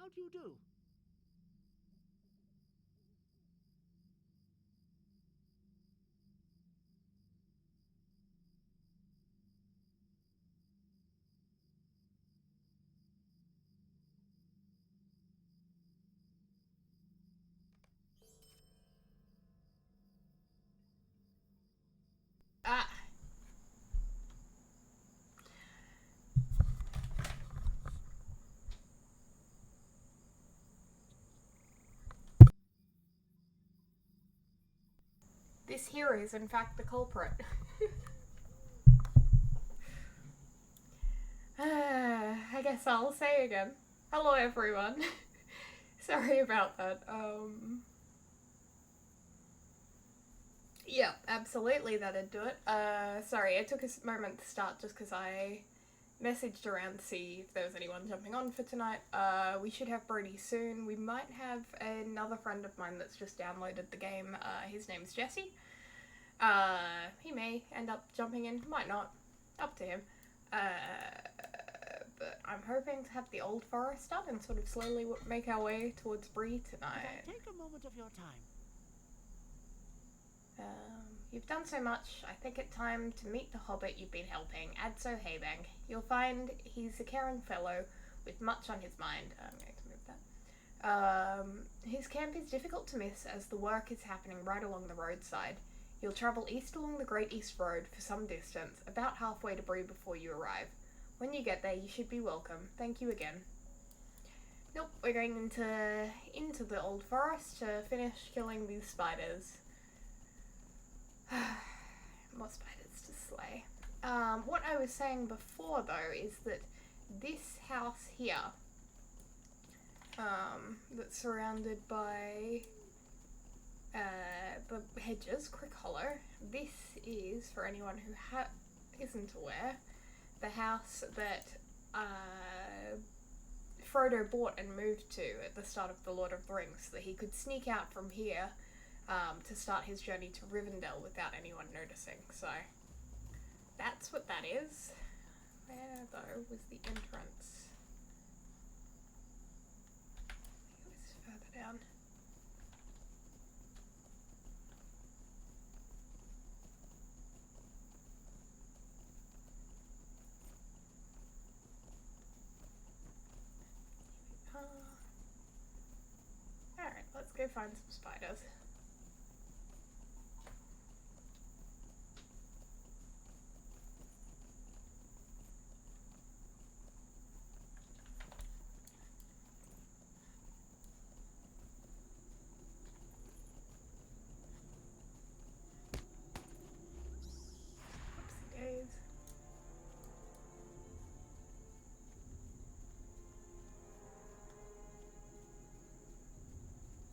How do you do? Ah, this here is in fact the culprit. I guess I'll say again. Hello everyone. Sorry about that. Yeah, absolutely that'd do it. Sorry, it took a moment to start just because I messaged around to see if there was anyone jumping on for tonight. We should have Brody soon. We might have another friend of mine that's just downloaded the game. His name's Jesse. He may end up jumping in, might not. Up to him. But I'm hoping to have the Old Forest done and sort of slowly make our way towards Bree tonight. Take a moment of your time. You've done so much. I think it time to meet the hobbit you've been helping, Adso Haybank. You'll find he's a caring fellow with much on his mind. I'm going to move that. His camp is difficult to miss as the work is happening right along the roadside. You'll travel east along the Great East Road for some distance, about halfway to Bree before you arrive. When you get there, you should be welcome. Thank you again. Nope, we're going into the Old Forest to finish killing these spiders. More spiders to slay. What I was saying before, though, is that this house here, that's surrounded by the hedges, Crick Hollow, this is, for anyone who isn't aware, the house that Frodo bought and moved to at the start of The Lord of the Rings, so that he could sneak out from here to start his journey to Rivendell without anyone noticing. So that's what that is. Where, though, was the entrance? It was further down. Alright, let's go find some spiders. Oopsie days.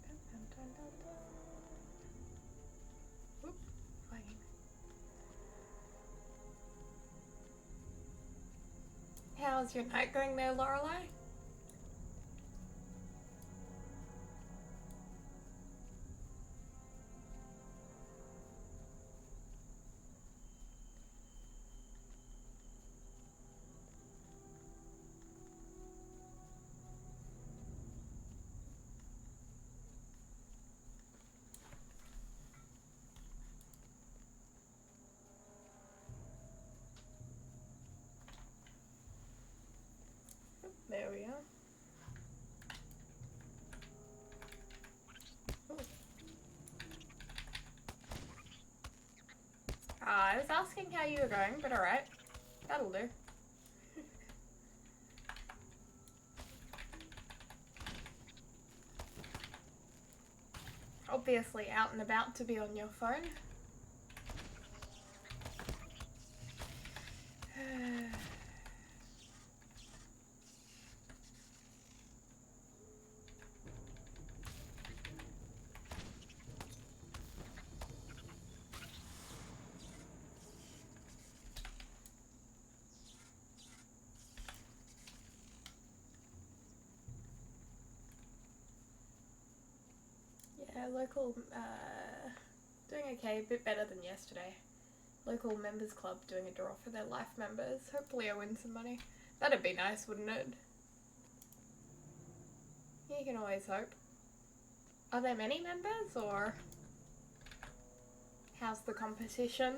Dun, dun, dun, dun. Oop, fine. How's your night going there, Lorelei? There we are. Ooh. I was asking how you were going, but alright. That'll do. Obviously out and about to be on your phone. Yeah, local, doing okay, a bit better than yesterday. Local members club doing a draw for their life members. Hopefully I win some money. That'd be nice, wouldn't it? You can always hope. Are there many members, or how's the competition?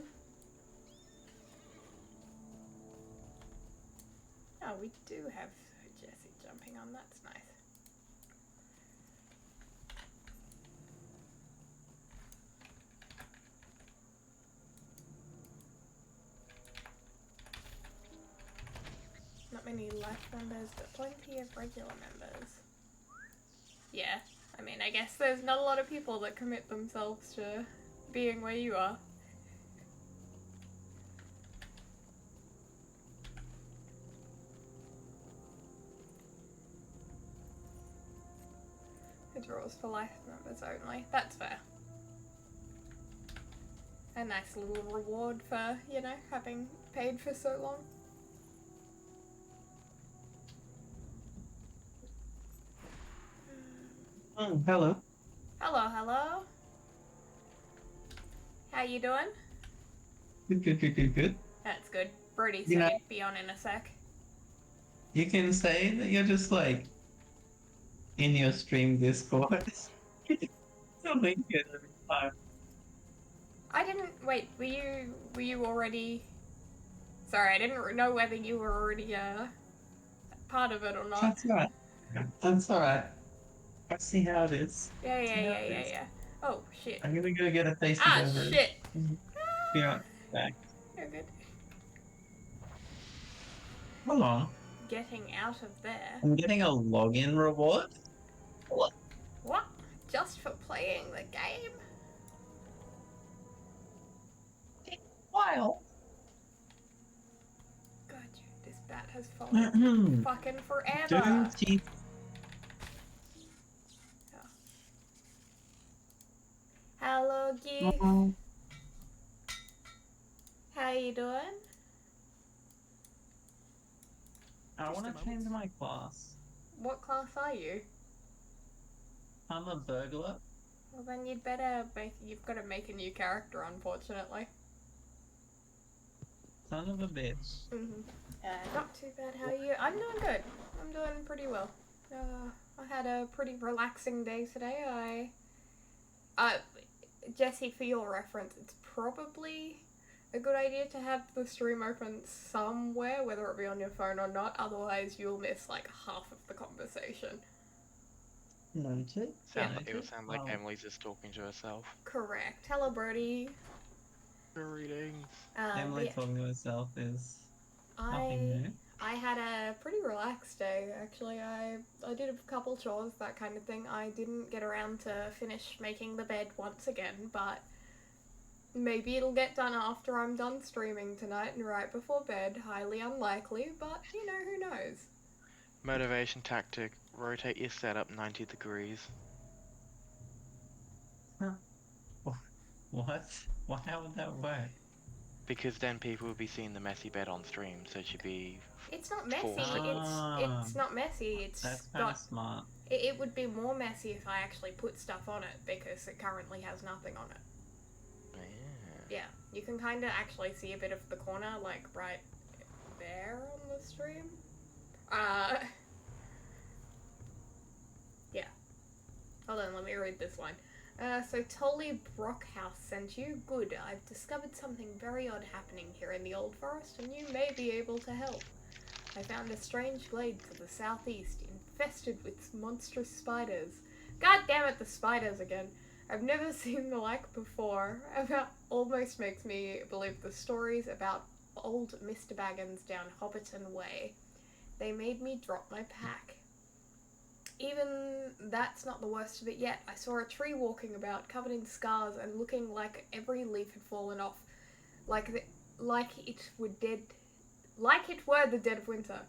Oh, we do have Jesse jumping on. That's nice. Not many life members, but plenty of regular members. Yeah, I mean, I guess there's not a lot of people that commit themselves to being where you are. It's rules for life members only. That's fair. A nice little reward for, you know, having paid for so long. Oh, hello. Hello, hello. How you doing? Good. That's good. Brody You said know, he'd be on in a sec. you can say that you're just like in your stream Discord. You'll link it every time. I didn't wait. Were you already? Sorry, I didn't know whether you were already part of it or not. That's right. That's alright. I see how it is. Yeah. Oh shit. I'm gonna go get a tasty Ah beverage. shit. Be right back. You're good. Hold on. Getting out of there. I'm getting a login reward. What? What? Just for playing the game? Wow. God, this bat has followed fucking forever. Dirty. Hello, Geef. Oh. How you doing? I want to change my class. What class are you? I'm a burglar. Well, then you'd better make. You've got to make a new character, unfortunately. Son of a bitch. Not too bad. How are you? I'm doing good. I'm doing pretty well. I had a pretty relaxing day today. Jesse, for your reference, it's probably a good idea to have the stream open somewhere, whether it be on your phone or not. Otherwise, you'll miss like half of the conversation. Noted. It would sound like Emily's just talking to herself. Correct. Hello, Birdie. Greetings. Emily talking to herself is nothing new. I had a pretty relaxed day, actually. I did a couple chores, that kind of thing. I didn't get around to finish making the bed once again, but maybe it'll get done after I'm done streaming tonight and right before bed. Highly unlikely, but, you know, who knows? Motivation tactic. Rotate your setup 90 degrees. Huh. What? How would that work? Because then people would be seeing the messy bed on stream, so it should be... It's not messy. Ah. It's not messy. That's kind of smart. It would be more messy if I actually put stuff on it, because it currently has nothing on it. Yeah, you can kind of actually see a bit of the corner, like right there on the stream. Yeah. Hold on, let me read this line. So Tolly Brockhouse sent you. Good, I've discovered something very odd happening here in the Old Forest, and you may be able to help. I found a strange glade to the southeast, infested with monstrous spiders. God damn it, the spiders again. I've never seen the like before. About almost makes me believe the stories about old Mr. Baggins down Hobbiton Way. They made me drop my pack. Even that's not the worst of it yet. I saw a tree walking about, covered in scars and looking like every leaf had fallen off, like it were the dead of winter.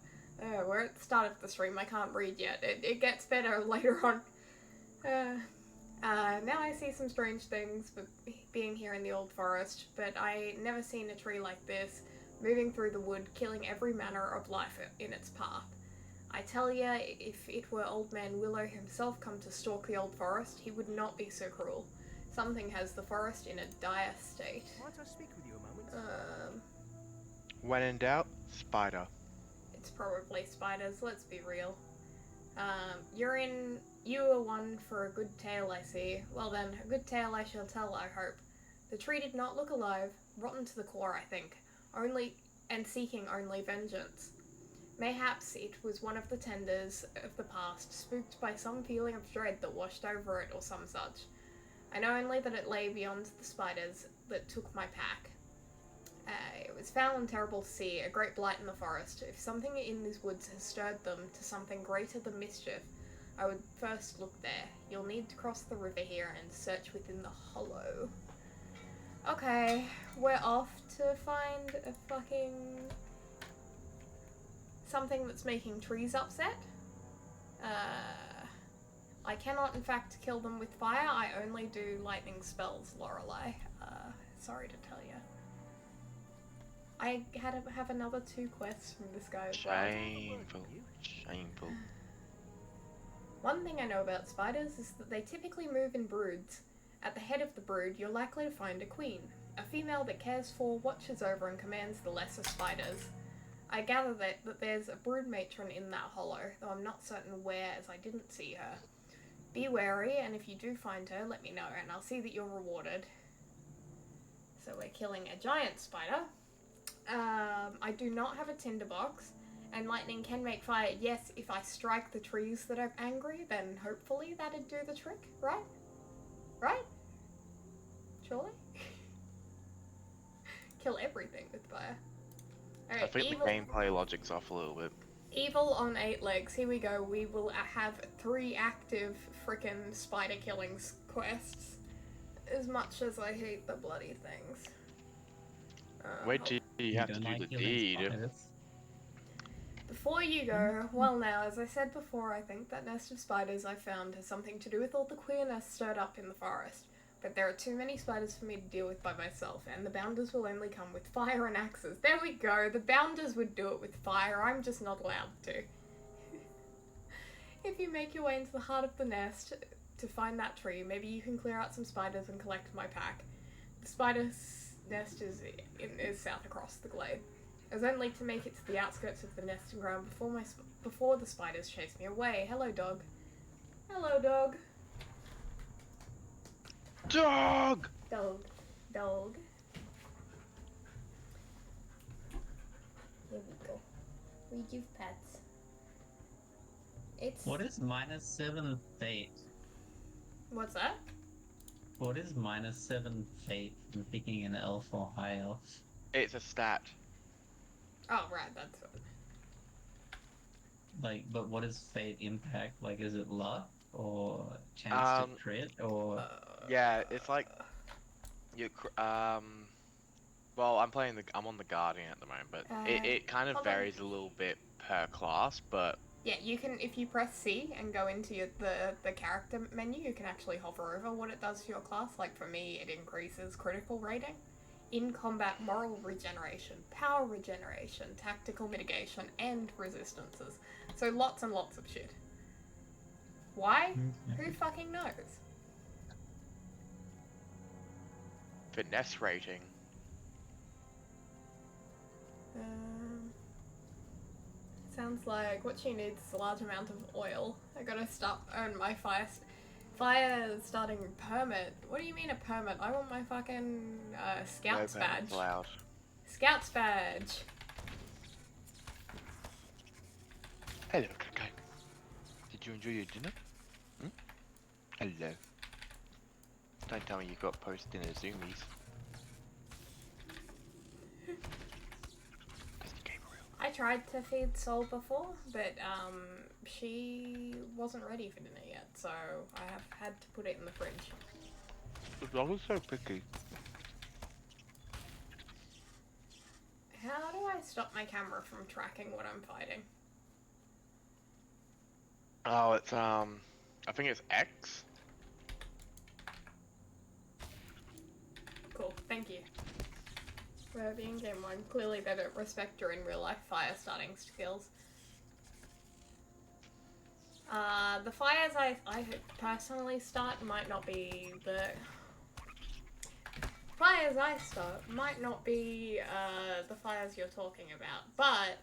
We're at the start of the stream. I can't read yet. It gets better later on. Now I see some strange things with being here in the Old Forest, but I never seen a tree like this, moving through the wood, killing every manner of life in its path. I tell ya, if it were Old Man Willow himself come to stalk the Old Forest, he would not be so cruel. Something has the forest in a dire state. Might I speak with you a moment? When in doubt, spider. It's probably spiders, let's be real. You are one for a good tale, I see. Well then, a good tale I shall tell, I hope. The tree did not look alive, rotten to the core, I think, and seeking only vengeance. Mayhaps it was one of the tenders of the past, spooked by some feeling of dread that washed over it or some such. I know only that it lay beyond the spiders that took my pack. It was foul and terrible to see, a great blight in the forest. If something in these woods has stirred them to something greater than mischief, I would first look there. You'll need to cross the river here and search within the hollow. Okay, we're off to find a fucking... something that's making trees upset. I cannot, in fact, kill them with fire. I only do lightning spells, Lorelei. Sorry to tell you. I have another 2 quests from this guy as well. Shameful. Shameful. One thing I know about spiders is that they typically move in broods. At the head of the brood, you're likely to find a queen, a female that cares for, watches over, and commands the lesser spiders. I gather that there's a brood matron in that hollow, though I'm not certain where, as I didn't see her. Be wary, and if you do find her, let me know, and I'll see that you're rewarded. So we're killing a giant spider. I do not have a tinderbox, and lightning can make fire. Yes, if I strike the trees that are angry, then hopefully that'd do the trick, right? Right? Surely? Kill everything with fire. Alright, I think evil. the gameplay logic's off a little bit. Evil on 8 legs. Here we go. We will have 3 active frickin' spider killings quests. As much as I hate the bloody things. Wait till you have to don't do like the killing deed. spiders? Before you go, well now, as I said before, I think that nest of spiders I found has something to do with all the queerness stirred up in the forest. But there are too many spiders for me to deal with by myself, and the bounders will only come with fire and axes. There we go, the bounders would do it with fire, I'm just not allowed to. If you make your way into the heart of the nest to find that tree, maybe you can clear out some spiders and collect my pack. The spider's nest is south across the glade. I was only to make it to the outskirts of the nesting ground before the spiders chased me away. Hello, dog. Hello, dog. Dog! Dog. Dog. Here we go. We give pets. It's... What is -7 fate? What's that? What is -7 fate from picking an elf or high elf? It's a stat. Oh, right, that's what. Like, but what is fate impact? Like, is it luck or chance to crit or? Yeah, it's like you. Well, I'm on the Guardian at the moment, but it kind of hold on. varies a little bit per class. But Yeah, you can, if you press C and go into the character menu, you can actually hover over what it does to your class. Like for me, it increases critical rating, in combat moral regeneration, power regeneration, tactical mitigation, and resistances. So lots and lots of shit. Why? Who fucking knows? finesse rating. Sounds like what she needs is a large amount of oil. I gotta earn my fire starting permit. What do you mean a permit? I want my fucking Scout's No badge. permits allowed. Scout's badge. Hello, Coco. Did you enjoy your dinner? Hmm? Hello. Don't tell me you got post-dinner zoomies. I tried to feed Sol before, but she wasn't ready for dinner yet, so I have had to put it in the fridge. The dog is so picky. How do I stop my camera from tracking what I'm fighting? Oh, it's I think it's X. Cool, thank you. We're being game one. Clearly they don't respect your in real life fire starting skills. The fires I personally start might not be the fires I start might not be the fires you're talking about, but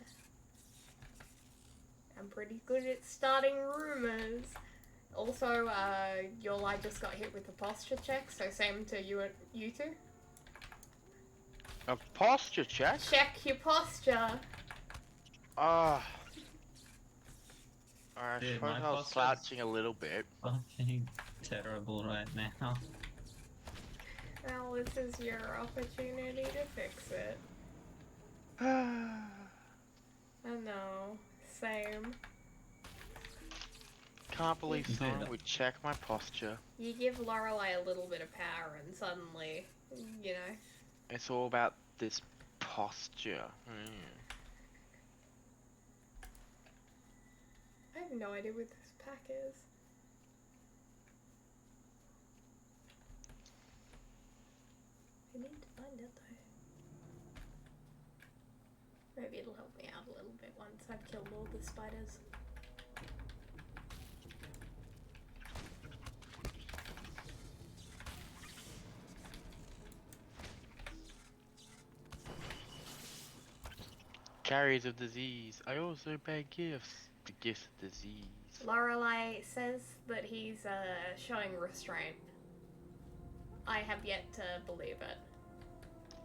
I'm pretty pretty good at starting rumors. Also, your lie just got hit with a posture check, so same to you two. A posture check? Check your posture. Ah. I Dude, suppose my I was posture's slouching a little bit. fucking terrible right now. Well, this is your opportunity to fix it. I I know. Same. can't believe Dude, someone would check my posture. You give Lorelei a little bit of power and suddenly, you know. It's all about this posture. I have no idea what this pack is. I need to find it though. Maybe it'll help me out a little bit once I've killed all the spiders. Carriers of disease. I also bear gifts. The gifts of disease. Lorelei says that he's showing restraint. I have yet to believe it.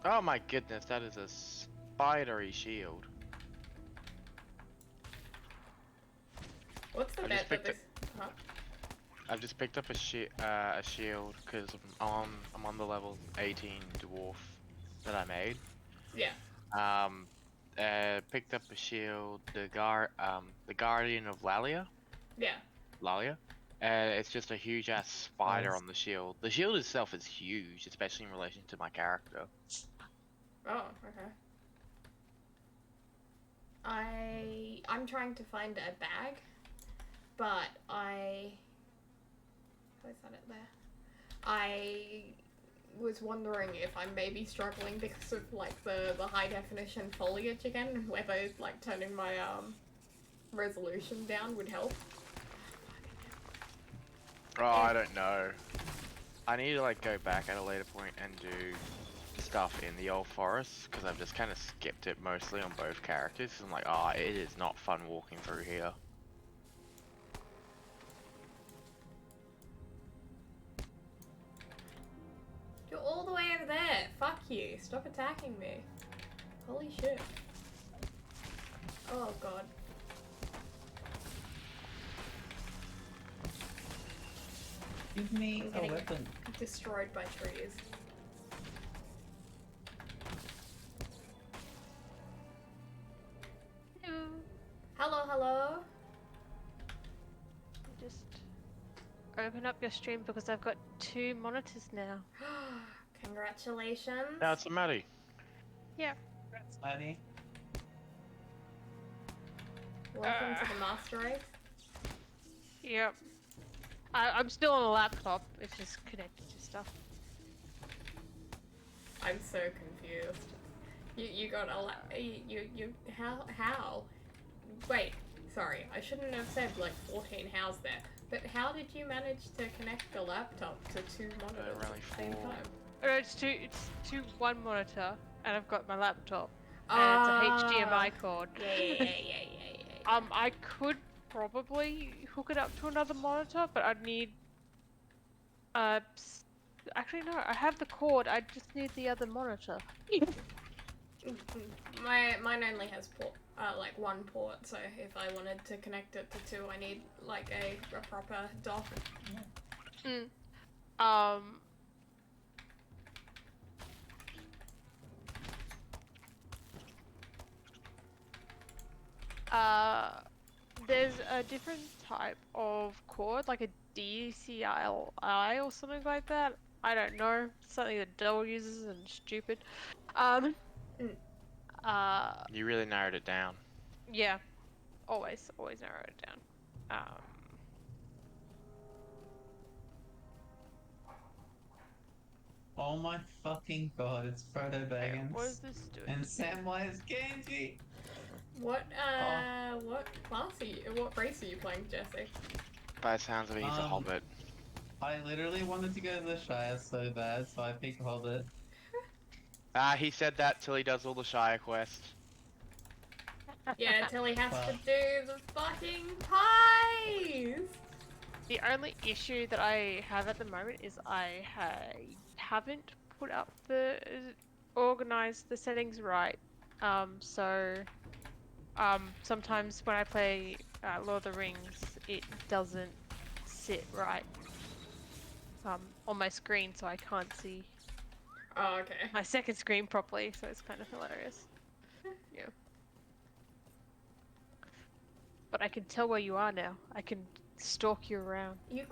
Oh my goodness, that is a spidery shield. What's the I bet just that picked this? Huh? I've just picked up a shield because I'm on the level 18 dwarf that I made. Yeah. Picked up a shield, the Guardian of Lalia. Yeah. Lalia. It's just a huge ass spider Nice. on the shield. The shield itself is huge, especially in relation to my character. Oh, okay. I'm trying to find a bag, but I is that it there? I was wondering if I'm maybe struggling because of like the high definition foliage again, and whether like turning my resolution down would help. Oh, I don't know. I need to like go back at a later point and do stuff in the old forest because I've just kind of skipped it mostly on both characters. I'm like, oh, it is not fun walking through here. You're all the way over there. Fuck you. Stop attacking me. Holy shit. Oh god. Give me I'm a getting weapon. destroyed by trees. Hello. Hello, hello. Just open up your stream because I've got 2 monitors now. Congratulations. Now it's a Maddie. Yeah. Congrats, Maddie. Welcome to the master race. Yep. I'm still on a laptop. It's just connected to stuff. I'm so confused. You got a you how? Wait, sorry, I shouldn't have said like 14 hows there. But how did you manage to connect the laptop to 2 monitors really at the same 4. time? Oh, no, it's two one monitor, and I've got my laptop, and it's a HDMI cord. Yeah. I could probably hook it up to another monitor, but I'd need. Actually no, I have the cord. I just need the other monitor. Mine only has like 1 port, so if I wanted to connect it to 2, I need like a proper dock. There's a different type of cord, like a DCI or something like that. I don't know. Something that Dell uses and stupid. You really narrowed it down. Yeah. Always narrow it down. Oh my fucking god, it's Proto Okay, Baggins. what is this doing? And Samwise Gamgee! What class are you? What race are you playing, Jesse? By the sounds of it, he's a hobbit. I literally wanted to go to the Shire so bad, so I picked Hobbit. He said that till he does all the Shire quests. Yeah, till he has to Wow. do the fucking pies! The only issue that I have at the moment is I haven't put up organized the settings right. Sometimes when I play Lord of the Rings, it doesn't sit right on my screen, so I can't see Oh, okay. my second screen properly. So it's kind of hilarious. Yeah. But I can tell where you are now. I can stalk you around. You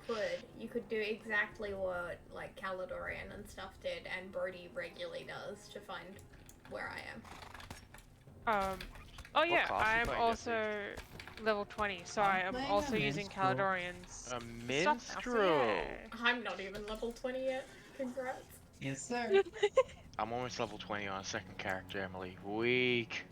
could do exactly what, like, Caledorian and stuff did, and Brody regularly does to find where I am. Oh yeah, class are you I'm playing, also level 20, so I'm I am playing also a using minstrel. Caledorian's A stuff now, so minstrel. yeah. I'm not even level 20 yet. Congrats. Yes, sir. I'm almost level 20 on a second character, Emily. Weak.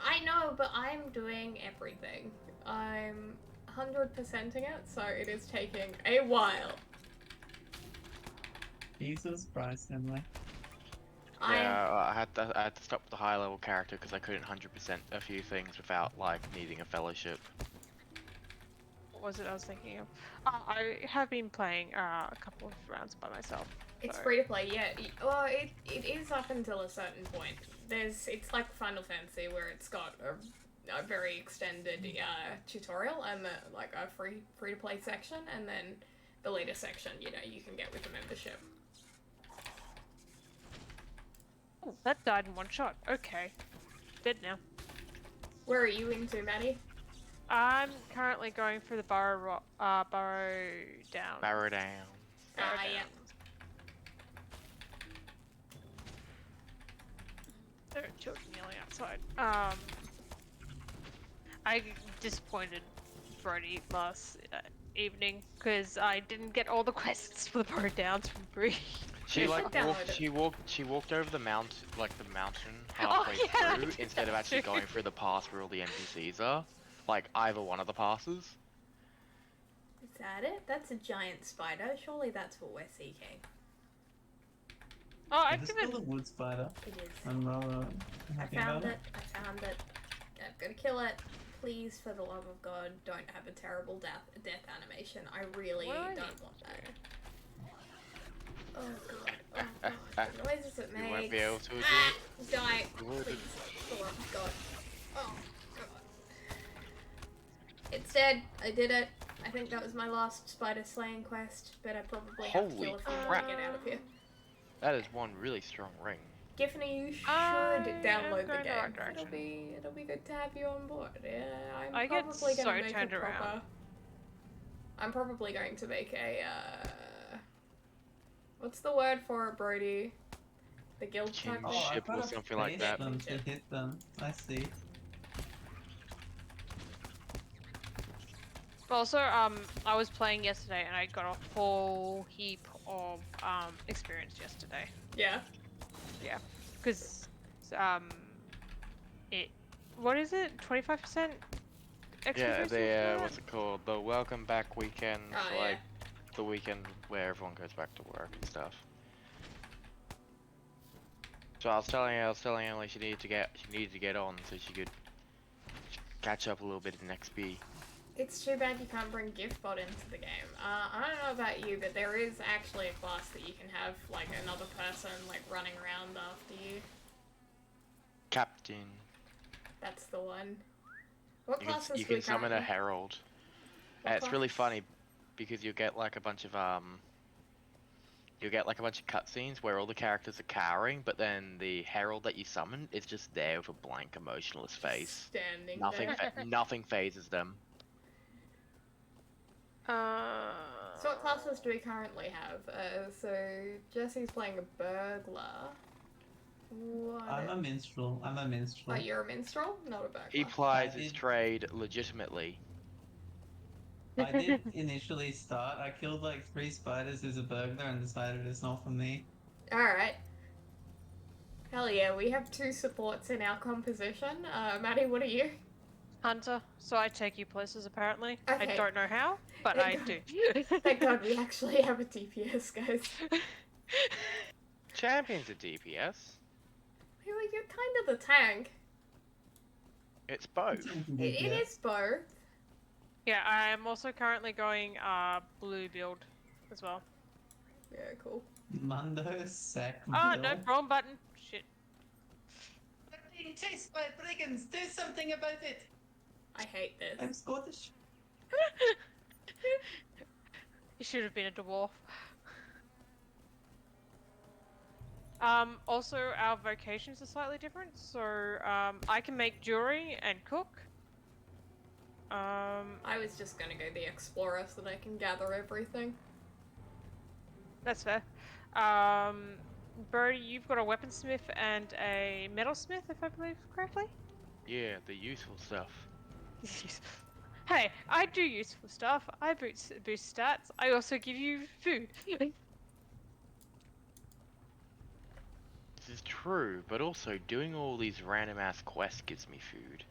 I know, but I'm doing everything. I'm 100%ing it, so it is taking a while. Jesus Christ, Emily. Yeah, I had to stop with the high level character because I couldn't 100% a few things without like needing a fellowship. What was it I was thinking of? I have been playing a couple of rounds by myself. It's so- free to play, yeah. Well, it is up until a certain point. It's like Final Fantasy where it's got a very extended tutorial and like a free to play section, and then the later section, you know, you can get with the membership. Oh, that died in one shot. Okay. Dead now. Where are you into, Maddie? I'm currently going for the burrow down. Barrow down. Barrow Ah, down. yeah. There are children yelling outside. I disappointed Brody last evening because I didn't get all the quests for the burrow downs from Bree. She You like should download she walked over the the mountain Oh, halfway yeah, I through did instead of that actually too. going through the pass where all the NPCs are. Like either one of the passes. Is that it? That's a giant spider. Surely that's what we're seeking. Oh, I've Is this given. called a wood spider? It is. I'm rather I happy found about it. I found it. I'm gonna kill it. Please, for the love of God, don't have a terrible death animation. I really What do I don't need want to that. do? Oh god. Oh god. The noises it You makes. won't be able to do Ah! Die. Good. Please. For the love of God. Oh god. It's dead. I did it. I think that was my last spider slaying quest, but I probably have to Holy kill a few more crap. to get out of here. That is one really strong ring. Giffany, you should I am download the going the game. right direction. It'll be good to have you on board. Yeah, I I'm get probably so gonna make turned a proper. around. I'm probably going to make a what's the word for it, Brody? The guild type. Oh, Kinship. I've got or to something like face that. them to hit them. I see. Also, I was playing yesterday and I got a whole heap of experience yesterday. Yeah. Because it what is it? 25% extra Yeah, boost or the something like what's that? it called? The welcome back weekend, Oh, yeah. like the weekend where everyone goes back to work and stuff. So I was telling Emily she needed to get on so she could catch up a little bit in XP. It's too bad you can't bring Giftbot into the game. I don't know about you, but there is actually a class that you can have like another person like running around after you. Captain. That's the one. What You classes can, you do we can summon a currently? herald. What It's really classes? funny because you get like a bunch of cutscenes where all the characters are cowering, but then the herald that you summon is just there with a blank, emotionless face. Standing Nothing, there. nothing phases them. So what classes do we currently have? So Jesse's playing a burglar. What? I'm a minstrel. I'm a Oh, minstrel. you're a minstrel, not a burglar. He plies I his did- trade legitimately. I did initially start. I killed like 3 spiders as a burglar and decided it's not for me. Alright. Hell yeah, we have 2 supports in our composition. Maddie, what are you? Hunter, so I take you places apparently. I Okay. don't know how, but Thank I do. Thank God we actually have a DPS, guys. Champion's a DPS. You're kind of the tank. It's both. It is both. Yeah, I am also currently going blue build as well. Yeah, cool. Mando sack Oh bill. no, wrong button. Shit. I'm being chased by brigands. Do something about it. I hate I'm this. Scottish. You should have been a dwarf. Also our vocations are slightly different, so I can make jewelry and cook. I was just gonna go the explorer so that I can gather everything. That's fair. Brody, you've got a weaponsmith and a metalsmith, if I believe correctly. Yeah, the useful stuff. Hey, I do useful stuff. I boost stats. I also give you food. This is true, but also doing all these random ass quests gives me food.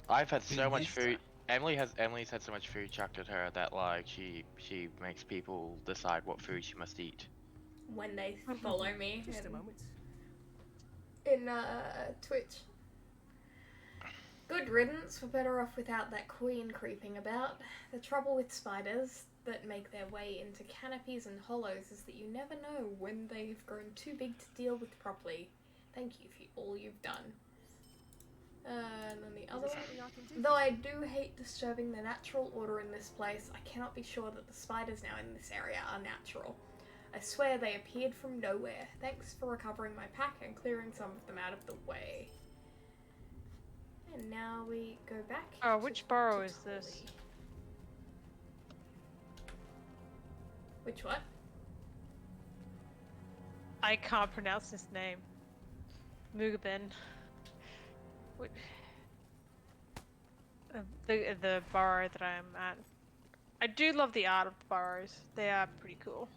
I've had so much food. Emily's had so much food chucked at her that like she makes people decide what food she must eat. When they follow me Just a moment. in Twitch. Good riddance, we're better off without that queen creeping about. The trouble with spiders that make their way into canopies and hollows is that you never know when they've grown too big to deal with properly. Thank you for all you've done. And then the other one. Though I do hate disturbing the natural order in this place, I cannot be sure that the spiders now in this area are natural. I swear they appeared from nowhere. Thanks for recovering my pack and clearing some of them out of the way. And now we go back. Oh, which borough is this? Which what? I can't pronounce this name. Mugaben. The borough that I am at. I do love the art of the boroughs. They are pretty cool.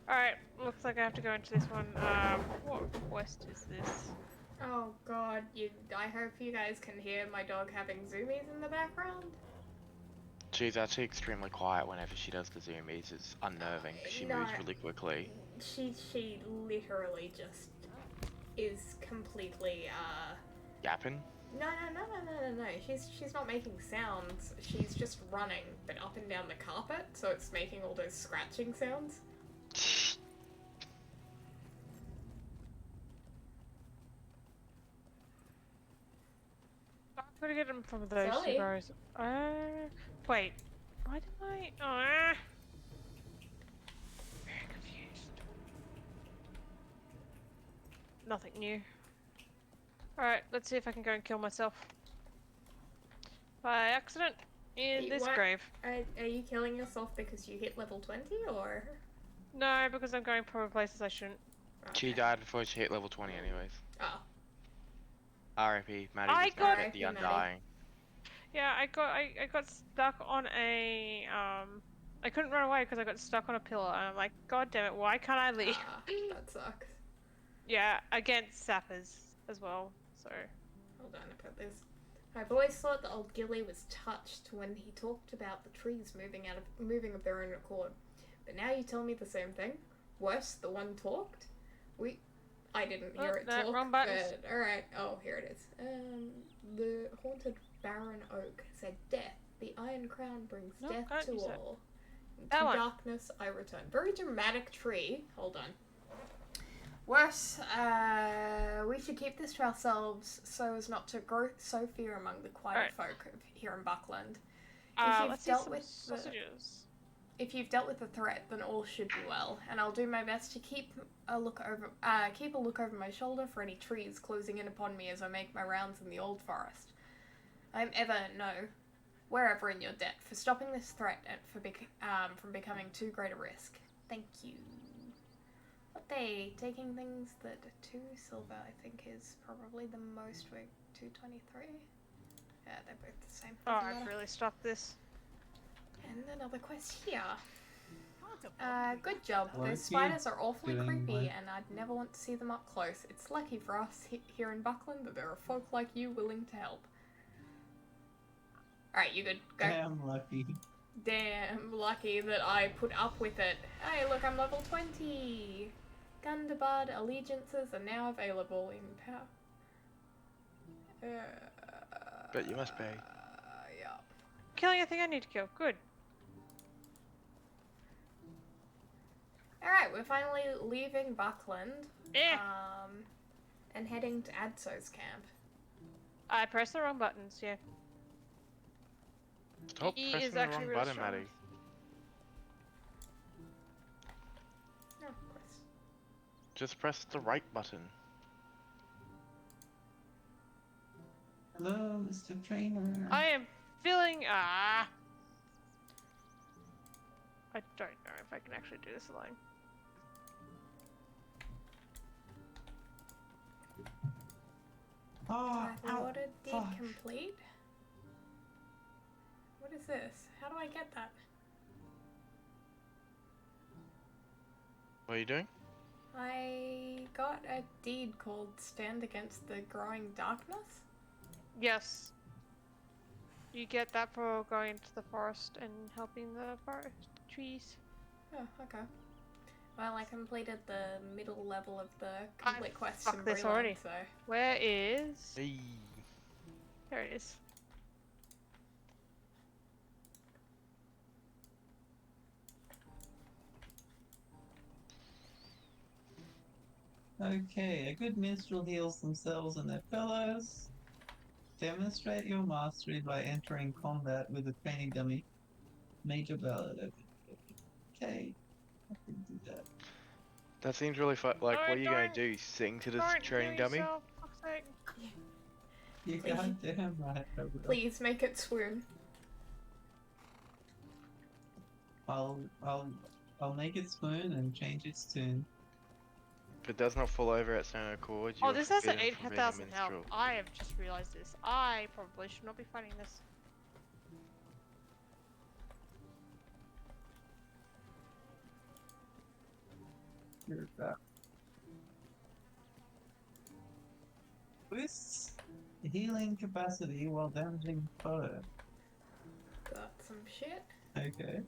Alright, looks like I have to go into this one. What quest is this? Oh god, I hope you guys can hear my dog having zoomies in the background. She's actually extremely quiet whenever she does the zoomies. It's unnerving. She moves really quickly. She literally just is completely Yapping? No. She's not making sounds. She's just running, but up and down the carpet, so it's making all those scratching sounds. I'm gonna get them from those Sally? two boroughs. Wait. Why did I? Very confused. Nothing new. Alright, let's see if I can go and kill myself. By accident in this grave. Are you killing yourself because you hit level 20 or? No, because I'm going probably places I shouldn't. Okay. She died before she hit level 20 anyways. Oh. R.I.P. Maddie I was got- not the Undying. Yeah, I got stuck on a I couldn't run away because I got stuck on a pillar and I'm like, god damn it, why can't I leave? That sucks. Yeah, against sappers as well, so. Hold on, I put this. I've always thought that old Gilly was touched when he talked about the trees moving of their own accord. But now you tell me the same thing. Worse, the one talked. I didn't hear it no, talk. wrong buttons. But alright. Oh, here it is. The haunted barren oak said, "Death. The iron crown brings Nope, death can't to use that. all. That Into one. darkness I return." Very dramatic tree. Hold on. Worse, we should keep this to ourselves so as not to grow so fear among the quiet folk here in Buckland. Let's see some sausages. If you've dealt with the threat, then all should be well, and I'll do my best to keep a look over my shoulder for any trees closing in upon me as I make my rounds in the old forest. I'm wherever in your debt for stopping this threat and from becoming too great a risk. Thank you. What they taking things that 2 silver I think is probably the most. We're 223. Yeah, they're both the same. Oh, I've really stopped this. And another quest here. Good job. Lucky. Those spiders are awfully Doing creepy, what? and I'd never want to see them up close. It's lucky for us here in Buckland that there are folk like you willing to help. Alright, you good. Go. Damn lucky. Damn lucky that I put up with it. Hey, look, I'm level 20! Gundabad allegiances are now available in power. But you must pay. Yeah. Killing a thing I need to kill. Good. Alright, we're finally leaving Buckland. Eh. And heading to Adso's camp. I pressed the wrong buttons. Yeah. Stop He pressing is the actually wrong really button, strong. Maddie. No, of course. Just press the right button. Hello, Mr. Trainer. I am feeling I don't know if I can actually do this alone. Oh, Water did fuck. complete? What is this? How do I get that? What are you doing? I got a deed called Stand Against the Growing Darkness. Yes. You get that for going into the forest and helping the forest trees. Oh, okay. Well, I completed the middle level of the complete quest in fucked this Breeland, already. so... Where is? Hey. There it is. Okay, a good minstrel heals themselves and their fellows. Demonstrate your mastery by entering combat with a training dummy. Major ballad. Okay, I can do that. That seems really fun. Like, No, what are you gonna don't- do? Sing to this Don't training kill dummy? yourself, for fuck's sake. You Please. goddamn right, I will. Please make it swoon. I'll make it swoon and change its tune. If it does not fall over at its own accord, you Oh, are this has an forbidden from being a 8,000 health. minstrel. I have just realized this. I probably should not be fighting this. You're back. Boosts healing capacity while damaging foe. Got some shit. Okay.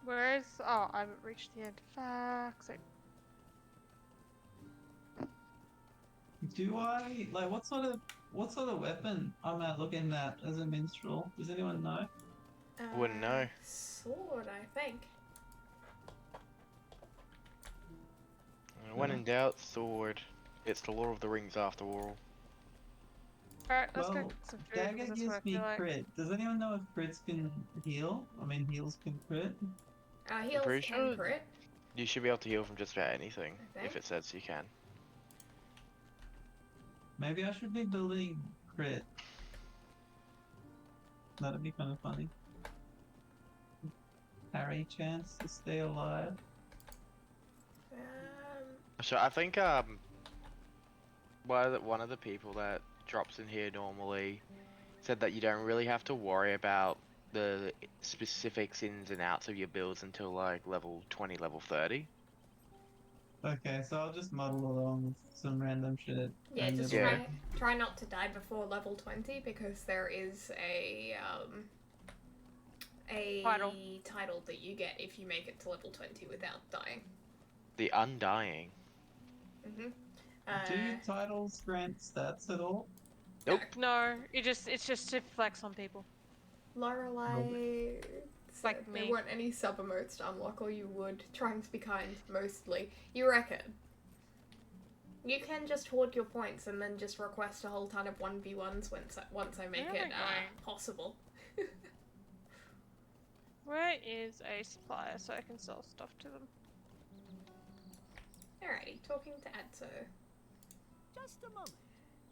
Where is? Oh, I haven't reached the end. Fuck's sake. Do I like what sort of weapon am I looking at as a minstrel? Does anyone know? Wouldn't know. Sword, I think. When in doubt, sword. It's the Lord of the Rings after all. Alright, let's go Well, cook some food dagger because that's gives what I me feel like. crit. Does anyone know if crits can heal? I mean, heals can crit. Heals pretty can sure- crit. You should be able to heal from just about anything, Okay. if it says you can. Maybe I should be building crit. That'd be kind of funny. Parry chance to stay alive. So I think one of the people that drops in here normally said that you don't really have to worry about the specifics ins and outs of your builds until like level 20, level 30. Okay, so I'll just muddle along with some random shit. Yeah, and just it'll- Yeah. try not to die before level 20 because there is a title that you get if you make it to level 20 without dying. The Undying. Mhm. Do titles grant stats at all? Nope. No, it's just to flex on people. Lorelei Like said me. there weren't any sub emotes to unlock, or you would. Trying to be kind, mostly. You reckon? You can just hoard your points and then just request a whole ton of 1v1s once I make Where am it I going? possible. Where is a supplier so I can sell stuff to them? Alrighty, talking to Adso. Just a moment.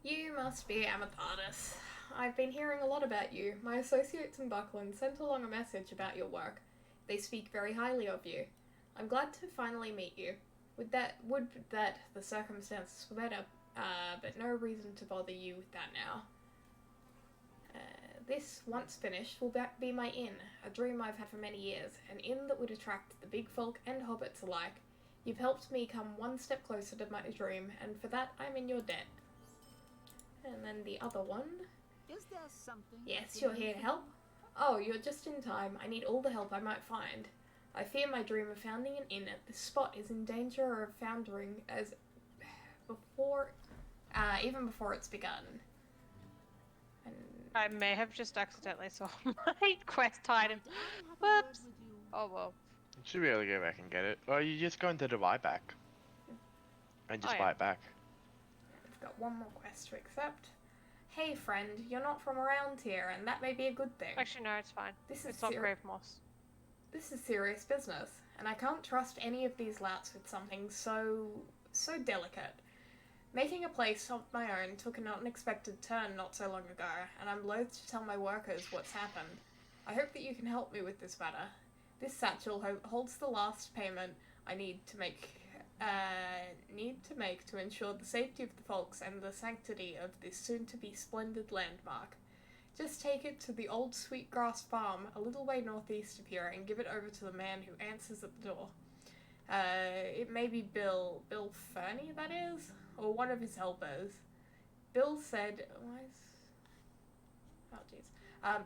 You must be Amatharis. I've been hearing a lot about you. My associates in Buckland sent along a message about your work. They speak very highly of you. I'm glad to finally meet you. Would that the circumstances were better, but no reason to bother you with that now. This, once finished, will be my inn, a dream I've had for many years, an inn that would attract the big folk and hobbits alike. You've helped me come one step closer to my dream, and for that I'm in your debt. And then the other one. Is there something? Yes, you're here to help. Oh, you're just in time. I need all the help I might find. I fear my dream of founding an inn at this spot is in danger of foundering as even before it's begun. And I may have just accidentally saw my quest item. Might I have a word Whoops. with you? Oh well. You should be able to go back and get it. Or you just go into the buyback. And just Oh, buy yeah. it back. I've got one more quest to accept. Hey friend, you're not from around here, and that may be a good thing. Actually, no, it's fine. This is It's not grave moss. This is serious business, and I can't trust any of these louts with something so delicate. Making a place of my own took an unexpected turn not so long ago, and I'm loath to tell my workers what's happened. I hope that you can help me with this matter. This satchel holds the last payment I need to make to ensure the safety of the folks and the sanctity of this soon-to-be splendid landmark. Just take it to the old Sweetgrass Farm, a little way northeast of here, and give it over to the man who answers at the door. It may be Bill Fernie, that is, or one of his helpers. Bill said,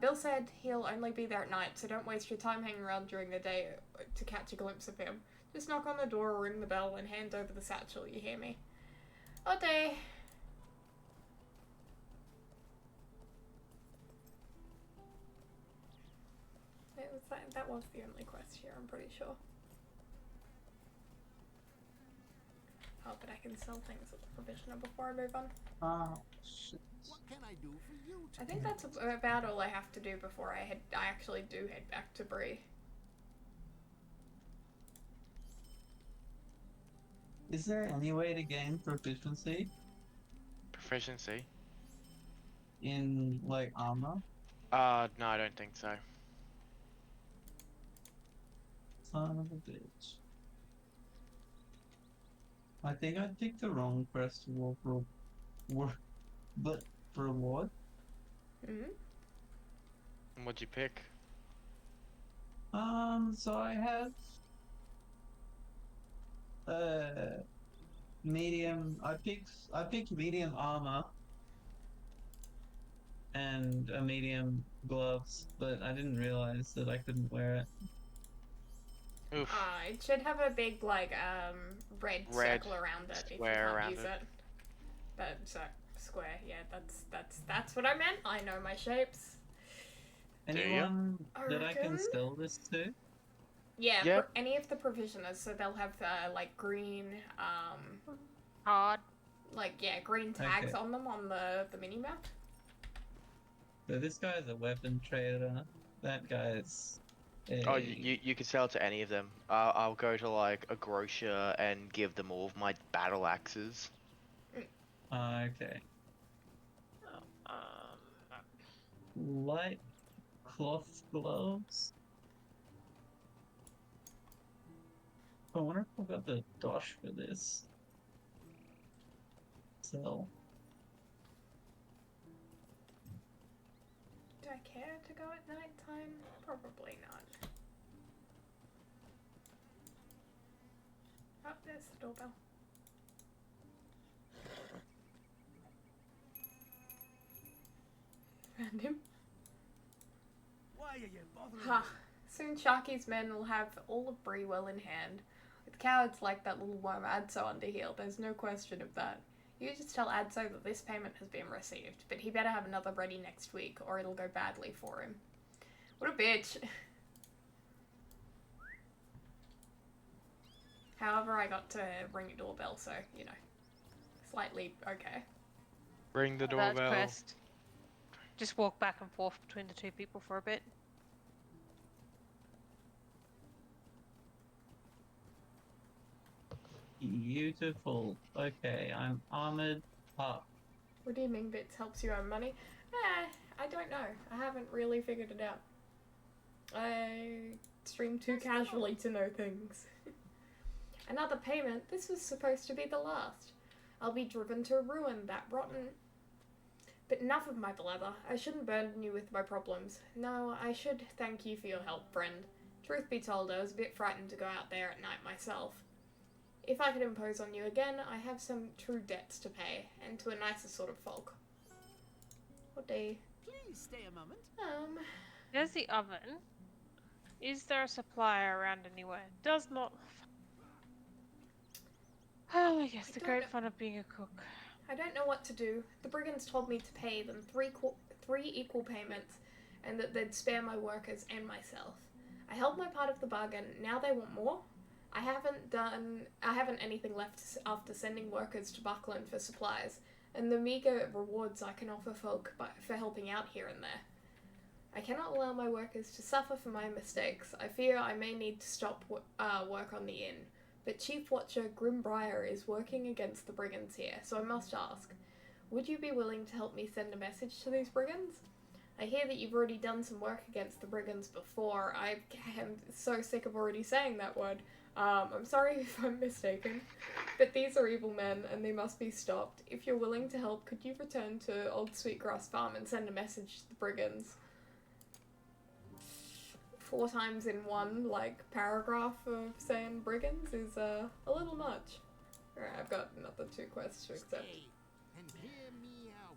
Bill said he'll only be there at night, so don't waste your time hanging around during the day to catch a glimpse of him. Just knock on the door or ring the bell and hand over the satchel, you hear me? All day. That was the only quest here, I'm pretty sure. Oh, but I can sell things at the provisioner before I move on. Oh, shit. What can I do for you I today? think that's about all I have to do before I actually do head back to Bree. Is there any way to gain proficiency Proficiency? in, like, armor? No, I don't think so. Son of a bitch. I think I picked the wrong quest for reward. Mm-hmm. And what'd you pick? So I have medium. I picked medium armor and a medium gloves, but I didn't realize that I couldn't wear it. Oof. It should have a big, like, red circle around it if you square can't around use it. it. But, square, yeah, that's what I meant. I know my shapes. Do you? Anyone that I can reckon. sell this to? Yeah, Yep. any of the provisioners, so they'll have, like, green, Hard. green tags Okay. on them on the mini-map. So this guy's a weapon trader. That guy's a... Oh, you can sell to any of them. I'll go to like a grocer and give them all of my battle axes. Okay. Light cloth gloves. I wonder if I've got the dosh for this. Sell. Do I care to go at night time? Probably not. Oh, there's the doorbell. Found him. Why are you bothering Ha! me? Soon Sharky's men will have all of Bree well in hand. With cowards like that little worm Adso under heel, there's no question of that. You just tell Adso that this payment has been received, but he better have another ready next week, or it'll go badly for him. What a bitch! However, I got to ring a doorbell, so, you know, slightly okay. Ring the That doorbell. quest. Just walk back and forth between the two people for a bit. Beautiful. Okay, I'm armored up. Redeeming bits helps you earn money. I don't know. I haven't really figured it out. I stream too casually to know things. Another payment. This was supposed to be the last. I'll be driven to ruin, that rotten... But enough of my blather. I shouldn't burden you with my problems. No, I should thank you for your help, friend. Truth be told, I was a bit frightened to go out there at night myself. If I could impose on you again, I have some true debts to pay, and to a nicer sort of folk. What day? Please stay a moment. There's the oven. Is there a supplier around anywhere? Does not. Oh, yes, the don't great know. fun of being a cook. I don't know what to do. The brigands told me to pay them three equal payments, and that they'd spare my workers and myself. I held my part of the bargain. Now they want more. I haven't anything left after sending workers to Buckland for supplies, and the meager rewards I can offer folk for helping out here and there. I cannot allow my workers to suffer for my mistakes. I fear I may need to stop work on the inn. But Chief Watcher Grimbriar is working against the brigands here, so I must ask, would you be willing to help me send a message to these brigands? I hear that you've already done some work against the brigands before. I am so sick of already saying that word. I'm sorry if I'm mistaken, but these are evil men and they must be stopped. If you're willing to help, could you return to Old Sweetgrass Farm and send a message to the brigands? 4 times in one, paragraph of saying brigands is a little much. Alright, I've got another 2 quests to accept. Stay and hear me out.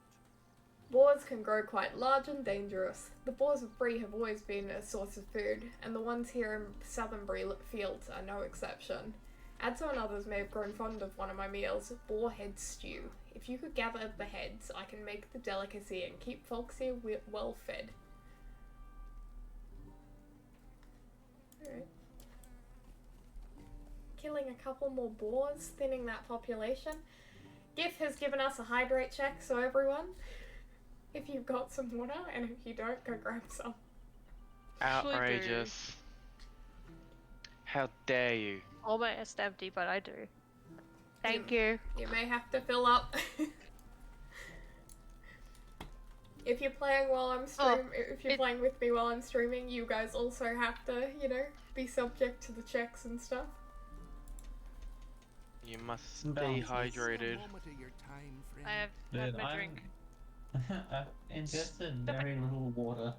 Boars can grow quite large and dangerous. The boars of Bree have always been a source of food, and the ones here in southern Bree fields are no exception. Adso and others may have grown fond of one of my meals, boar head stew. If you could gather the heads, I can make the delicacy and keep folks here well fed. Alright. Killing a couple more boars, thinning that population. GIF has given us a hydrate check, so everyone, if you've got some water, and if you don't, go grab some. Outrageous. How dare you? Almost empty, but I do. Thank you. You may have to fill up. If you're playing while I'm playing with me while I'm streaming, you guys also have to, be subject to the checks and stuff. You must Some stay balances. hydrated. A moment of your time, friend. I have Dude, my drink. I've ingested very little water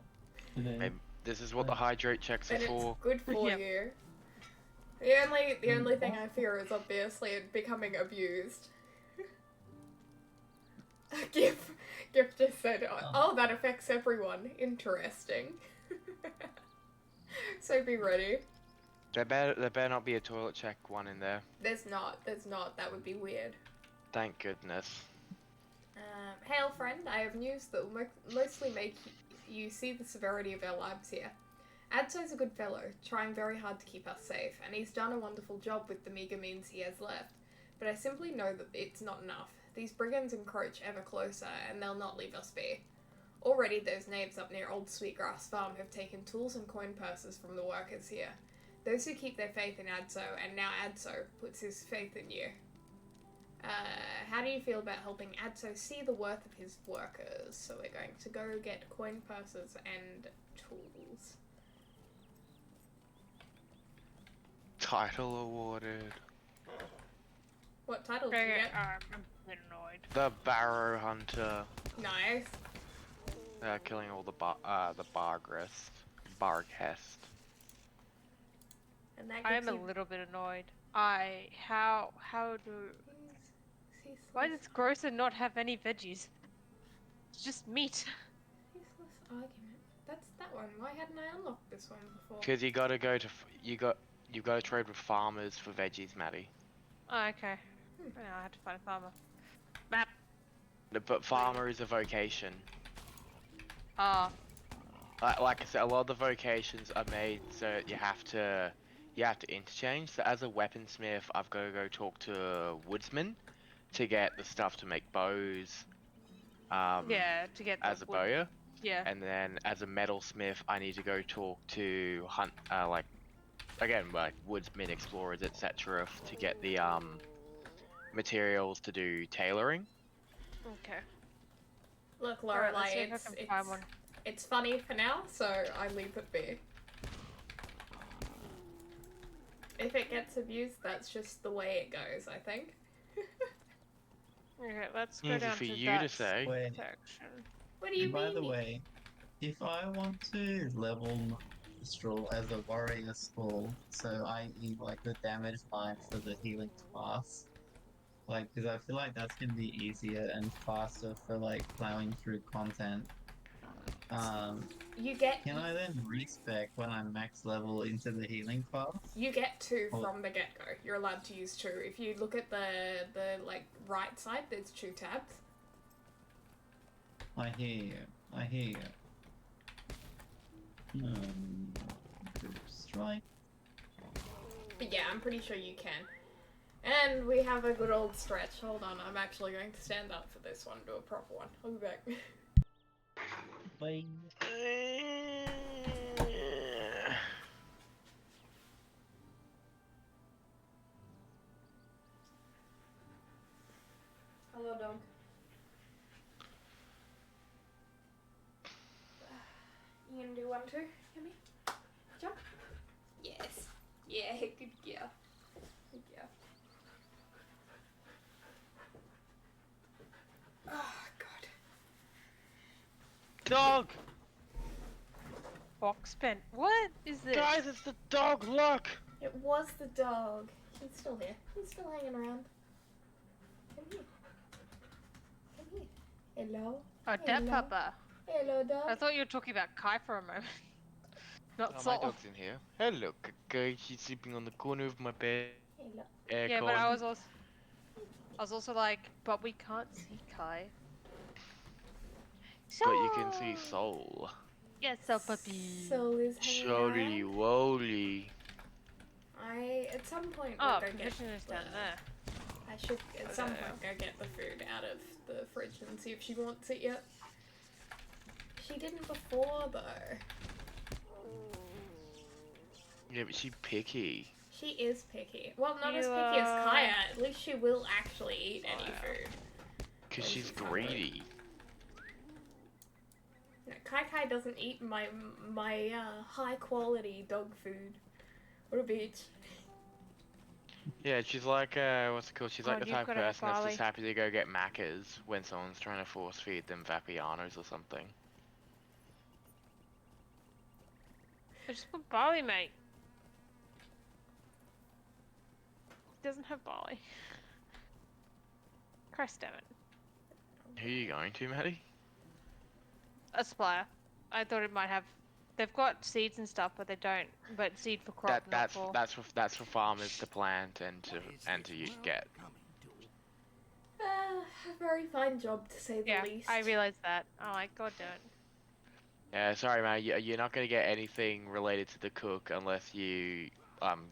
today. Maybe this is what the hydrate checks are And it's for. good for Yep. you. The only thing I fear is obviously it becoming abused. Gift just said, oh, that affects everyone. Interesting. So be ready. There better not be a toilet check one in there. There's not. That would be weird. Thank goodness. Hail friend, I have news that will mostly make you see the severity of our lives here. Adso's a good fellow, trying very hard to keep us safe, and he's done a wonderful job with the meager means he has left. But I simply know that it's not enough. These brigands encroach ever closer, and they'll not leave us be. Already those knaves up near Old Sweetgrass Farm have taken tools and coin purses from the workers here. Those who keep their faith in Adso, and now Adso puts his faith in you. How do you feel about helping Adso see the worth of his workers? So we're going to go get coin purses and tools. Title awarded. What title did you get? I'm a bit annoyed. The Barrow Hunter. Nice. Killing all the Barghest. And that I am gives a you little bit annoyed. How why does Grocer not have any veggies? It's just meat. Useless argument. That's that one. Why hadn't I unlocked this one before? Because you gotta go to you got to trade with farmers for veggies, Maddie. Oh, okay. Oh, I have to find a farmer. Map. But farmer is a vocation. Ah. Like I said, a lot of the vocations are made so you have to interchange. So as a weaponsmith, I've got to go talk to a woodsman to get the stuff to make bows. Yeah, to get the As a wood. bowyer, Yeah. and then as a metalsmith, I need to go talk to woodsmen, explorers, etc. to get the materials to do tailoring. Okay. Look, Alright, let's see Lorelai, if I can find one. it's funny for now, so I leave it be. If it gets abused, that's just the way it goes, I think. Okay, let's go Easy down for to you that to say. Wait, section. What do you by mean? the way, if I want to level Straw as a warrior skull, so i.e. like the damage line for the healing class, because I feel like that's gonna be easier and faster for plowing through content. You get Can I then respec when I'm max level into the healing class? you get 2 Oh. from the get go. You're allowed to use 2. If you look at the like right side, there's 2 tabs. I hear you. I hear you. Group strike. But yeah, I'm pretty sure you can. And we have a good old stretch. Hold on, I'm actually going to stand up for this one, do a proper one. I'll be back. Bye. Hello, dog. You gonna do 1, 2, Kimmy? Jump. Yes. Yeah, good girl. Good girl. Oh, God. Dog! Box pen. What is this? Guys, it's the dog, look! It was the dog. He's still here. He's still hanging around. Come here. Come here. Hello. Oh, Dad Hello. Papa. Hello, dog. I thought you were talking about Kai for a moment. Not Oh, my Sol. dog's in here. Hello, guys. She's sleeping on the corner of my bed. Hello. Aircon. Yeah, but I was also like, but we can't see Kai. But you can see Soul. Yes, so puppy. Soul is hanging Sholy around. woly. At some point, Oh, will go get provision is down there. I should, at some point, go get the food out of the fridge and see if she wants it yet. She didn't before, though. Yeah, but she's picky. She is picky. Well, not as You, picky as Kaya. At least she will actually eat any food. Because When she's she's hungry. greedy. No, Kai doesn't eat my high quality dog food. What a bitch. Yeah, she's like, what's it called? She's like Oh, the you've type of got a person that's Bali. just happy to go get Maccas when someone's trying to force feed them Vapianos or something. I just put barley, mate. He doesn't have barley. Christ damn it. Who are you going to, Maddie? A supplier. I thought it might have. They've got seeds and stuff, but they don't. But seed for crop, not for. That's for farmers to plant and to get. A very fine job, to say the Yeah, least. I realized that. Oh my god, damn it. Yeah, sorry, man. You're not gonna get anything related to the cook unless you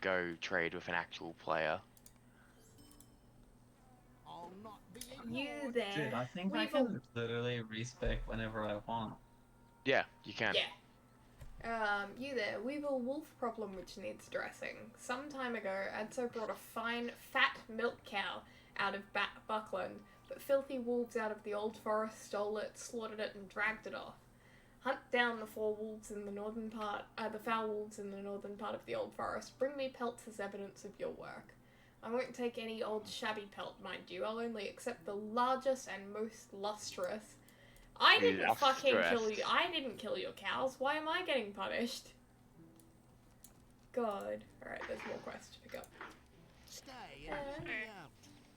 go trade with an actual player. I'll not be You ignored. there. Dude, I think I We've can literally respec whenever I want. Yeah, you can. Yeah. You there. We've a wolf problem which needs addressing. Some time ago, Adso brought a fine, fat milk cow out of Buckland, but filthy wolves out of the old forest stole it, slaughtered it, and dragged it off. Hunt down the foul wolves in the northern part of the old forest. Bring me pelts as evidence of your work. I won't take any old shabby pelt, mind you. I'll only accept the largest and most lustrous. I didn't fucking kill you. I didn't kill your cows. Why am I getting punished? God. Alright, there's more quests to pick up. Stay and hear me out.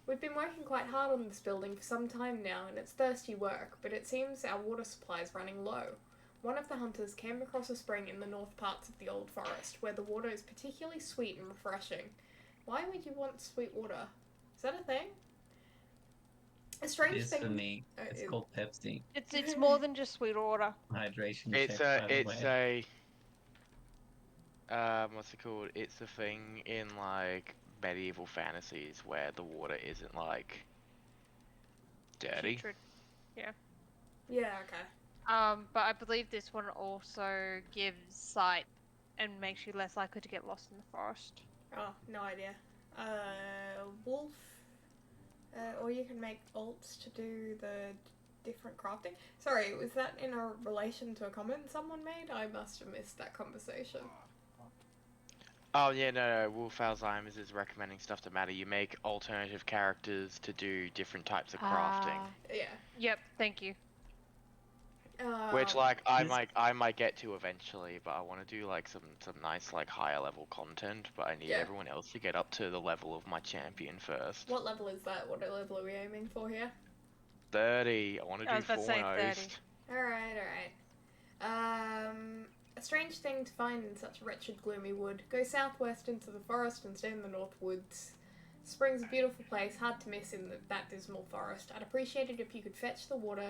We've been working quite hard on this building for some time now, and it's thirsty work, but it seems our water supply is running low. One of the hunters came across a spring in the north parts of the old forest, where the water is particularly sweet and refreshing. Why would you want sweet water? Is that a thing? A strange It is thing. for me. It's called Pepsi. It's more than just sweet water. Hydration It's check, by the way. what's it called? It's a thing in like medieval fantasies where the water isn't like dirty. Putrid. Yeah, okay. But I believe this one also gives sight and makes you less likely to get lost in the forest. Oh, no idea. Wolf. Or you can make alts to do the different crafting. Sorry, was that in a relation to a comment someone made? I must have missed that conversation. Oh yeah, no, Wolf Alzheimer's is recommending stuff to Maddie. You make alternative characters to do different types of crafting. Yeah. Yep, thank you. Which like I Yes. might get to eventually, but I want to do like some nice like higher level content, but I need Yeah. everyone else to get up to the level of my champion first. What level is that? What level are we aiming for here? 30. I want to I do was about to say 30. foremost. Alright, alright. A strange thing to find in such wretched, gloomy wood. Go southwest into the forest and stay in the north woods. Spring's a beautiful place, hard to miss in that dismal forest. I'd appreciate it if you could fetch that water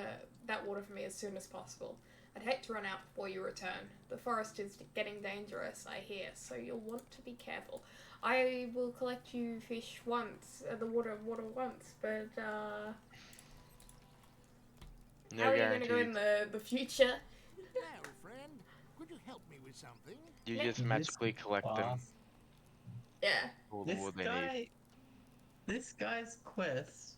for me as soon as possible. I'd hate to run out before you return. The forest is getting dangerous, I hear, so you'll want to be careful. I will collect you fish once, the water once, but No how are you going to go in guarantees. the future? Now, friend, could you help me with something? You Yeah. just magically collect them, Boss. Yeah. all the This wood they need. guy, this guy's quest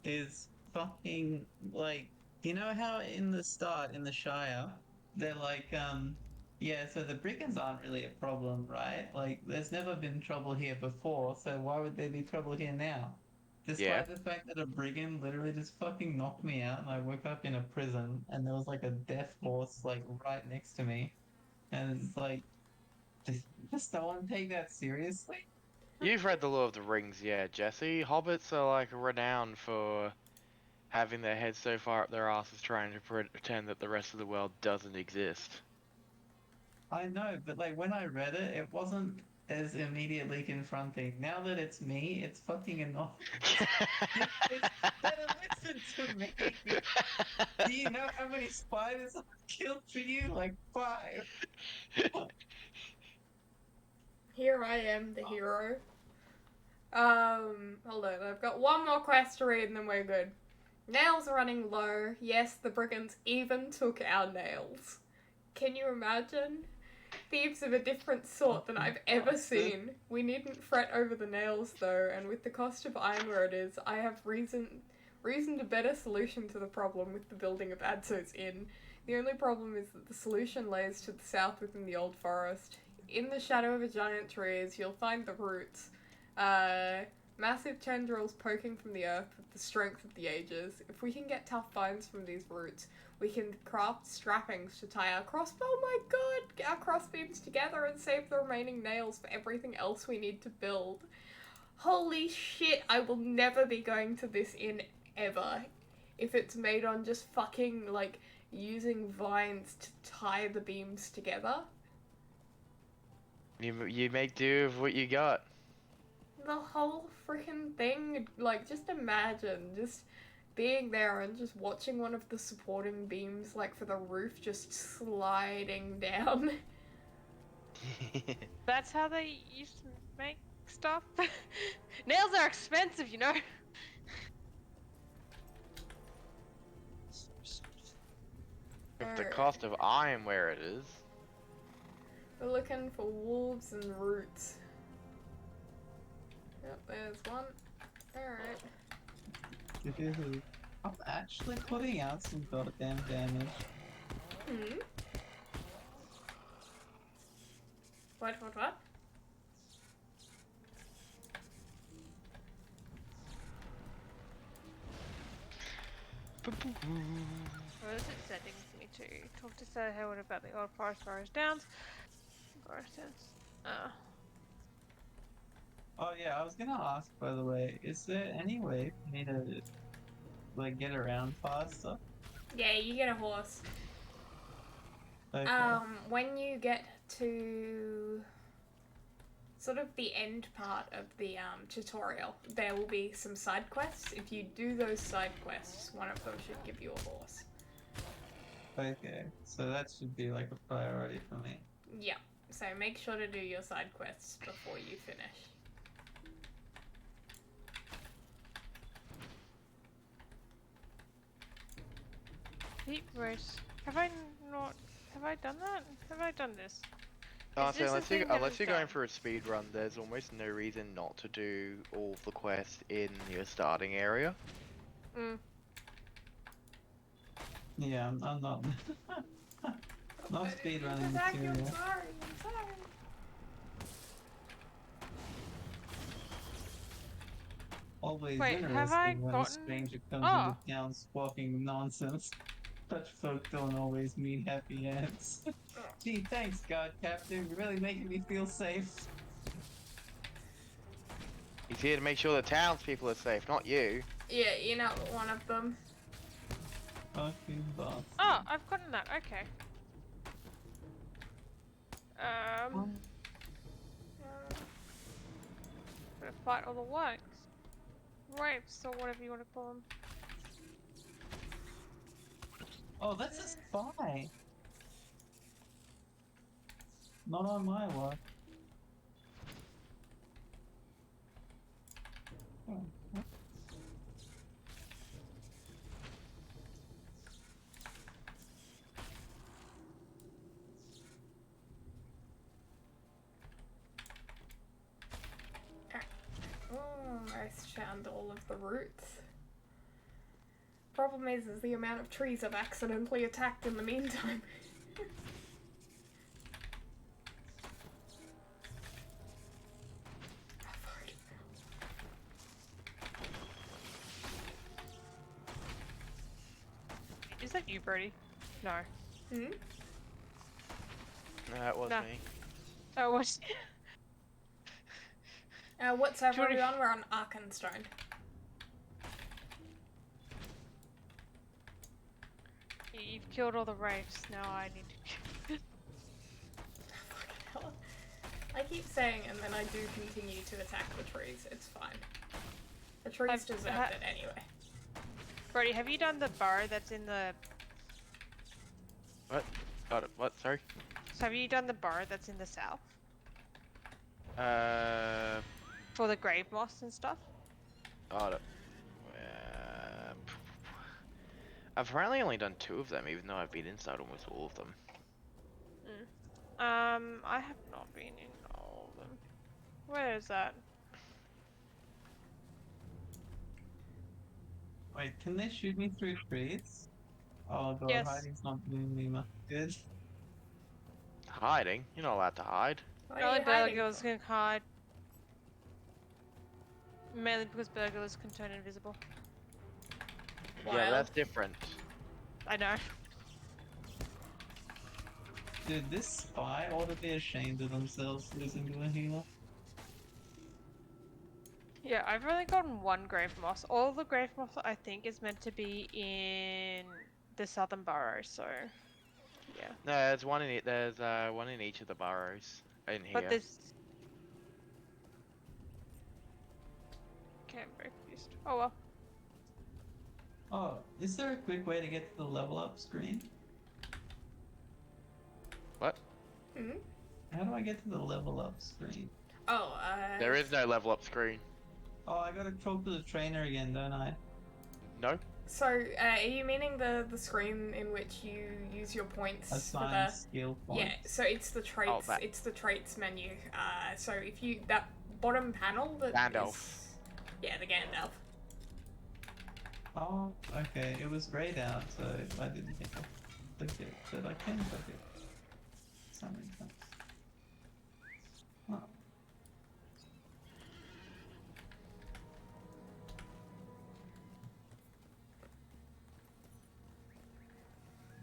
is fucking like, you know how in the start in the Shire, they're like, yeah, so the brigands aren't really a problem, right? Like, there's never been trouble here before, so why would there be trouble here now? Yeah. Despite the fact that a brigand literally just fucking knocked me out and I woke up in a prison and there was like a death horse like right next to me. And it's like, just no one take that seriously? You've read The Lord of the Rings, yeah, Jesse. Hobbits are like renowned for having their heads so far up their asses trying to pretend that the rest of the world doesn't exist. I know, but like when I read it, it wasn't as immediately confronting. Now that it's me, it's fucking annoying. It's better listen to me. Do you know how many spiders I've killed for you? Like 5. Here I am, the hero. Hold on. I've got one more quest to read and then we're good. Nails are running low. Yes, the brigands even took our nails. Can you imagine? Thieves of a different sort than I've ever seen. We needn't fret over the nails though, and with the cost of iron where it is, I have reasoned a better solution to the problem with the building of Adso's Inn. The only problem is that the solution lays to the south within the old forest. In the shadow of a giant trees, you'll find the roots. Massive tendrils poking from the earth with the strength of the ages. If we can get tough vines from these roots, we can craft strappings to tie our oh my god, our crossbeams together and save the remaining nails for everything else we need to build. Holy shit, I will never be going to this inn ever if it's made on just fucking, like, using vines to tie the beams together. You make do with what you got. The whole freaking thing, like, just imagine just being there and just watching one of the supporting beams, like, for the roof just sliding down. That's how they used to make stuff. Nails are expensive, you know. With the cost of iron where it is. We're looking for wolves and roots. Yep, there's one. Alright. I'm actually putting out some goddamn damage. Hmm? What? What is it sending me to? Talk to Sir Howard about the old forest fires downs. Oh yeah, I was gonna ask by the way, is there any way for me to like get around faster? Yeah, you get a horse. Okay. When you get to sort of the end part of the tutorial, there will be some side quests. If you do those side quests, one of them should give you a horse. Okay, so that should be like a priority for me. Yeah, so make sure to do your side quests before you finish. Deep roast. Have I done that? Have I done this? Honestly, this the thing that unless we've you're going done? for a speed run, there's almost no reason not to do all the quests in your starting area. Mm. Yeah, I'm not not speedrunning Zach, I'm material. sorry. Always Wait, have I interesting when a gotten- stranger comes Oh. into town squawking nonsense. Such folk don't always mean happy ends. Gee, thanks, God Captain. You're really making me feel safe. He's here to make sure the townspeople are safe, not you. Yeah, you're not one of them. Fucking boss. Oh, I've gotten that. Okay. Um, Gonna fight all the works. Rapes, or whatever you want to call them. Oh, that's a spy. Not on my watch. Oh, what? Almost found all of the roots. Problem is the amount of trees I've accidentally attacked in the meantime. Is that you, Brody? No. Hmm? No, it was Nah. me. Oh, what? What server are we Jordy- on? We're on Arkenstone. You've killed all the rapes. Now I need to. Fucking hell. I keep saying and then I do continue to attack the trees. It's fine. The trees I've- deserved it anyway. Brody, have you done the burrow that's in the? What? Got it. What? Sorry. So have you done the burrow that's in the south Uh, for the grave moss and stuff? got it. I've apparently only done 2 of them, even though I've been inside almost all of them. I have not been in all of them. Where is that? Wait, can they shoot me through trees? Oh god, Yes. hiding's not doing me much good. Hiding? You're not allowed to hide. What are Only you hiding burglars for? can hide. Mainly because burglars can turn invisible. Yeah, Wild. that's different. I know. Dude, this spy ought to be ashamed of themselves losing to a healer. Yeah, I've only gotten 1 grave moss. All the grave moss I think is meant to be in the southern burrow, so yeah. No, there's one in it. There's one in each of the burrows in here. But this. Okay, I'm very confused. Oh well. Oh, is there a quick way to get to the level up screen? What? Hmm? How do I get to the level up screen? Oh, There is no level up screen. Oh, I gotta talk to the trainer again, don't I? No. So, are you meaning the screen in which you use your points for Assign the... skill points. Yeah, so it's the traits. that. It's the traits menu. So if you that bottom panel that Gandalf. is- yeah, the Gandalf. Oh, okay. It was grayed out, so I didn't think I clicked it, but I can click it. For some reason. Oh.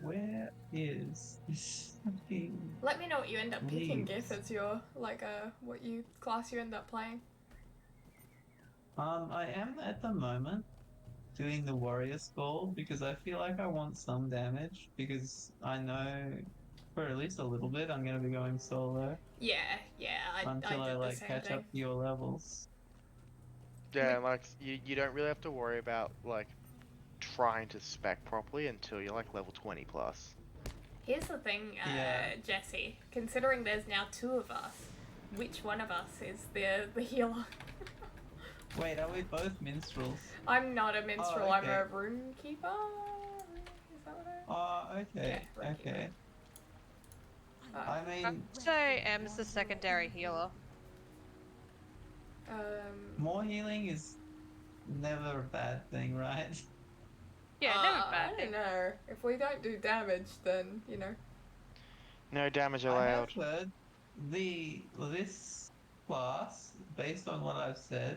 Where is this fucking... Let me know what you end up picking, Leaves. Gif, as your what you class you end up playing. I am at the moment doing the warrior skull because I feel like I want some damage because I know for at least a little bit I'm gonna be going solo Yeah, I until I did the like same catch thing. up to your levels. Yeah, like you don't really have to worry about like trying to spec properly until you're like level 20 plus. Here's the thing, Yeah. Jesse. Considering there's now 2 of us, which one of us is the healer? Wait, are we both minstrels? I'm not a minstrel. Oh, I'm okay. a rune keeper. Is that what I? Oh, okay, Yeah, right okay. I I'd mean, say M's the secondary healer. more healing is never a bad thing, right? Yeah, never bad. I don't know. If we don't do damage, then you know. No damage I have allowed. heard this class, based on what I've said,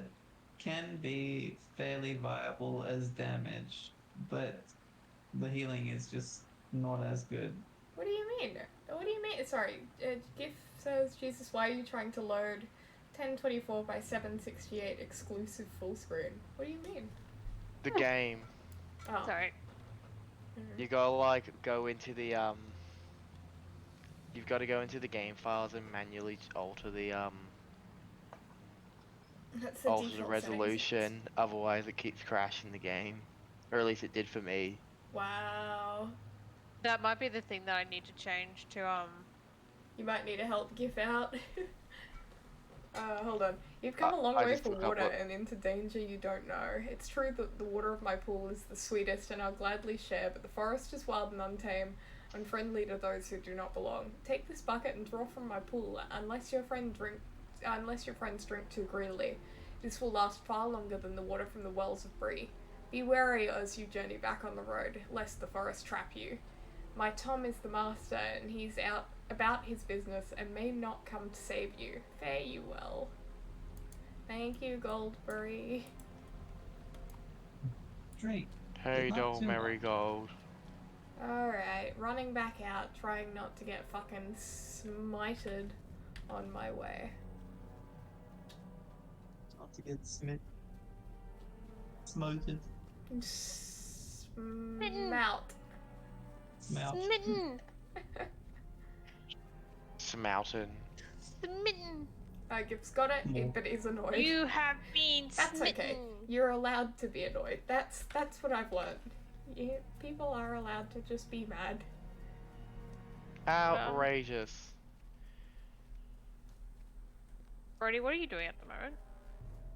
can be fairly viable as damage, but the healing is just not as good. What do you mean? What do you mean? Sorry, Gif says, Jesus, why are you trying to load 1024 by 768 exclusive full screen? What do you mean? The game. Oh. Sorry. You gotta like go into the You've got to go into the game files and manually alter the That's the alter the default resolution. Otherwise, it keeps crashing the game, or at least it did for me. Settings. Wow. That might be the thing that I need to change to You might need a help give out. Hold on. You've come a long I way just for look up water what- and into danger you don't know. It's true that the water of my pool is the sweetest and I'll gladly share, but the forest is wild and untamed, unfriendly to those who do not belong. Take this bucket and draw from my pool, unless your friends drink too greedily. This will last far longer than the water from the wells of Bree. Be wary as you journey back on the road, lest the forest trap you. My Tom is the master, and he's out about his business and may not come to save you. Fare you well. Thank you, Goldberry. Drink. Hey, Not doll too much. marigold. Alright, running back out, trying not to get fucking smited on my way. Not to get smoted. Smelt. Mouth. smitten, Smoutin. smitten. Gibbs got it, Yeah. but is annoyed. You have been That's smitten. okay. You're allowed to be annoyed. That's what I've learned. People are allowed to just be mad. Outrageous. Brody, what are you doing at the moment?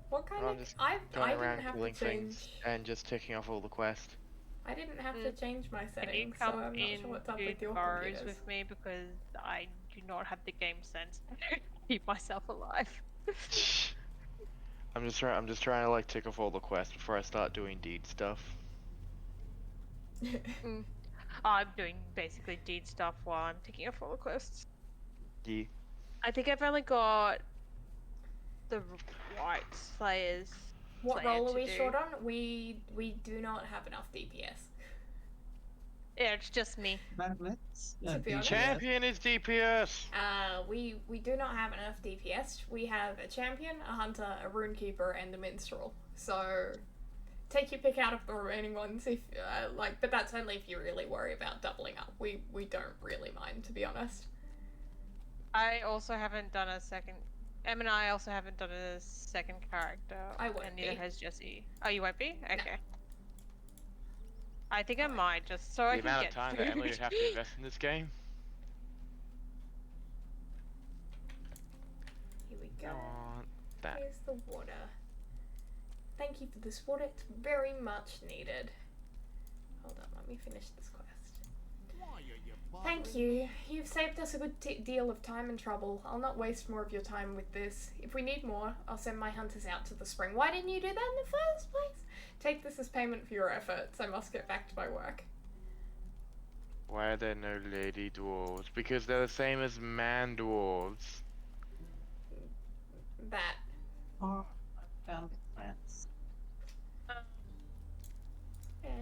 What kind I'm of? just I Going didn't around have to killing change. things and just ticking off all the quests. I didn't have to change my Can you settings, so come I'm not in sure what's up to with your burrows computers. with me because I do not have the game sense to keep myself alive. I'm just trying to like tick off all the quests before I start doing deed stuff. I'm doing basically deed stuff while I'm ticking off all the quests. Yeah. I think I've only got the white slayers. What Slayer role are to we do. short on? We do not have enough DPS. Yeah, it's just me. Magnets. To be honest. Champion is DPS. We do not have enough DPS. We have a champion, a hunter, a rune keeper, and a minstrel. So take your pick out of the remaining ones if but that's only if you really worry about doubling up. We don't really mind, to be honest. I also haven't done a second. Em and I also haven't done a second character. I won't and neither be. has Jesse. Oh, you won't be? Okay. I think I might just so The I can amount get of time food. that Emily would have to invest in this game. Here we go. I want that. Here's the water. Thank you for this water. It's very much needed. Hold on, let me finish this quest. Why are you Thank bothering you. You've saved us a good deal of time and trouble. I'll not waste more of your time with this. If we need more, I'll send my hunters out to the spring. Why didn't you do that in the first place? Take this as payment for your efforts. I must get back to my work. Why are there no lady dwarves? Because they're the same as man dwarves. That. Oh, I found the plants. And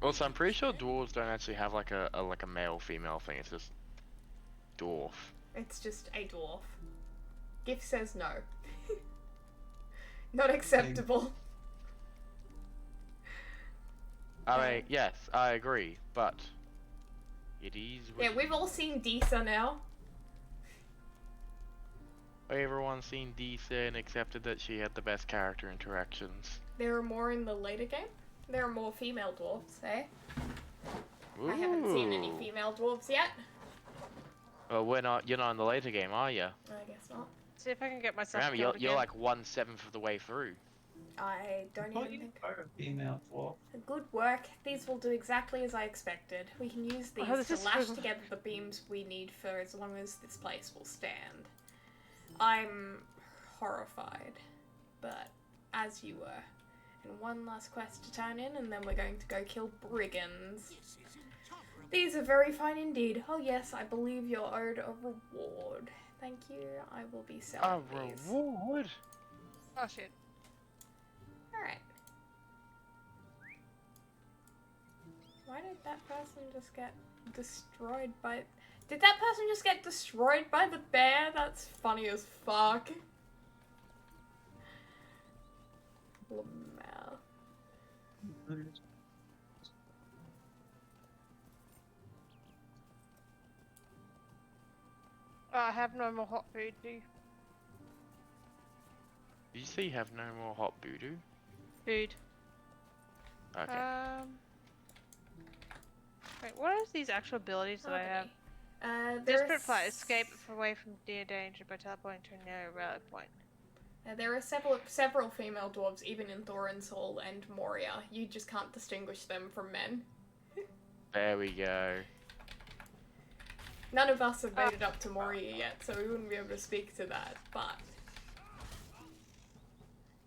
Also, I'm pretty sure dwarves don't actually have like a male female thing. It's just dwarf. it's just a dwarf. Gift says no. Not acceptable. I mean, yes, I agree, but it is. What Yeah, we've all seen Disa now. Everyone's seen Disa and accepted that she had the best character interactions. There are more in the later game. There are more female dwarves, eh? I haven't seen any Ooh. female dwarves yet. Well, we're not. You're not in the later game, are you? I guess not. See if I can get myself Remember, killed you're again. like 1/7 of the way through. I don't Oh, even you think. are a female dwarf. Good work. These will do exactly as I expected. We can use these Oh, this to is lash so- together the beams we need for as long as this place will stand. I'm horrified, but as you were. And one last quest to turn in, and then we're going to go kill brigands. This is intolerable. These are very fine indeed. Oh yes, I believe you're owed a reward. Thank you. I will be A selling these. reward. Oh shit. Alright. Why did that person just get destroyed by... Did that person just get destroyed by the bear? That's funny as fuck. Lamau. I have no more hot food, do you? Did you say you have no more hot voodoo? Food. Okay. Wait, what are these actual abilities that I have? There's Desperate flight. Escape away from near danger by teleporting to a narrow rally point. There are several female dwarves even in Thorin's Hall and Moria. You just can't distinguish them from men. There we go. None of us have made it up to Moria yet, so we wouldn't be able to speak to that, but...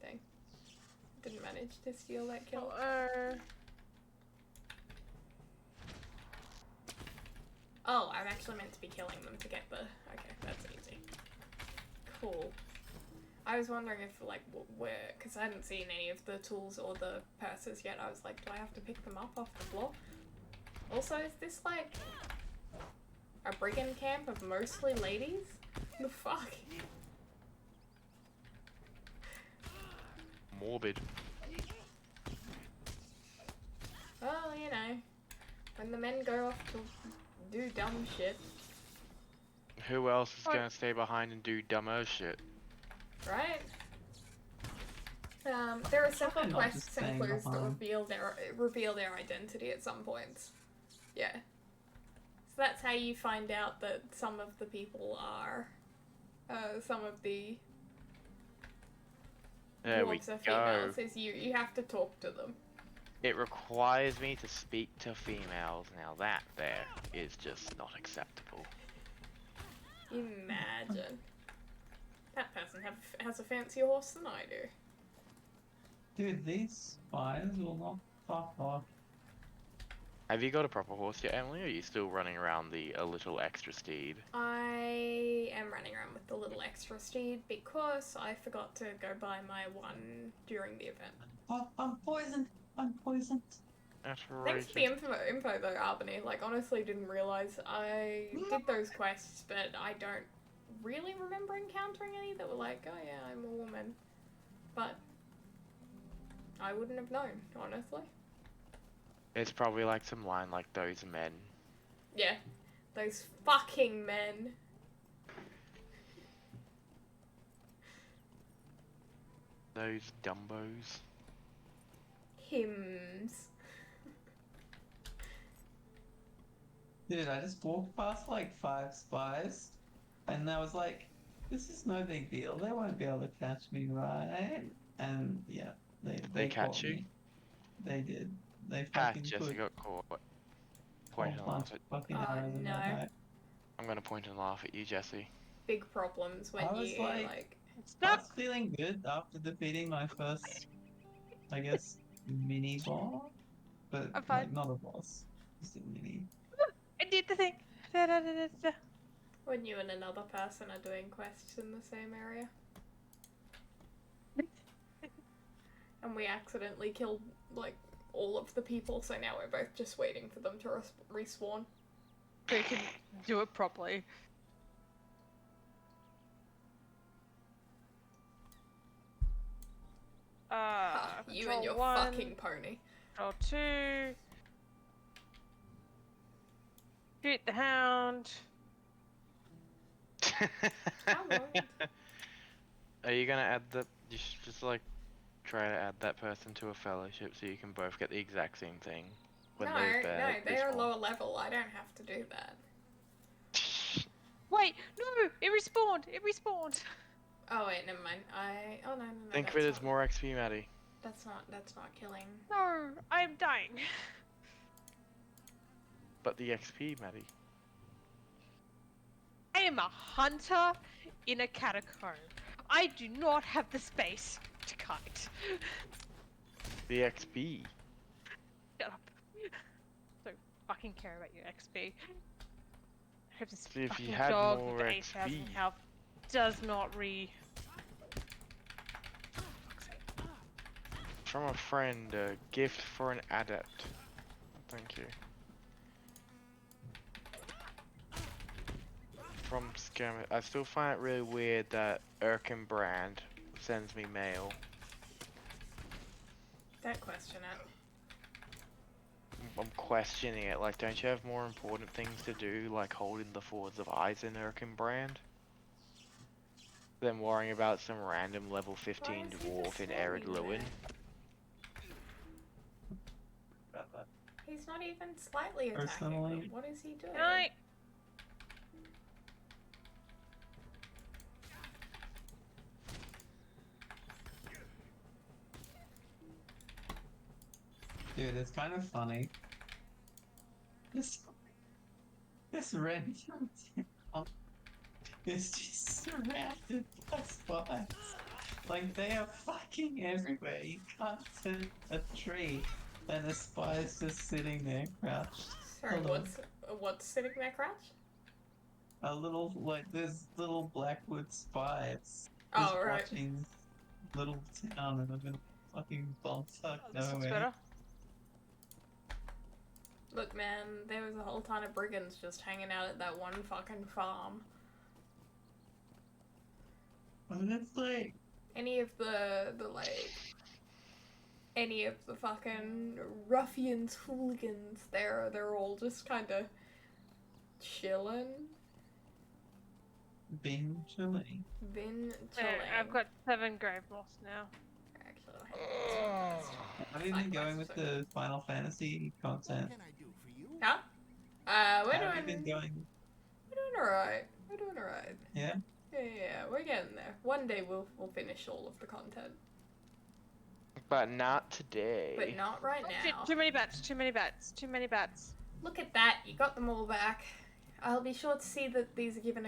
Dang. Didn't manage to steal that kill. Oh, I'm actually meant to be killing them to get the... Okay, that's easy. Cool. I was wondering if, like, where... Because I hadn't seen any of the tools or the purses yet. I was like, do I have to pick them up off the floor? Also, is this, like... a brigand camp of mostly ladies? The fuck? Morbid. Well, you know, when the men go off to do dumb shit, Who else is gonna stay behind and do dumber shit? right? There are several Probably not just quests staying and clues that behind. reveal their identity at some points. Yeah. So that's how you find out that some of the people are, some of the There we dwarves are go. females. Is you have to talk to them. It requires me to speak to females. Now that there is just not acceptable. Imagine. That person has a fancier horse than I do. Dude, these spies will not fuck off. Have you got a proper horse yet, Emily, or are you still running around a little extra steed? I am running around with the little extra steed because I forgot to go buy my one during the event. Oh, I'm poisoned. I'm poisoned. That's Thanks for the info though, Albany. Like, honestly, didn't realize I did those quests, but I don't really remember encountering any that were like, oh yeah, I'm a woman. But I wouldn't have known, honestly. It's probably like some line like those men. Yeah, those fucking men. Those dumbos. Hymns. Dude, I just walked past like 5 spies, and I was like, this is no big deal. They won't be able to catch me, right? And yeah, they catch caught you? me. They did. They Ah, fucking Jesse put got caught. a Point and bunch laugh of at. fucking Oh, arrows in my no. back. I'm gonna point and laugh at you, Jesse. Big problems when I was you like- like I Stop! was feeling good after defeating my first, I guess, mini boss, but I'm fine. like not a boss, just a mini. I did the thing. Da, da, da, da, da. when you and another person are doing quests in the same area. And we accidentally killed, like, all of the people, so now we're both just waiting for them to respawn. So you can do it properly. You and your Control 1, fucking pony. Control 2. Shoot the hound. Are you gonna add the? You should just like try to add that person to a fellowship so you can both get the exact same thing. When No, they they're respawn. lower level. I don't have to do that. Wait, no! It respawned! It respawned! Oh wait, never mind. Oh no. Think of that's it as not- more XP, Maddie. That's not killing. No! I am dying. But the XP, Maddie. I am a hunter in a catacomb. I do not have the space to kite. The XP. Shut up. Don't fucking care about your XP. I hope this See, if you fucking had dog more with 8,000 XP. health does not From a friend, a gift for an adept. Thank you. From Scam. I still find it really weird that Erkin Brand sends me mail. Don't question it. I'm questioning it. Like, don't you have more important things to do, like holding the forts of Eisenherk and Brand, than worrying about some random level 15 Why is he dwarf just in Arid standing Lewin? About that. He's not even slightly attacking Personally- them. What is he doing? Can I? Dude, it's kind of funny. This red town is just surrounded by spies. Like, they are fucking everywhere. You can't turn a tree and a spy's just sitting there crouched. Sorry, Hello. what's sitting there, Crouch? A little, like, there's little Blackwood spies Oh, just right. watching this little town in the middle of fucking bumfuck Oh, this looks nowhere. better. Look, man, there was a whole ton of brigands just hanging out at that one fucking farm. And it's like, Any of the fucking ruffians, hooligans, they're all just kind of chilling. being chilly. Been There, chilling. I've got 7 grave moss now. Actually, I don't have Have you been going with the Final Fantasy What content? can I do for you? Huh? We're How have you been doing going? alright. We're doing alright. Yeah? Yeah, we're getting there. One day we'll finish all of the content, But not today. but not right now. Too many bats. Too many bats. Too many bats. Look at that! You got them all back. I'll be sure to see that these are given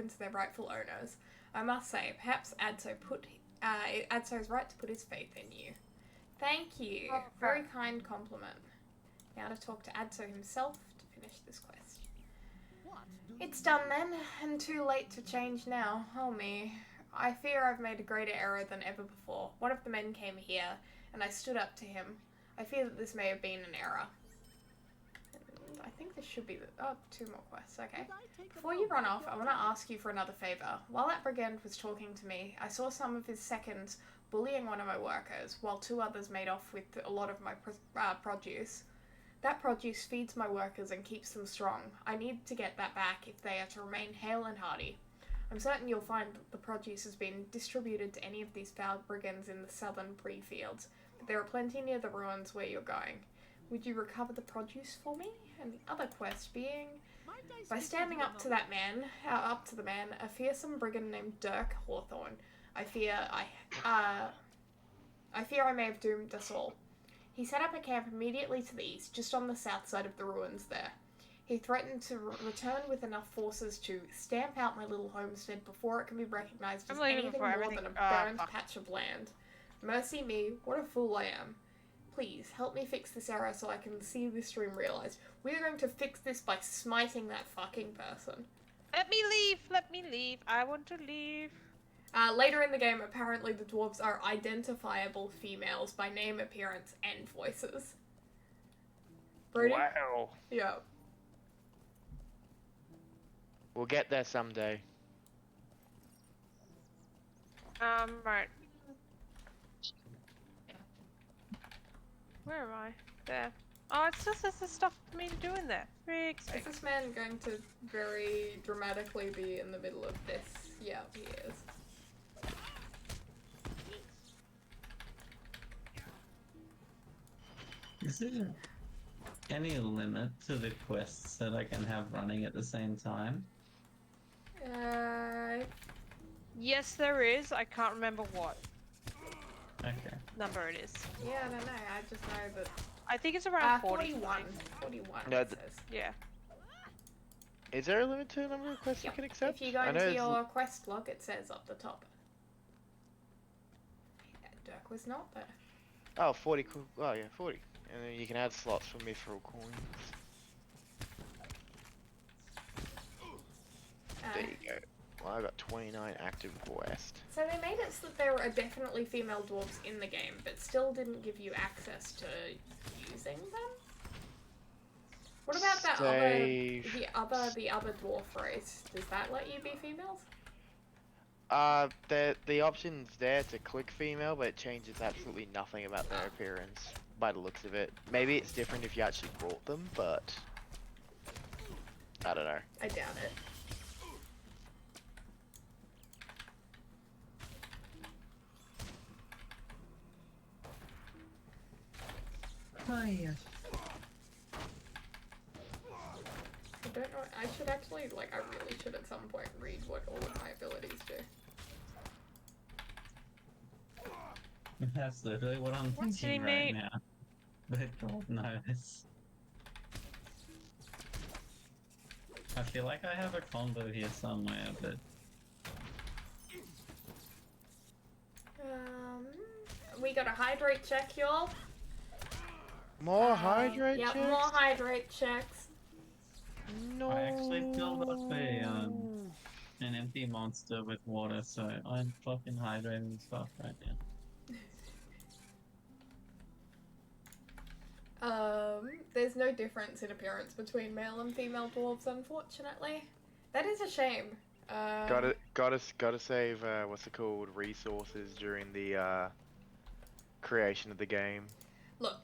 to their rightful owners. I must say, perhaps Adso's right to put his faith in you. Thank you. Oh, Very crap. kind compliment. Now to talk to Adso himself to finish this quest. What do It's done then, and too late to change now. Oh me. I fear I've made a greater error than ever before. One of the men came here, and I stood up to him. I fear that this may have been an error. And I think this should be oh, 2 more quests, okay. Did I take Before a you run moment off, of I your want to time? ask you for another favor. While that brigand was talking to me, I saw some of his seconds bullying one of my workers, while 2 others made off with a lot of my produce. That produce feeds my workers and keeps them strong. I need to get that back if they are to remain hale and hearty. I'm certain you'll find that the produce has been distributed to any of these foul brigands in the southern Bree fields, but there are plenty near the ruins where you're going. Would you recover the produce for me? And the other quest being, Might I by speak standing with up you to that man, a fearsome brigand named Dirk Hawthorne, I fear I may have doomed us all. He set up a camp immediately to the east, just on the south side of the ruins there. He threatened to return with enough forces to stamp out my little homestead before it can be recognized as I'm leaving anything before more everything- than a ah, burned fuck. patch of land. Mercy me, what a fool I am. Please, help me fix this error so I can see this dream realized. We're going to fix this by smiting that fucking person. Let me leave. Let me leave. I want to leave. Later in the game, apparently the dwarves are identifiable females by name, appearance, and voices. Brody? Wow. Yeah. We'll get there someday. Right. Where am I? There. Oh, it still says there's stuff for me to do in there. Freak Is sake. this man going to very dramatically be in the middle of this? Yeah, he is. Is there any limit to the quests that I can have running at the same time? Yes, there is. I can't remember what Okay. number it is. Yeah, I don't know. I just know that. I think it's around 40. 41. 41, No, it th- says. Yeah. Is there a limit to the number of quests Yep. you can accept? If you go I know into it's your quest log, it says up the top. Yeah, Dirk was not there. Oh, 40 oh yeah, 40. And then you can add slots for mithril coins. There you go. Well, I got 29 active quests. So they made it so that there are definitely female dwarves in the game, but still didn't give you access to using them. What about that Save. the other dwarf race? Does that let you be females? The option's there to click female, but it changes absolutely nothing about their appearance by the looks of it. Maybe it's different if you actually brought them, but I don't know. I doubt it. Oh, yeah. I don't know. I should actually, like, I really should at some point read what all of my abilities do. That's literally what I'm What's thinking he right mean? now. But God knows. I feel like I have a combo here somewhere, but We got a hydrate check, y'all. More hydrate Yep, checks? more hydrate checks. No. I actually filled up an empty monster with water, so I'm fucking hydrating stuff right now. There's no difference in appearance between male and female dwarves, unfortunately. That is a shame. Gotta save what's it called, resources during the creation of the game. Look,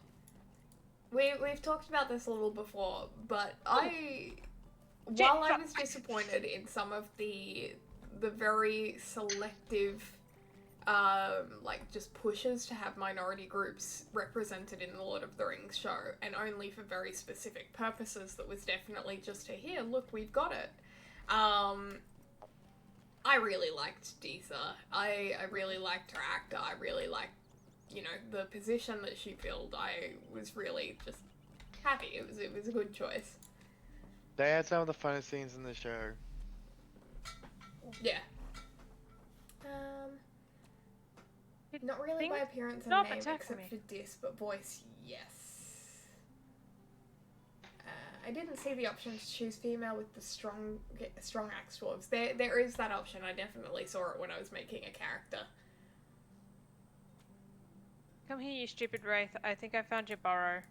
we've talked about this a little before, but while I was disappointed in some of the very selective like just pushes to have minority groups represented in the Lord of the Rings show, and only for very specific purposes, that was definitely just a here, look, we've got it. I really liked Disa. I really liked her actor. I really liked, you know, the position that she filled. I was really just happy. It was a good choice. They had some of the funnest scenes in the show. Yeah. Not really by appearance and Stop name, attacking except me. for dis, but voice, yes. I didn't see the option to choose female with the strong axe dwarves. There is that option. I definitely saw it when I was making a character. Come here, you stupid wraith. I think I found your burrow.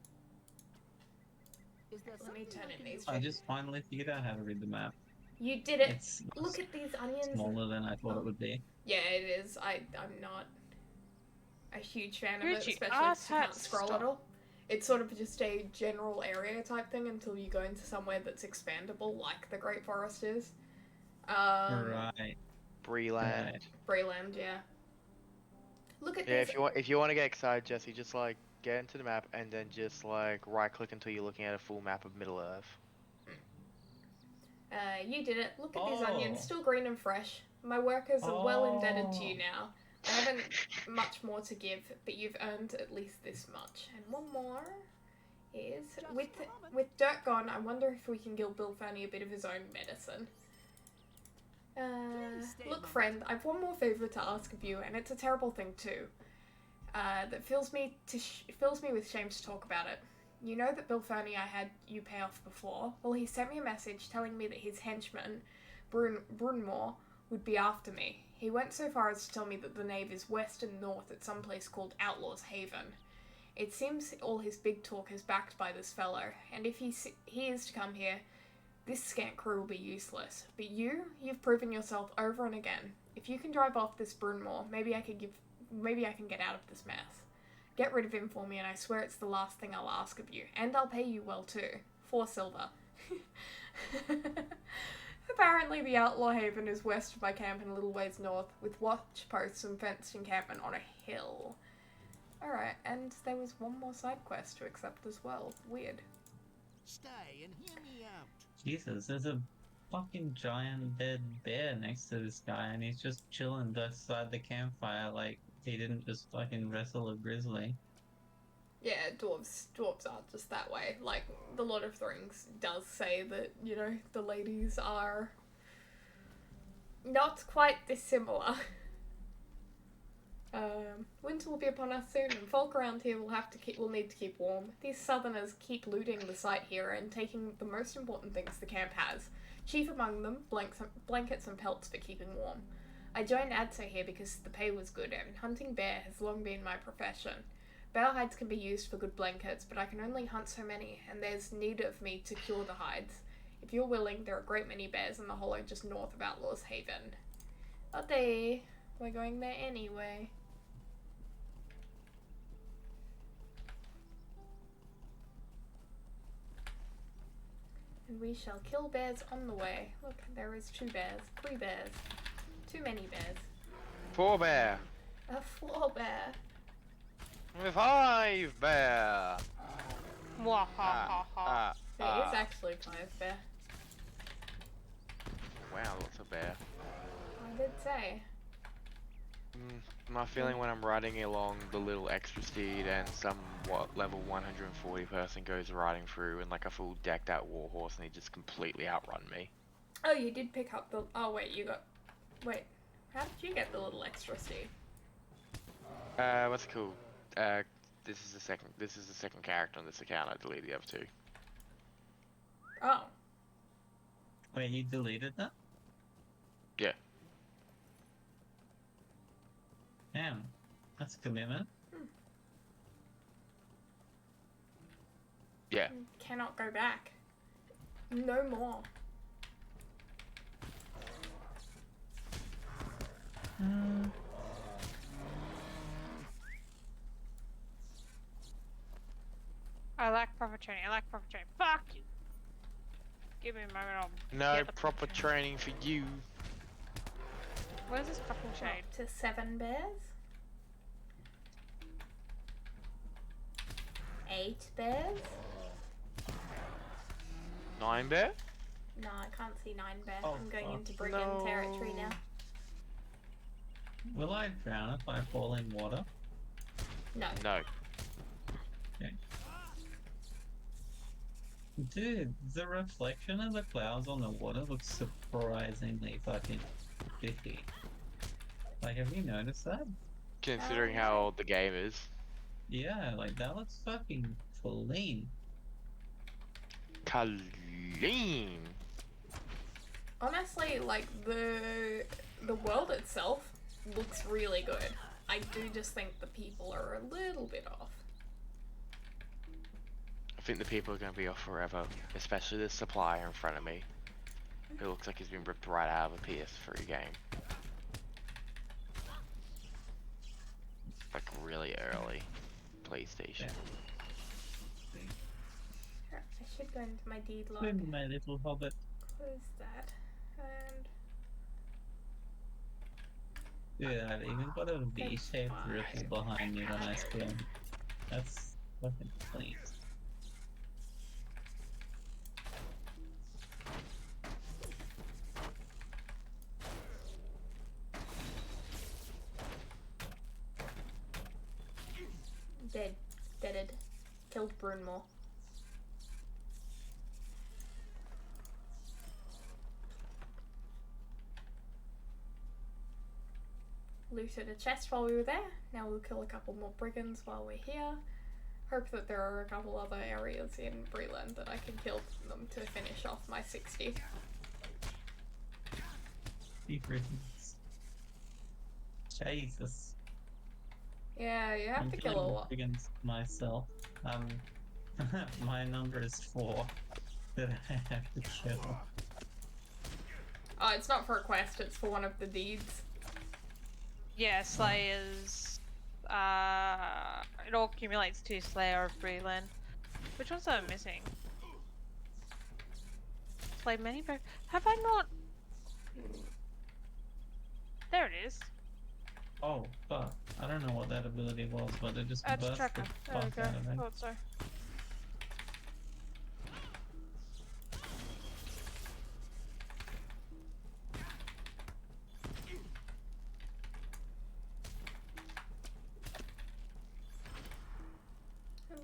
Is there Let me something turn I in can these. do? I just finally figured out how to read the map. You did it. It's Look at these onions. smaller than I thought it would be. Yeah, it is. I'm not a huge fan of it, Gucci, especially if you can't asshat, scroll stop. at all. It's sort of just a general area type thing until you go into somewhere that's expandable, like the Great Forest is. Right. Breeland. Right. Breeland, yeah. Look at Yeah, this. if you want to get excited, Jesse, just like get into the map and then just like right click until you're looking at a full map of Middle Earth. You did it. Look at these Oh. onions, still green and fresh. My workers are well indebted to you now. I haven't much more to give, but you've earned at least this much. And one more is, with dirt gone, I wonder if we can give Bill Fernie a bit of his own medicine. Look, friend, I've one more favor to ask of you, and it's a terrible thing too. That fills me with shame to talk about it. You know that Bill Fernie I had you pay off before? Well, he sent me a message telling me that his henchman, Brunmore, would be after me. He went so far as to tell me that the nave is west and north at some place called Outlaw's Haven. It seems all his big talk is backed by this fellow, and if he is to come here, this scant crew will be useless. But you've proven yourself over and again. If you can drive off this Brunmore, maybe I can get out of this mess. Get rid of him for me, and I swear it's the last thing I'll ask of you. And I'll pay you well too. 4 silver. Apparently the Outlaw Haven is west of my camp and a little ways north, with watch posts and fenced encampment on a hill. Alright, and there was one more side quest to accept as well. Weird. Stay and hear me out. Jesus, there's a fucking giant dead bear next to this guy, and he's just chilling beside the campfire like he didn't just fucking wrestle a grizzly. Yeah, dwarves are just that way. Like, the Lord of the Rings does say that, you know, the ladies are not quite dissimilar. Winter will be upon us soon, and folk around here will need to keep warm. These southerners keep looting the site here and taking the most important things the camp has. Chief among them, blankets and pelts for keeping warm. I joined ADSO here because the pay was good, and hunting bear has long been my profession. Bear hides can be used for good blankets, but I can only hunt so many, and there's need of me to cure the hides. If you're willing, there are a great many bears in the hollow just north of Outlaw's Haven. Okay, we're going there anyway. And we shall kill bears on the way. Look, there is 2 bears, 3 bears, too many bears. 4 bear. A 4 bear. 5 bear. Mwahaha. There is actually 5 bear. Wow, lots of bear. I did say. My feeling when I'm riding along the little extra steed and some level 140 person goes riding through in like a full decked out warhorse and he just completely outrun me. Oh, you did pick up the. Oh wait, you got. Wait, how did you get the little extra steed? What's it called? This is the second character on this account. I deleted the other 2. Oh, Wait, you deleted that? Yeah. Damn, that's a commitment. Yeah. cannot go back. No more. I like proper training. I like proper training. Fuck you. Give me a moment. I'll No get the proper training for you. Where's this fucking shade? Up to 7 bears. 8 bears. 9 bear? No, I can't see 9 bear. Oh, I'm going fuck. into Breeland territory now. Will I drown if I fall in water? No. No. Dude, the reflection of the clouds on the water looks surprisingly fucking bitty. Like, have you noticed that? Considering how old the game is. Yeah, like that looks fucking clean. Clean. Honestly, like the world itself looks really good. I do just think the people are a little bit off. I think the people are going to be off forever, especially the supplier in front of me, who looks like he's been ripped right out of a PS3 game. Like really early PlayStation. I should go into my deed log. Swim, my little hobbit. Close that. And Dude, I've even got a V-shaped ripple behind me when I swim. That's fucking clean. dead. Deaded. Killed Brunmore. Looted a chest while we were there. Now we'll kill a couple more brigands while we're here. Hope that there are a couple other areas in Breeland that I can kill them to finish off my 60. Brigands. Jesus. Yeah, you have I'm to kill a killing lot. brigands myself. My number is 4 that I have to kill. Oh, it's not for a quest, it's for one of the deeds. Yeah, Slayers. It all accumulates to Slayer of Breeland. Which ones am I missing? Slay many birds. Have I not? There it is. Oh, fuck. I don't know what that ability was, but it just Add to burst tracker. the There we fuck go. out of me. Thought so.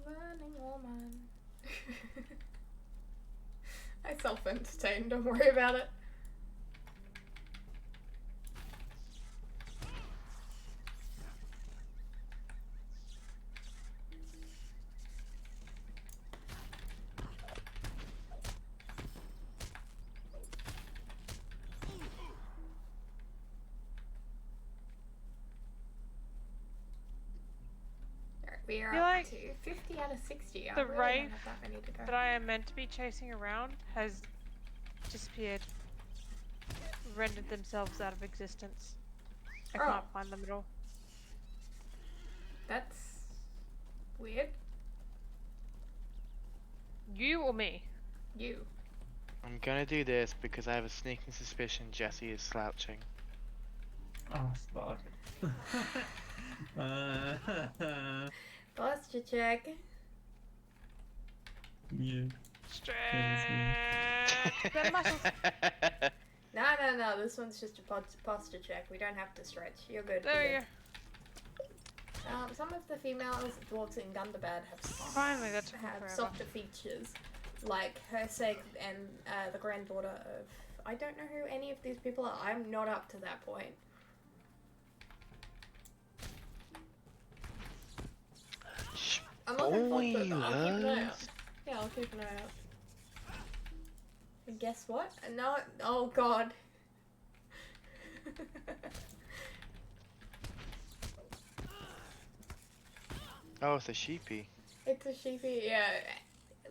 Running woman. I self-entertain, don't worry about it. Alright, we are You're up like- to 50 out of 60. I The really don't Wraith have that many to go. that I am meant to be chasing around has disappeared. rendered themselves out of existence. I Oh. can't find them at all. That's weird. You or me? You. I'm gonna do this because I have a sneaking suspicion Jesse is slouching. Oh, fuck. Posture check. Yeah. Stretch the muscles. No. This one's just a posture check. We don't have to stretch. You're good. There you're you good. Some of the females dwarves in Gundabad Finally, that took me have forever. softer features, like Herseg and the granddaughter of. I don't know who any of these people are. I'm not up to that point. I'm looking forward to it. Though. I'll keep an eye out. Yeah, I'll keep an eye out. And guess what? No. Oh God. Oh, it's a sheepy. It's a sheepy, yeah.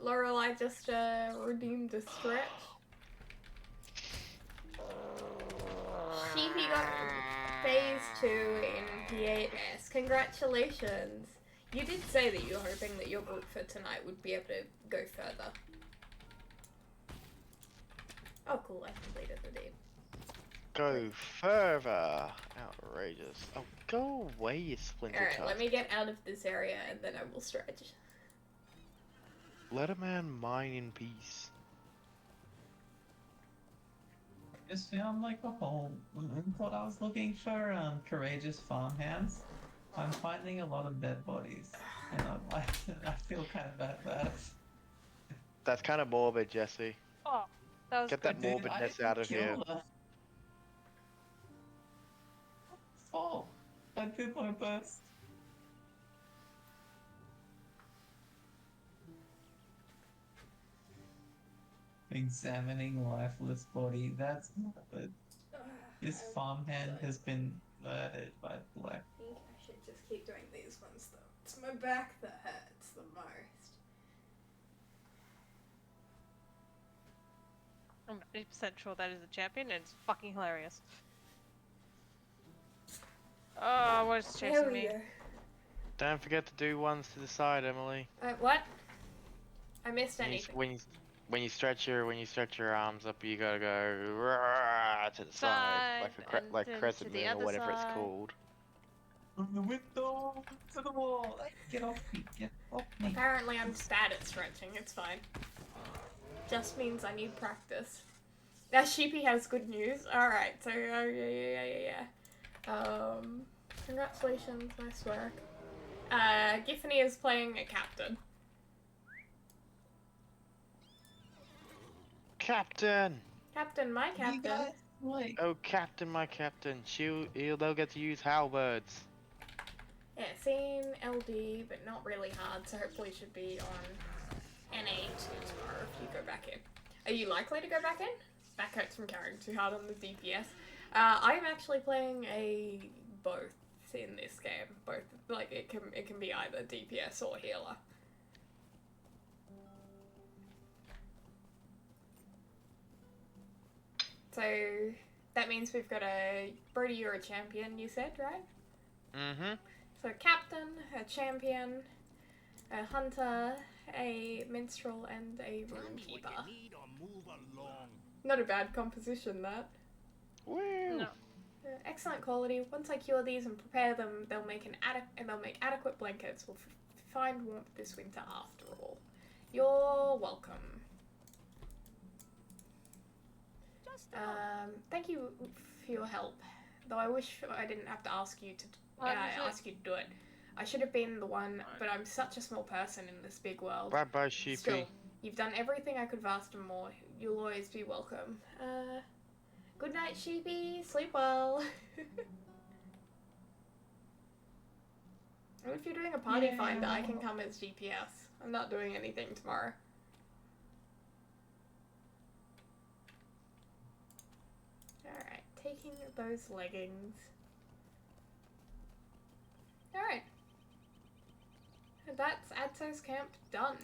Lorelei just redeemed a stretch. Sheepy got phase 2 in P8S. Congratulations. You did say that you were hoping that your group for tonight would be able to go further. Oh cool, I completed the deed. Go further. Outrageous. Oh, go away, you splinter Alright, tusk. let me get out of this area and then I will stretch. Let a man mine in peace. Just found like a whole. Thought I was looking for courageous farmhands. I'm finding a lot of dead bodies, and I feel kind of bad about it. That's kind of morbid, Jesse. Oh, that was Get good. that Dude, morbidness I out of didn't here. kill her. Oh, I did my best. Examining lifeless body. That's not good. This farmhand has been murdered by black. I think I should just keep doing these ones though. It's my back that hurts the most. I'm 90% sure that is a champion, and it's fucking hilarious. Oh, what's There chasing we me? go. Don't forget to do ones to the side, Emily. What? I missed When you, anything. when you stretch your arms up, you gotta go rah, to the side, Side, like and then crescent to the moon or other whatever it's side. called. From the window to the wall. Get off me. Get off me. Apparently I'm just bad at stretching, it's fine. Just means I need practice. Now Sheepy has good news. Alright, so yeah. Congratulations, nice work. Giffany is playing a captain. Captain! Captain, my You captain. guys, like, Oh, Captain, my Captain. They'll get to use halberds. Yeah, same LD, but not really hard, so hopefully should be on NA2 tomorrow if you go back in. Are you likely to go back in? Back hurts from carrying too hard on the DPS. I'm actually playing both in this game. Both, like it can be either DPS or healer. So that means we've got a Brody, you're a champion, you said, right? Mm-hmm. So captain, a champion, a hunter, a minstrel, and a Tell me runekeeper. what you need or move along. Not a bad composition, that. Woo! No. Excellent quality. Once I cure these and prepare them, they'll make adequate blankets. We'll find warmth this winter after all. You're welcome. Just Thank you for your help. Though I wish I didn't have to ask you to ask you to do it. I should have been the one, but I'm such a small person in this big world. Bye-bye, sheepy. Still, you've done everything I could have asked and more. You'll always be welcome. Good night, sheepy. Sleep well. And if you're doing a party finder, I can come as GPS. I'm not doing anything tomorrow. Alright, taking those leggings. Alright. That's Adso's camp done.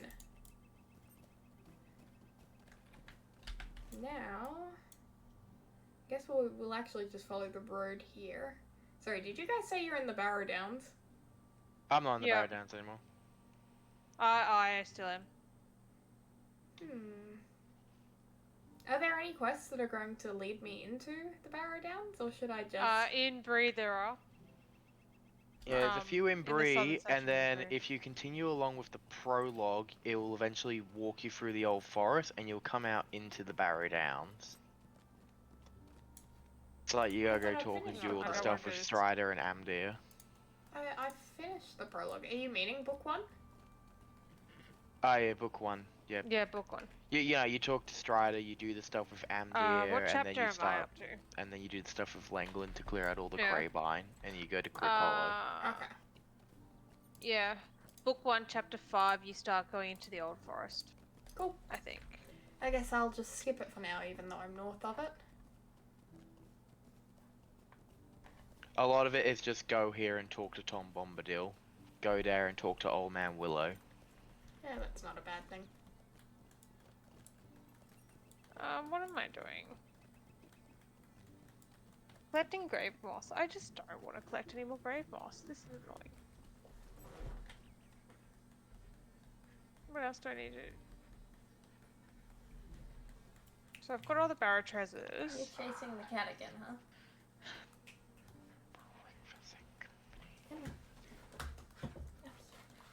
Now, guess we'll actually just follow the road here. Sorry, did you guys say you're in the Barrow Downs? I'm not in the Yeah. Barrow Downs anymore. I still am. Are there any quests that are going to lead me into the Barrow Downs, or should I just... In Bree there are. Yeah, there's a few in in the southern Bree, section and of then Bree. if you continue along with the prologue, it will eventually walk you through the old forest, and you'll come out into the Barrow Downs. It's like you gotta go thought I talk and finished do the all the prologue. stuff with Strider and Amdir. I finished the prologue. Are you meaning book 1? Oh yeah, book 1. Yep. Yeah, book 1. You talk to Strider, you do the stuff with Amdir, What and then chapter you am I start, up to? and then you do the stuff with Langland to clear out all the Yeah. Crabine, and you go to Crypt Hollow. Okay. Yeah. Book 1, chapter 5, you start going into the old forest. Cool. I think. I guess I'll just skip it for now, even though I'm north of it. A lot of it is just go here and talk to Tom Bombadil. Go there and talk to Old Man Willow. Yeah, that's not a bad thing. What am I doing? Collecting grave moss. I just don't want to collect any more grave moss. This is annoying. What else do I need to do? So I've got all the barrow treasures. You're chasing the cat again, huh?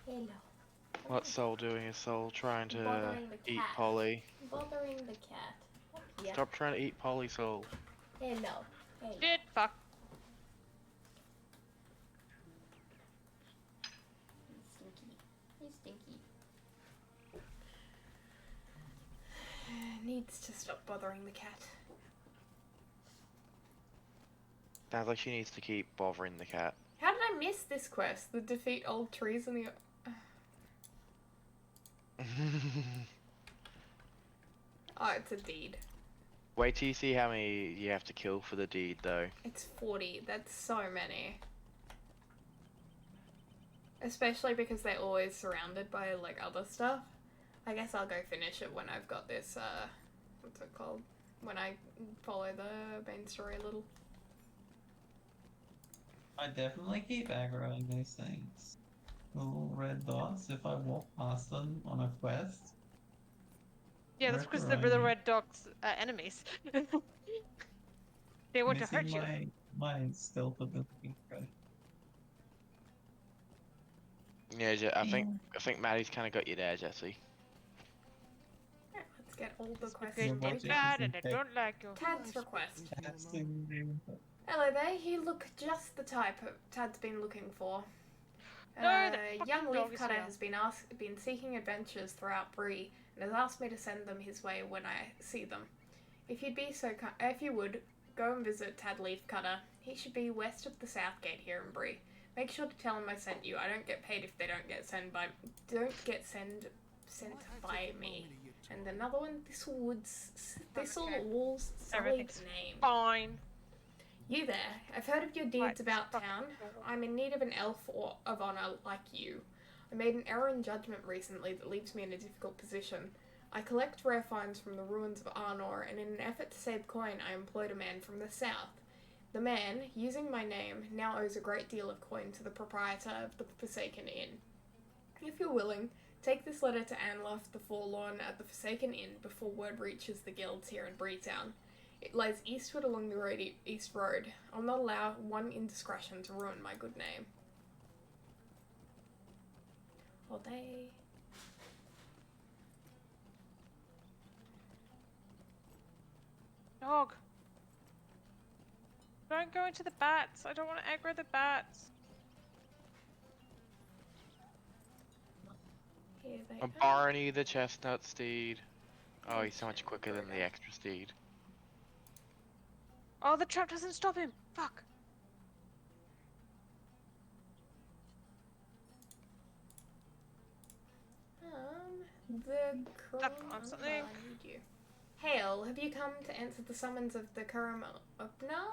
Hello. What's Soul doing? Is Soul trying to Bothering the eat cat. Polly? Bothering the cat. Yeah. Stop trying to eat Polly, Soul. Hello. Hello. Shit, fuck. He's stinky. He's stinky. Needs to stop bothering the cat. Sounds like she needs to keep bothering the cat. How did I miss this quest? The defeat old trees in the... Oh, it's a deed. Wait till you see how many you have to kill for the deed, though. It's 40. That's so many. Especially because they're always surrounded by, like, other stuff. I guess I'll go finish it when I've got this, what's it called? When I follow the main story a little. I definitely keep aggroing these things. Little red dots if I walk past them on a quest. Yeah, that's because the Right. little red dogs are enemies. They want to hurt you. My stealth ability, right? Yeah, I think Maddie's kind of got you there, Jesse. Yeah, let's get all the quests Because You're you're watching bad this and I in don't like you. Tad's request. Absolutely. Hello there, you look just the type Tad's been looking for. No, the fucking young dog is Leafcutter here. has been seeking adventures throughout Bree and has asked me to send them his way when I see them. If you would, go and visit Tad Leafcutter. He should be west of the south gate here in Bree. Make sure to tell him I sent you. I don't get paid if they don't get sent by me. And another one, Thistlewool's sullied Everything's name. Fine. You there? I've heard of your deeds Right, about fuck. town. I'm in need of an elf of honor like you. I made an error in judgment recently that leaves me in a difficult position. I collect rare finds from the ruins of Arnor, and in an effort to save coin, I employed a man from the south. The man, using my name, now owes a great deal of coin to the proprietor of the Forsaken Inn. If you're willing, take this letter to Anlof the Forlorn at the Forsaken Inn before word reaches the guilds here in Breetown. It lies eastward along the East Road. I'll not allow one indiscretion to ruin my good name. All day. Dog. Don't go into the bats. I don't want to aggro the bats. Here they A are. Barney the chestnut steed. Oh, he's so much quicker than the extra steed. Oh, the trap doesn't stop him. Fuck. The Stuck on something. I need you. Hail, have you come to answer the summons of the Kurum Upna?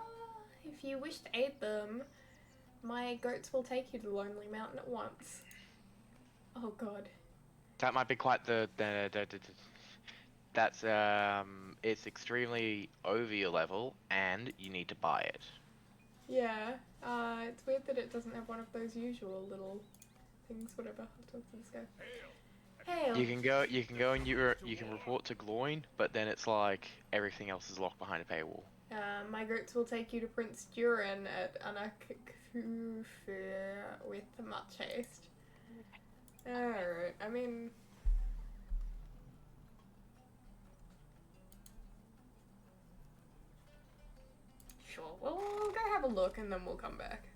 If you wish to aid them, my goats will take you to the Lonely Mountain at once. Oh god. That might be quite the That's it's extremely over your level, and you need to buy it. Yeah. It's weird that it doesn't have one of those usual little things. Whatever. I'll talk to this guy. Hail. You can go and you can report to Gloin, but then it's like everything else is locked behind a paywall. My goats will take you to Prince Durin at Anakufir with much haste. Alright, I mean... Sure, we'll go have a look and then we'll come back.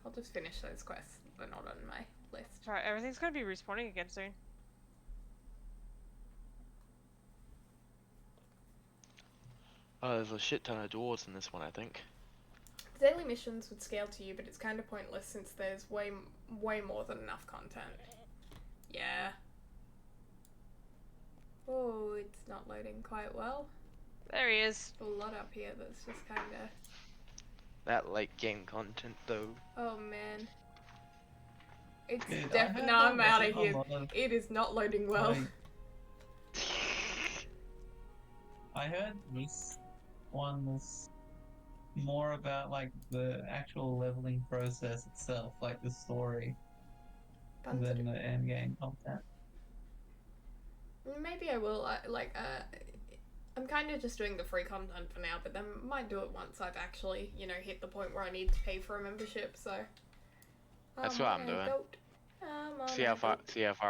I'll just finish those quests. They're not on my list. Sorry, everything's gonna be respawning again soon. Oh, there's a shit ton of doors in this one, I think. The daily missions would scale to you, but it's kind of pointless since there's way more than enough content. Yeah. Oh, it's not loading quite well. There he is. A lot up here that's just kind of... That late game content, though. Oh man. It's Dude, definitely... No, I'm out of here. It is not loading well. I heard this one was more about like the actual leveling process itself, like the story, than the end game content. Maybe I will. I'm kind of just doing the free content for now, but then might do it once I've actually, you know, hit the point where I need to pay for a membership. So That's what I'm doing. See how far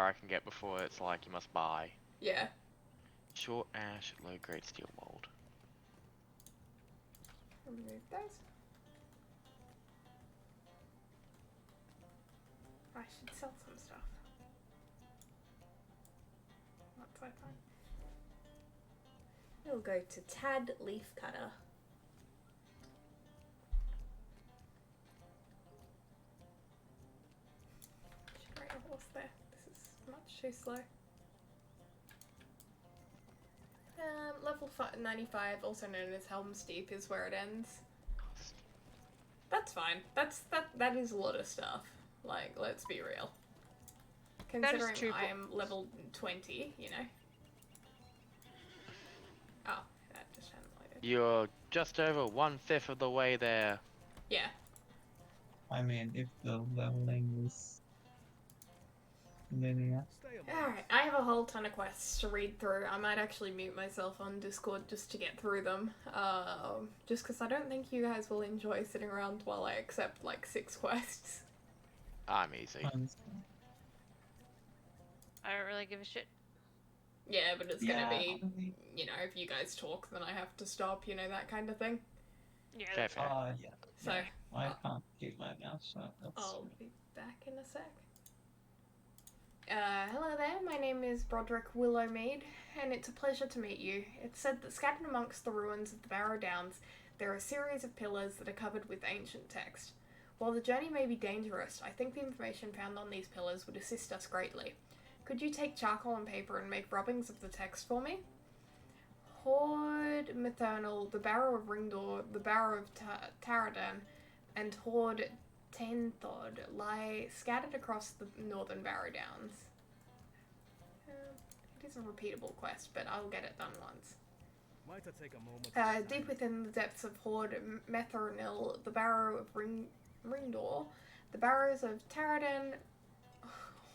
I can get before it's like you must buy. Yeah. Short ash, low grade steel mold. Remove those. I should sell some stuff. Once I find. We'll go to Tad Leaf Cutter. Should rate a horse there. This is much too slow. Level 95, also known as Helm's Deep, is where it ends. That's fine. That is a lot of stuff. Like, let's be real. Considering I am level 20, you know. Oh, that just hadn't loaded. You're just over 1/5 of the way there. Yeah. I mean, if the leveling was linear. Alright, I have a whole ton of quests to read through. I might actually mute myself on Discord just to get through them. Just because I don't think you guys will enjoy sitting around while I accept like 6 quests. I'm easy. I don't really give a shit. Yeah, but it's gonna be, you know, if you guys talk, then I have to stop, you know, that kind of thing. Yeah. Fair. Yeah. So, I can't keep my mouth shut. I'll be back in a sec. Hello there, my name is Broderick Willowmead, and it's a pleasure to meet you. It's said that scattered amongst the ruins of the Barrow Downs, there are a series of pillars that are covered with ancient text. While the journey may be dangerous, I think the information found on these pillars would assist us greatly. Could you take charcoal and paper and make rubbings of the text for me? Horde Maternal, the Barrow of Ringdor, the Barrow of Taradan, and Horde Tenthod lie scattered across the northern Barrow Downs. It is a repeatable quest, but I'll get it done once. Might I take a moment? Deep within the depths of Horde Methernil, the Barrow of Ringdor, the Barrows of Taradan,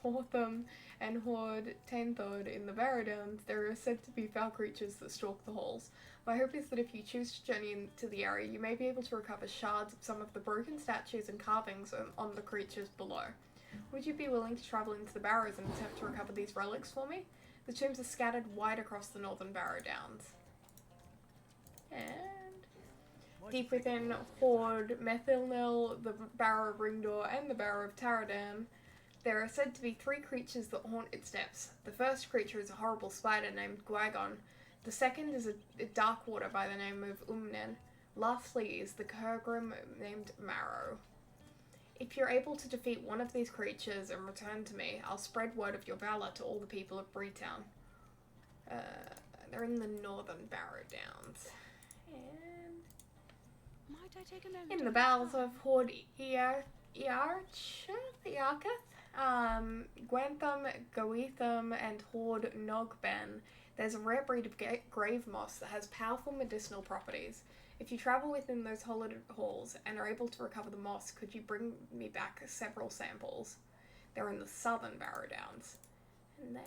Hortham, and Horde Tenthod in the Barrow Downs, there are said to be foul creatures that stalk the halls. My hope is that if you choose to journey into the area, you may be able to recover shards of some of the broken statues and carvings on the creatures below. Would you be willing to travel into the Barrows and attempt to recover these relics for me? The tombs are scattered wide across the northern Barrow Downs. And deep within Horde Methilnil, the Barrow of Ringdor, and the Barrow of Taradan, there are said to be 3 creatures that haunt its depths. The first creature is a horrible spider named Gwagon. The second is a dark water by the name of Umnen. Lastly is the Kurgrim named Marrow. If you're able to defeat one of these creatures and return to me, I'll spread word of your valor to all the people of Breetown. They're in the northern Barrow Downs. And Might I take a moment? in the bowels of Horde Iarketh, Gwentham, Goetham, and Horde Nogben. There's a rare breed of grave moss that has powerful medicinal properties. If you travel within those hollowed halls and are able to recover the moss, could you bring me back several samples? They're in the southern Barrow Downs. And then,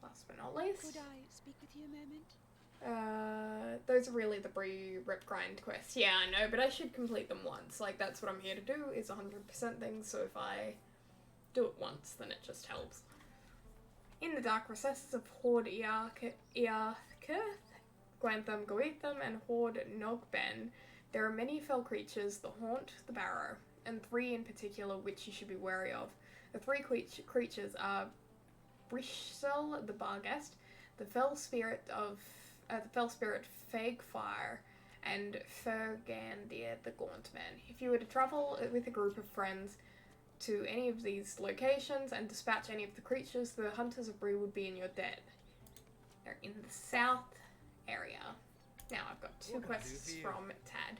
last but not least... Could I speak with you a moment? Those are really the Bree Rip Grind quests. Yeah, I know, but I should complete them once. Like, that's what I'm here to do, is 100% things, so if I do it once, then it just helps. In the dark recesses of Horde Iarketh, Gwantham Goetham, and Horde Nogben, there are many fell creatures that haunt the Barrow, and 3 in particular which you should be wary of. The 3 creatures are Brishsel the Barghest, the fell spirit Fagfire, and Fergandir the Gauntman. If you were to travel with a group of friends to any of these locations and dispatch any of the creatures, the Hunters of Bree would be in your debt. They're in the south area. Now I've got 2 quests from Tad.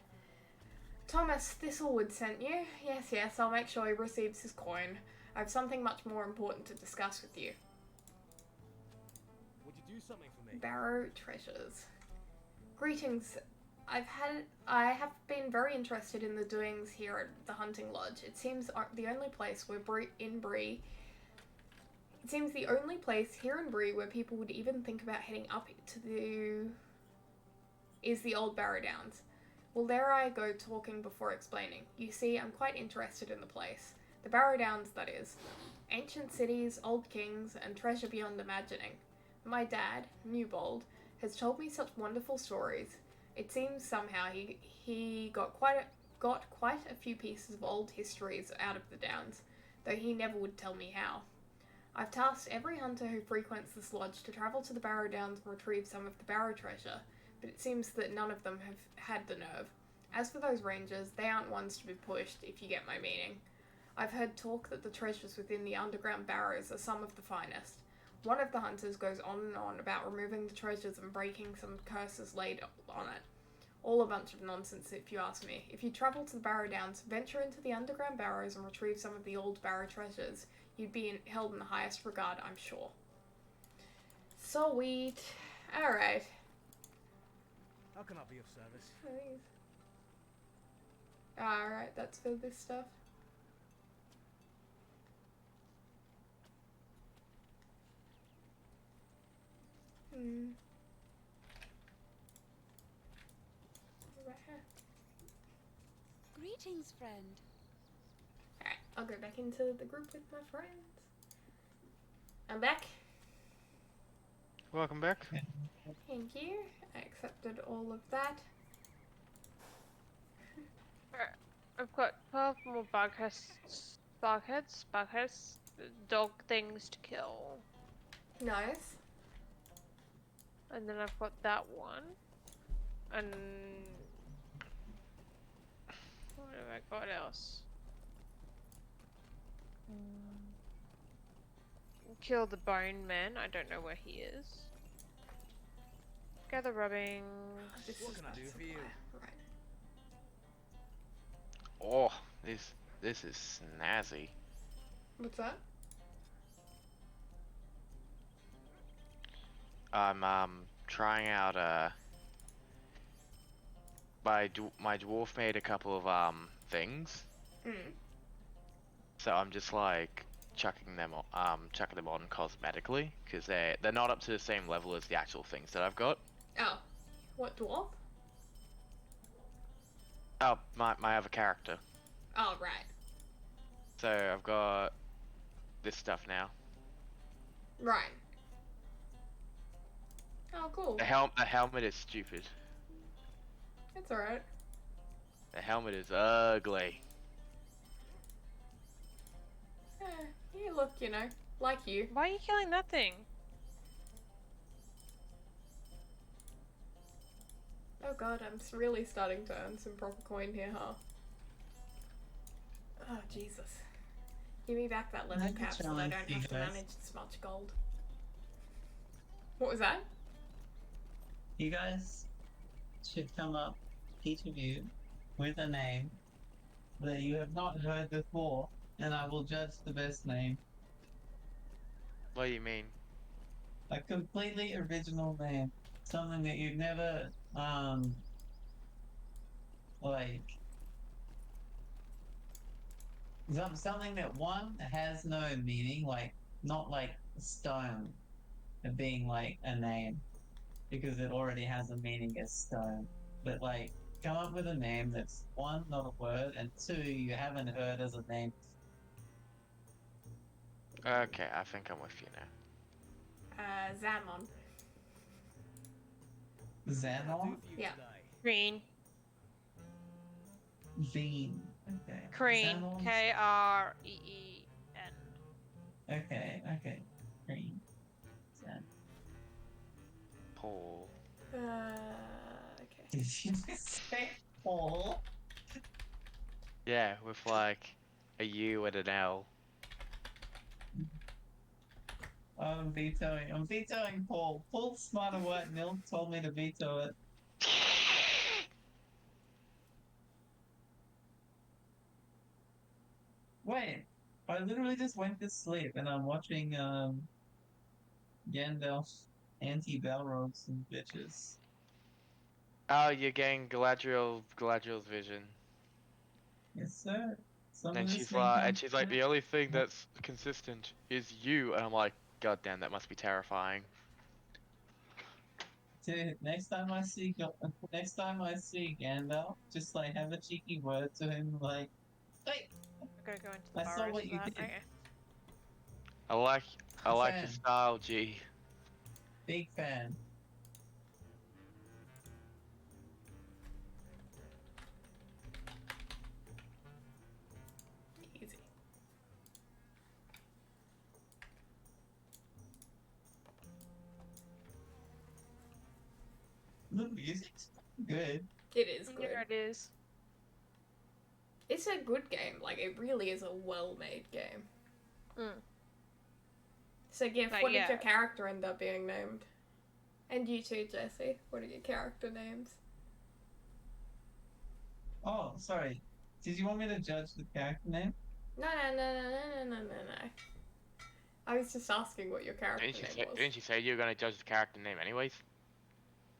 Thomas Thistlewood sent you. Yes, I'll make sure he receives his coin. I have something much more important to discuss with you. Would you do something for me? Barrow treasures. Greetings. I have been very interested in the doings here at the Hunting Lodge. It seems the only place where It seems the only place here in Bree where people would even think about heading up to is the Old Barrow Downs. Well, there I go talking before explaining. You see, I'm quite interested in the place. The Barrow Downs, that is. Ancient cities, old kings, and treasure beyond imagining. My dad, Newbold, has told me such wonderful stories. It seems somehow he got quite a few pieces of old histories out of the Downs, though he never would tell me how. I've tasked every hunter who frequents this lodge to travel to the Barrow Downs and retrieve some of the Barrow treasure, but it seems that none of them have had the nerve. As for those rangers, they aren't ones to be pushed, if you get my meaning. I've heard talk that the treasures within the underground barrows are some of the finest. One of the hunters goes on and on about removing the treasures and breaking some curses laid on it. All a bunch of nonsense, if you ask me. If you travel to the Barrow Downs, venture into the underground barrows and retrieve some of the old Barrow treasures, you'd be held in the highest regard, I'm sure. Sweet. Alright. How can I be of service? Alright, that's for this stuff. Greetings, friend. Alright, I'll go back into the group with my friends. I'm back. Welcome back. Thank you. I accepted all of that. I've got 12 more bugheads, dog things to kill. Nice. And then I've got that one. And what have I got else? Kill the bone man. I don't know where he is. Gather rubbing. What can I do for you? Right. Oh, this is snazzy. What's that? I'm trying out my dwarf made a couple of things. So I'm just like chucking them on cosmetically because they're not up to the same level as the actual things that I've got. Oh, what dwarf? Oh, my other character. Oh, right. So I've got this stuff now. Right. Oh, cool. The helmet is stupid. It's alright. The helmet is ugly. You look, like you. Why are you killing that thing? Oh god, I'm really starting to earn some proper coin here, huh? Oh, Jesus. Give me back that level cap so I don't have to manage this much gold. What was that? You guys should come up, each of you, with a name that you have not heard before, and I will judge the best name. What do you mean? A completely original name. Something that you've never, like, something that one has no meaning, like, not like stone being like a name, because it already has a meaning as stone. But like, come up with a name that's one, not a word, and two, you haven't heard as a name. Okay, I think I'm with you now. Xamon. What can I do Xanon? for you Yeah. today? Green. Veen. Okay. Kreen. Xanons? Kreen. Okay, okay. Green. Xan. Paul. Okay. Did you just say Paul? Yeah, with like a U and an L. I'm vetoing. I'm vetoing Paul. Paul's smarter white Nil told me to veto it. Wait, I literally just went to sleep and I'm watching Gandalf anti-Balrogs and bitches. Oh, you're getting Galadriel's vision. Yes, sir. Some of And this she's may like, come. the only thing that's consistent is you. And I'm like, God damn, that must be terrifying. Dude, next time I see Gandalf, just like have a cheeky word to him, like, "Hey, I'm gonna go into the I saw burrows what for you that. did. Okay. I like your Fan, style, G. big fan." Easy. The music's good. It is good. There it is. It's a good game. Like, it really is a well-made game. Mm. So, Gif, Like, what did yeah. your character end up being named? And you too, Jesse. What are your character names? Oh, sorry. Did you want me to judge the character name? No. I was just asking what your character name was. Didn't you say you were gonna judge the character name anyways?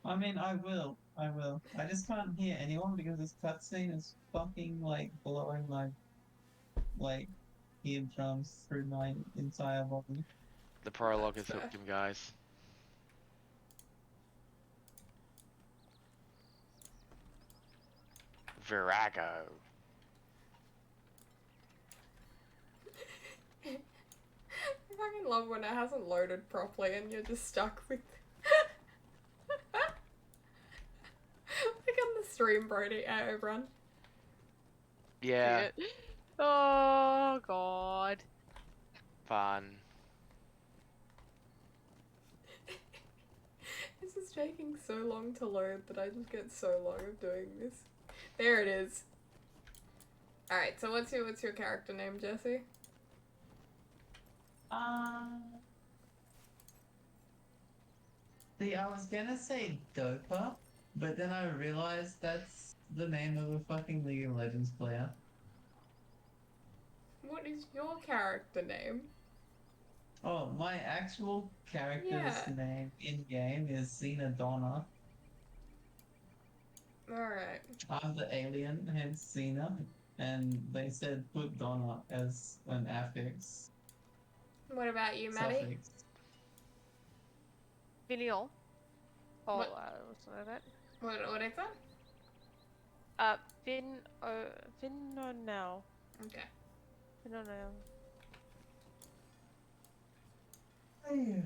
I mean, I will. I will. I just can't hear anyone because this cutscene is fucking like blowing my like eardrums through my entire body. The prologue has That's hooked him, guys. Virago. I fucking love when it hasn't loaded properly and you're just stuck with. Like on the stream, Brody, everyone. Yeah, Shit. Oh god. fun. This is taking so long to load that I just get so long of doing this. There it is. Alright, so what's your character name, Jesse? See, I was gonna say Dopa, but then I realized that's the name of a fucking League of Legends player. What is your character name? Oh, my actual character's Yeah. name in game is Xena Donna. Alright. I'm the alien, hence Xena, and they said put Donna as an affix. What about you, Maddie? Suffix. Vinyl. Oh, What? what's that? What is that? Vinonel. Okay. Vinonel.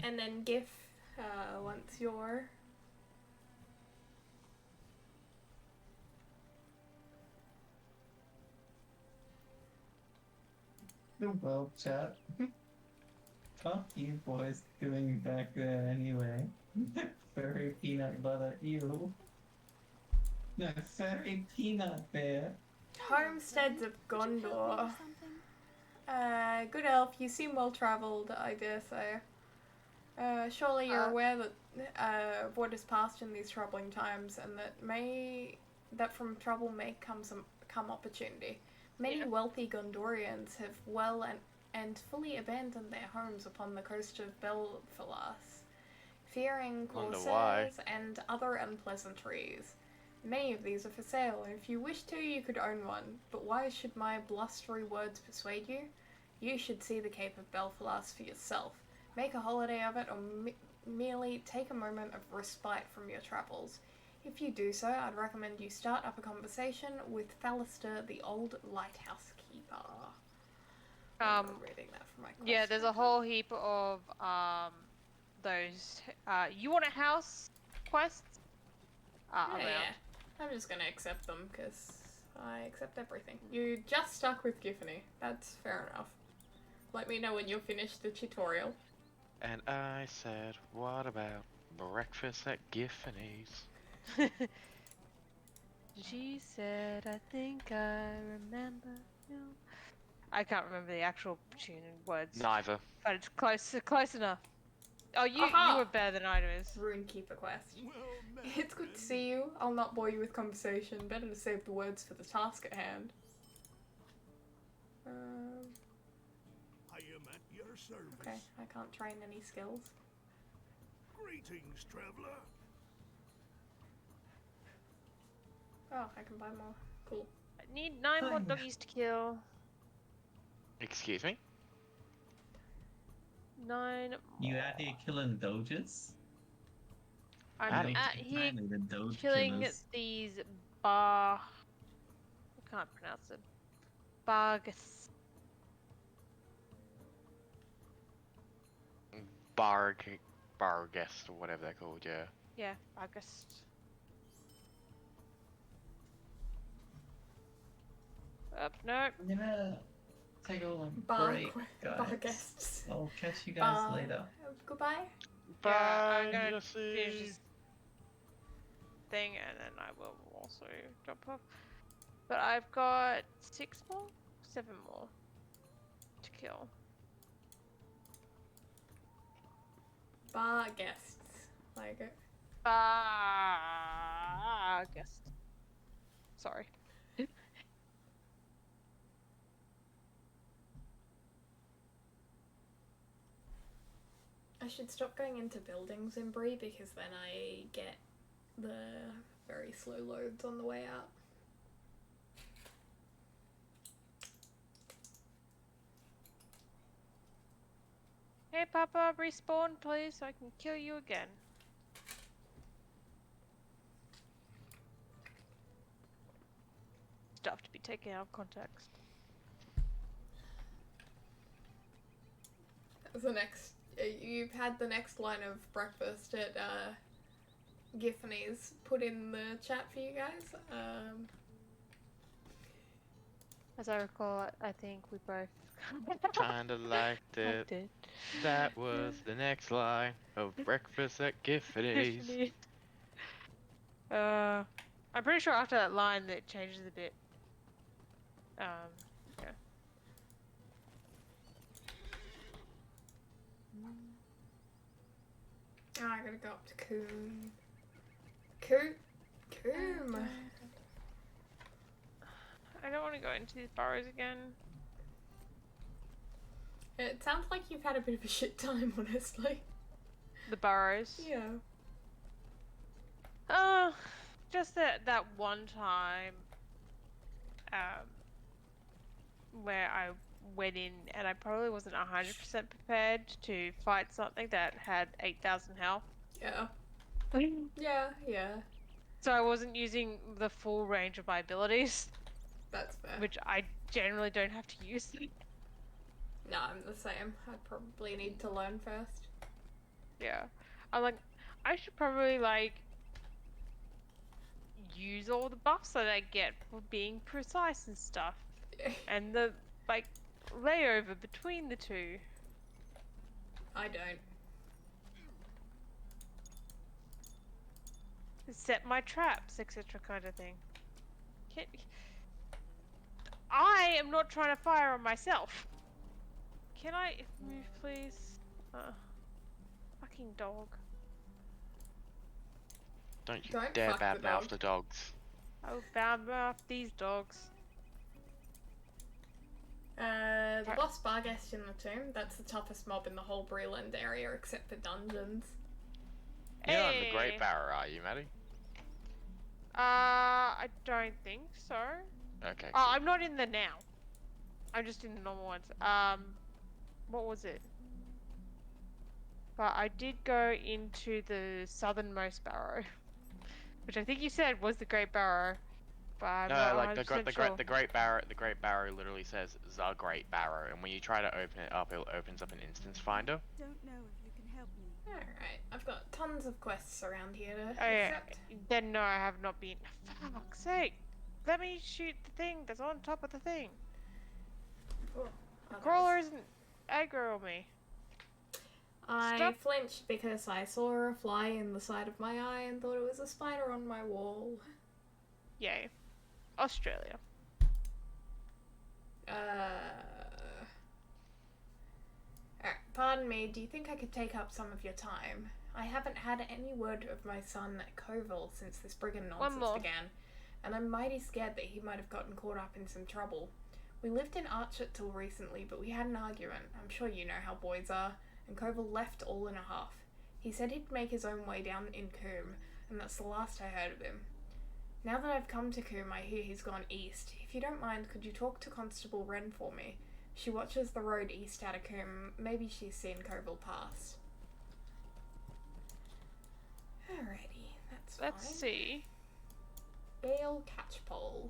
And then GIF, once your... The world chat. Fuck you boys doing back there anyway. Furry peanut butter, ew. No, furry peanut bear. Homesteads of Gondor. Good elf, you seem well travelled, I dare say. Surely you're aware that what is past in these troubling times, and that from trouble may come opportunity. Many Yeah. wealthy Gondorians have and fully abandoned their homes upon the coast of Belfalas, fearing Wonder why. corsairs and other unpleasantries. Many of these are for sale, and if you wish to, you could own one. But why should my blustery words persuade you? You should see the Cape of Belfalas for yourself. Make a holiday of it, or merely take a moment of respite from your travels. If you do so, I'd recommend you start up a conversation with Fallister, the old lighthouse keeper. I'm reading that for my Yeah, there's a quest whole heap of those you want a house quests tracker. around. Yeah. I'm just gonna accept them because I accept everything. You just stuck with Giffany. That's fair enough. Let me know when you'll finish the tutorial. And I said, what about breakfast at Giffany's? She said, I think I remember you. I can't remember the actual tune and words, Neither. but it's close enough. Oh, you Aha! were better than I was. Runekeeper quest. It's good to see you. I'll not bore you with conversation. Better to save the words for the task at hand. I am at your service. Okay, I can't train any skills. Greetings, traveler. Oh, I can buy more. Cool. I need 9 more Fine. doggies to kill. Excuse me? 9 You more. out here killing doges? I'm Howdy. out here Finally, the doge killing killers. these bar. I can't pronounce it. Bargus. Bar guest or whatever they're called, yeah. Yeah, Bargus. No. I'm gonna take a little Bar break, guys. bar guests. I'll catch you guys later. Goodbye. Yeah, I'm Bye, gonna Jesse. finish this thing and then I will also jump off. But I've got 6 more? 7 more to kill. Bar guests. Like it. Bargus. Sorry. I should stop going into buildings in Bree because then I get the very slow loads on the way out. Hey Papa, respawn please so I can kill you again. Stuff to be taken out of context. The next, you've had the next line of breakfast at Giffany's put in the chat for you guys. As I recall, I think we both Kinda liked it. did. That was the next line of breakfast at Giffany's. I'm pretty sure after that line that it changes a bit. Yeah. Oh, I gotta go up to Coombe. Coombe. I don't want to go into these burrows again. It sounds like you've had a bit of a shit time, honestly. The burrows. Yeah. Just that one time, where I went in and I probably wasn't 100% prepared to fight something that had 8,000 health. Yeah. Yeah. So I wasn't using the full range of my abilities, That's fair. which I generally don't have to use. No, I'm the same. I'd probably need to learn first. Yeah. I'm like, I should probably like use all the buffs that I get for being precise and stuff. And the like layover between the two. I don't. Set my traps, etc. kind of thing. I am not trying to fire on myself. Can I move, please? Fucking dog. Don't you Don't dare fuck the badmouth dog. the dogs. I will badmouth these dogs. The boss Barghest in the tomb, that's the toughest mob in the whole Breeland area except for dungeons. You're not in the Hey. Great Barrow, are you, Maddie? I don't think so. Okay. Oh, I'm not in the now. I'm just in the normal ones. What was it? But I did go into the southernmost barrow, which I think you said was the Great Barrow. But I'm No, not like the 100% sure. Great Barrow literally says the Great Barrow, and when you try to open it up, it opens up an instance finder. Don't know if you can help me. Alright, I've got tons of quests around here to Oh, yeah. accept. Then no, I have not been. For fuck's sake! Let me shoot the thing that's on top of the thing. Oh, The others. crawler isn't aggro on me. I Stop. flinched because I saw a fly in the side of my eye and thought it was a spider on my wall. Yay. Australia. Alright, pardon me, do you think I could take up some of your time? I haven't had any word of my son Koval since this brigand One nonsense more. began, and I'm mighty scared that he might have gotten caught up in some trouble. We lived in Archet till recently, but we had an argument. I'm sure you know how boys are, and Koval left all in a huff. He said he'd make his own way down in Coombe, and that's the last I heard of him. Now that I've come to Coombe, I hear he's gone east. If you don't mind, could you talk to Constable Wren for me? She watches the road east out of Coombe. Maybe she's seen Koval pass. Alrighty, that's Let's fine. see. Gale Catchpole.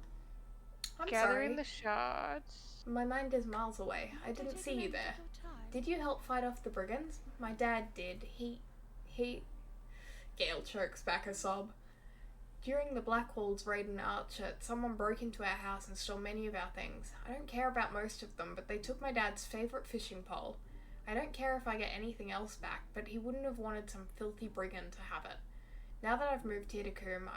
I'm Gathering sorry. the shards. My mind is miles away. I didn't see you there. Did you help fight off the brigands? My dad did. He... Gale chokes back a sob. During the Blackwolds raid in Archet, someone broke into our house and stole many of our things. I don't care about most of them, but they took my dad's favourite fishing pole. I don't care if I get anything else back, but he wouldn't have wanted some filthy brigand to have it. Now that I've moved here to Coombe,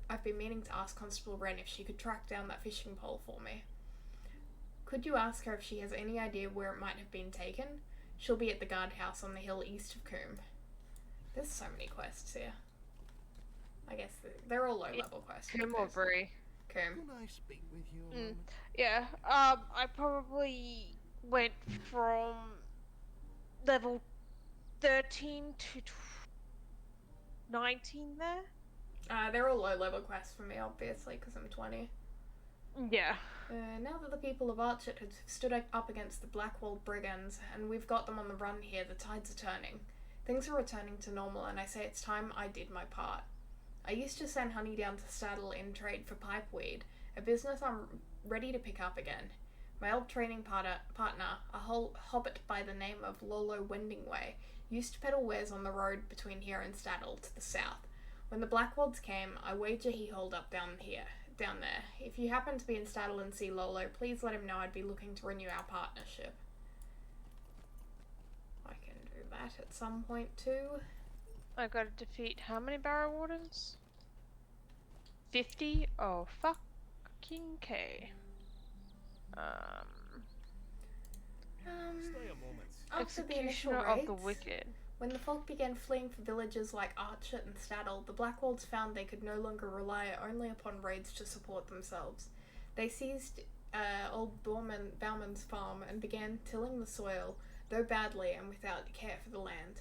I've been meaning to ask Constable Wren if she could track down that fishing pole for me. Could you ask her if she has any idea where it might have been taken? She'll be at the guardhouse on the hill east of Coombe. There's so many quests here. I guess they're all low-level quests. Coombe or Bree? Coombe. Can I speak with you a moment? Yeah, I probably went from level 13 to 19 there. They're all low-level quests for me, obviously, because I'm 20. Yeah. Now that the people of Archet have stood up against the Blackwall brigands, and we've got them on the run here, the tides are turning. Things are returning to normal, and I say it's time I did my part. I used to send honey down to Staddle in trade for pipeweed, a business I'm ready to pick up again. My old training partner, a whole hobbit by the name of Lolo Wendingway, used to peddle wares on the road between here and Staddle to the south. When the Blackwolds came, I wager he holed up down there. If you happen to be in Staddle and see Lolo, please let him know I'd be looking to renew our partnership. I can do that at some point too. I gotta defeat how many Barrow Wardens? 50? Oh, fucking K. Stay a moment. After the initial Executioner raids, of the Wicked. when the folk began fleeing for villages like Archet and Staddle, the Blackwolds found they could no longer rely only upon raids to support themselves. They seized old Bauman's farm and began tilling the soil, though badly and without care for the land.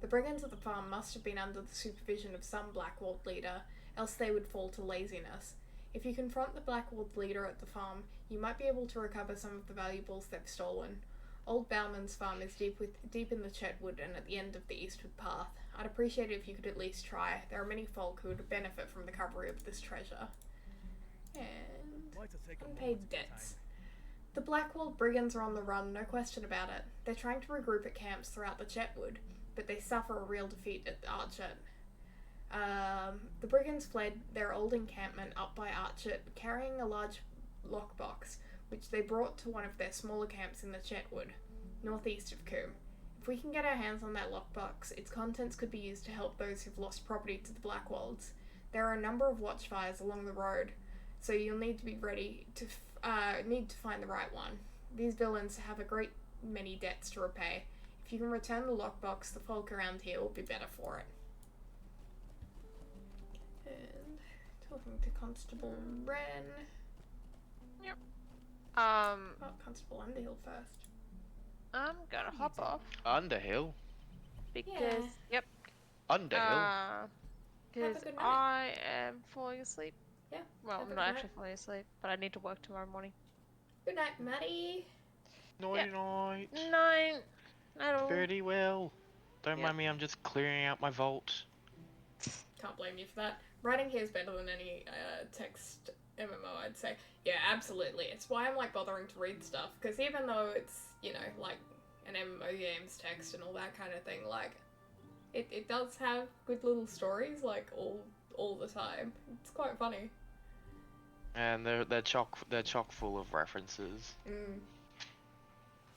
The brigands of the farm must have been under the supervision of some Blackwald leader, else they would fall to laziness. If you confront the Blackwald leader at the farm, you might be able to recover some of the valuables they've stolen. Old Bauman's farm is deep in the Chetwood and at the end of the eastward path. I'd appreciate it if you could at least try. There are many folk who would benefit from the recovery of this treasure. And Why to take a moment unpaid of your debts. time? The Blackwald brigands are on the run, no question about it. They're trying to regroup at camps throughout the Chetwood, but they suffer a real defeat at Archet. The brigands fled their old encampment up by Archet, carrying a large lockbox, which they brought to one of their smaller camps in the Chetwood, northeast of Coombe. If we can get our hands on that lockbox, its contents could be used to help those who've lost property to the Blackwolds. There are a number of watchfires along the road, so you'll need to be ready to find the right one. These villains have a great many debts to repay. If you can return the lockbox, the folk around here will be better for it. And talking to Constable Wren. Yep. Oh, Constable Underhill first. I'm gonna hop off Underhill? because yep. Underhill? Have a Because good night. I am falling asleep. Yeah. Well, have a I'm good not night. actually falling asleep, but I need to work tomorrow morning. Good night, Maddie. Night night. Nine. At all. Very well. Don't Yep. mind me, I'm just clearing out my vault. Can't blame you for that. Writing here is better than any text MMO, I'd say. Yeah, absolutely. It's why I'm like bothering to read stuff, because even though it's, you know, like an MMO game's text and all that kind of thing, like it does have good little stories like all the time. It's quite funny. And they're chock full of references.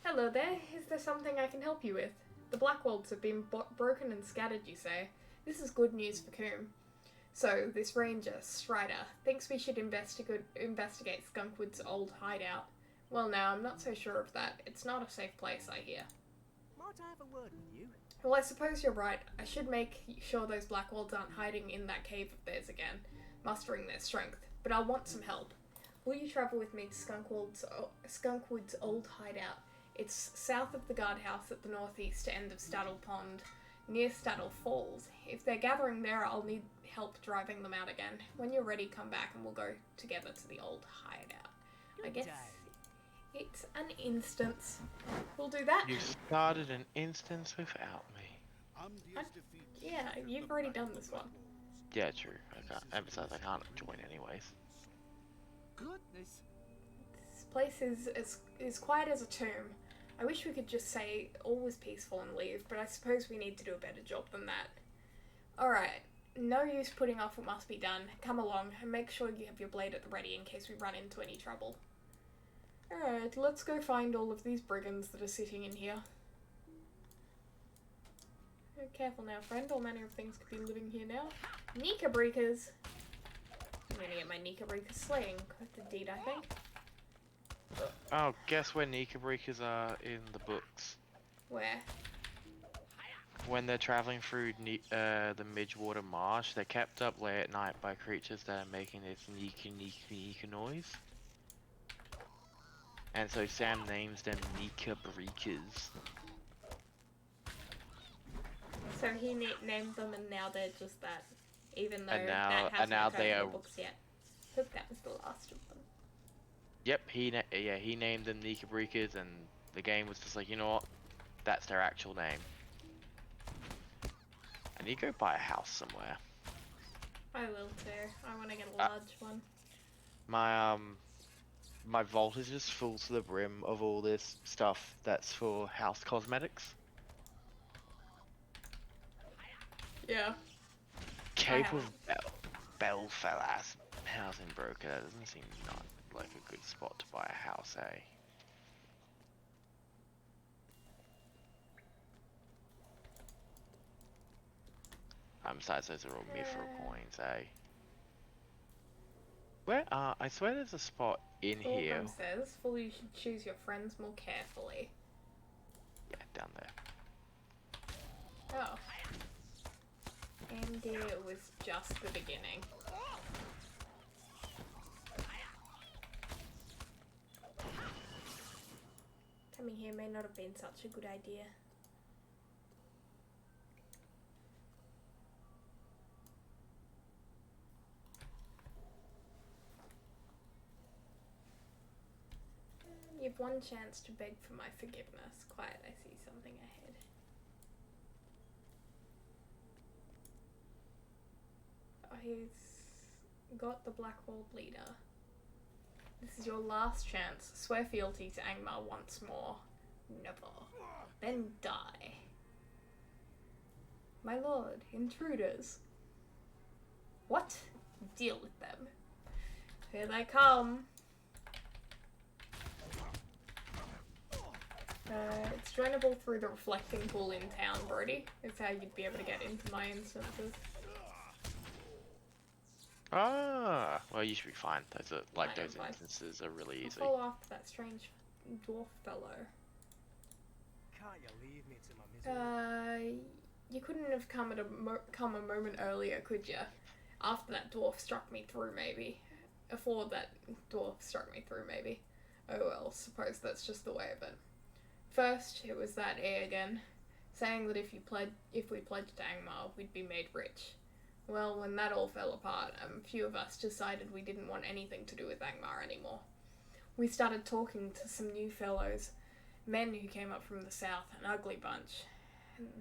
Hello there. Is there something I can help you with? The Blackwolds have been broken and scattered, you say. This is good news for Coombe. So, this ranger, Strider, thinks we should investigate Skunkwood's old hideout. Well, now, I'm not so sure of that. It's not a safe place, I hear. Might I have a word with you? Well, I suppose you're right. I should make sure those Blackwolds aren't hiding in that cave of theirs again, mustering their strength. But I'll want some help. Will you travel with me to Skunkwood's old hideout? It's south of the guardhouse at the northeast end of Staddle Pond, near Staddle Falls. If they're gathering there, I'll need help driving them out again. When you're ready, come back and we'll go together to the old hideout. I guess it's an instance. We'll do that. You started an instance without me. Yeah, you've already done this one. Yeah, true. I can't emphasize I can't join anyways. Goodness. This place is quiet as a tomb. I wish we could just say all was peaceful and leave, but I suppose we need to do a better job than that. Alright, no use putting off what must be done. Come along and make sure you have your blade at the ready in case we run into any trouble. Alright, let's go find all of these brigands that are sitting in here. Careful now, friend. All manner of things could be living here now. Nika Breakers! I'm gonna get my Nika Breakers slaying the deed, I think. Oh, guess where Nika Breakers are in the books? Where? When they're traveling through the Midgewater Marsh, they're kept up late at night by creatures that are making this Nika noise. And so Sam names them Nika Breakers. So he named them and now they're just that. Even though And that hasn't now occurred they in the are- books yet. Hope that was the last of them. Yep, he named them Nika Breakers, and the game was just like, you know what? That's their actual name. I need to go buy a house somewhere. I will too. I want to get a large one. My vault is just full to the brim of all this stuff that's for house cosmetics. Yeah. Cape of Belfast housing broker. That doesn't seem not like a good spot to buy a house, eh? Besides, those are all mithril coins, eh? Where? I swear there's a spot in here. Fulham says, "Fully, you should choose your friends more carefully." Yeah, down there. Oh. And it was just the beginning. Coming here may not have been such a good idea. You've one chance to beg for my forgiveness. Quiet, I see something ahead. He's got the Blackwall Bleeder. This is your last chance. Swear fealty to Angmar once more. Never. Then die. My lord, intruders. What? Deal with them. Here they come. It's joinable through the reflecting pool in town, Brody. It's how you'd be able to get into my instances. Ah, well, you should be fine. Those are I am those fine. instances are really I'll easy. follow after that strange dwarf fellow. Can't you leave me to my misery? You couldn't have come at come a moment earlier, could you? After that dwarf struck me through, maybe. Before that dwarf struck me through, maybe. Oh well, suppose that's just the way of it. First, it was that Aegon, saying that if we pledged Angmar, we'd be made rich. Well, when that all fell apart, a few of us decided we didn't want anything to do with Angmar anymore. We started talking to some new fellows, men who came up from the south, an ugly bunch.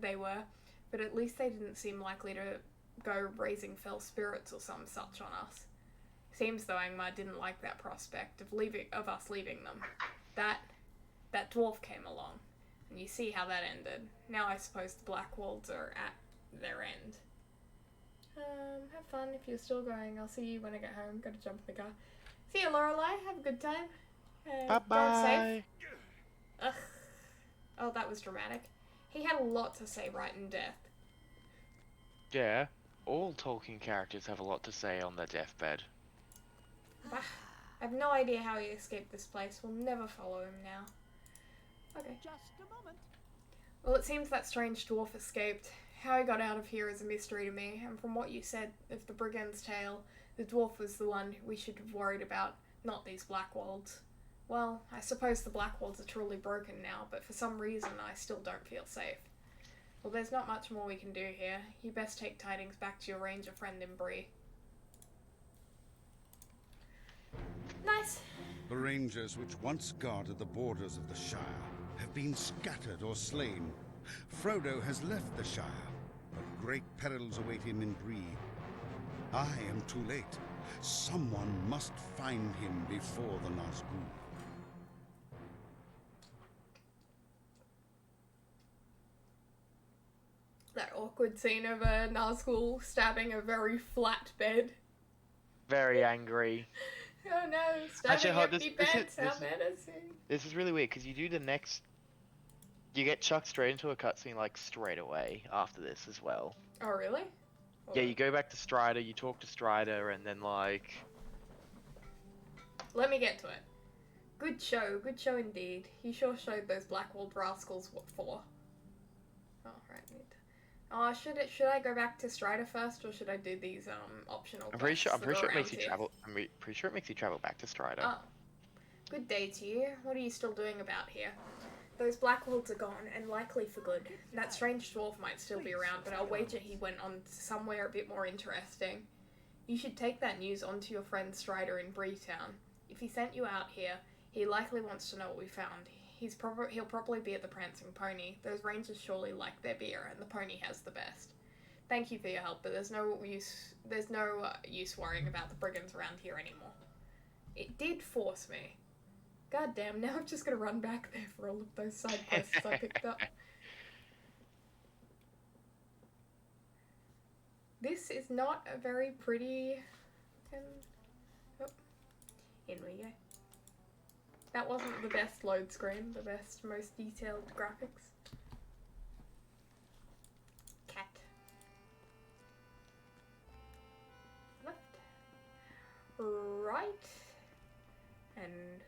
They were, but at least they didn't seem likely to go raising fell spirits or some such on us. Seems though Angmar didn't like that prospect of us leaving them. That dwarf came along, and you see how that ended. Now I suppose the Blackwolds are at their end. Have fun if you're still going. I'll see you when I get home. Gotta jump in the car. See you, Lorelei. Have a good time. Drive Bye-bye. safe. Ugh. Oh, that was dramatic. He had a lot to say right in death. Yeah, all Tolkien characters have a lot to say on their deathbed. Bah. I have no idea how he escaped this place. We'll never follow him now. Okay. Just a moment. Well, it seems that strange dwarf escaped. How he got out of here is a mystery to me, and from what you said of the brigand's tale, the dwarf was the one we should have worried about, not these Blackwolds. Well, I suppose the Blackwolds are truly broken now, but for some reason I still don't feel safe. Well, there's not much more we can do here. You best take tidings back to your ranger friend in Bree. Nice. The rangers which once guarded the borders of the Shire have been scattered or slain. Frodo has left the Shire, but great perils await him in Bree. I am too late. Someone must find him before the Nazgûl. That awkward scene of a Nazgûl stabbing a very flat bed. Very angry. Oh no, Actually, stabbing hold- empty this beds, is- how menacing. This is really weird because you do the next. You get chucked straight into a cutscene like straight away after this as well. Oh really? Yeah, you go back to Strider, you talk to Strider, and then like. Let me get to it. Good show indeed. He sure showed those Blackwald rascals what for. Oh, right, should I go back to Strider first, or should I do these optional I'm pretty sure. I'm quests pretty that sure are it makes around you here? travel. Pretty sure it makes you travel back to Strider. Oh. Good day to you. What are you still doing about here? Those Blackwolds are gone, and likely for good. That strange dwarf might still be around, but I'll wager he went on to somewhere a bit more interesting. You should take that news on to your friend Strider in Breetown. If he sent you out here, he likely wants to know what we found. He'll probably be at the Prancing Pony. Those rangers surely like their beer, and the pony has the best. Thank you for your help, but there's no use worrying about the brigands around here anymore. It did force me. God damn, now I'm just gonna run back there for all of those side quests I picked up. This is not a very pretty... Oh. In we go. That wasn't the best load screen, the best, most detailed graphics. Cat. Left. Right. And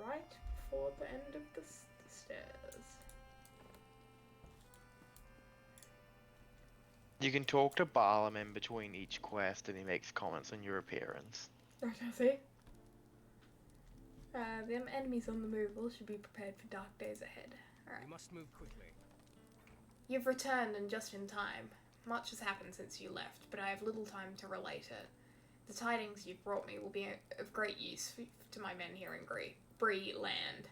right before the end of the stairs. You can talk to Barlam in between each quest, and he makes comments on your appearance. Oh, does he? Them enemies on the move all should be prepared for dark days ahead. Alright. We must move quickly. You've returned and just in time. Much has happened since you left, but I have little time to relate it. The tidings you've brought me will be of great use to my men here in Breeland.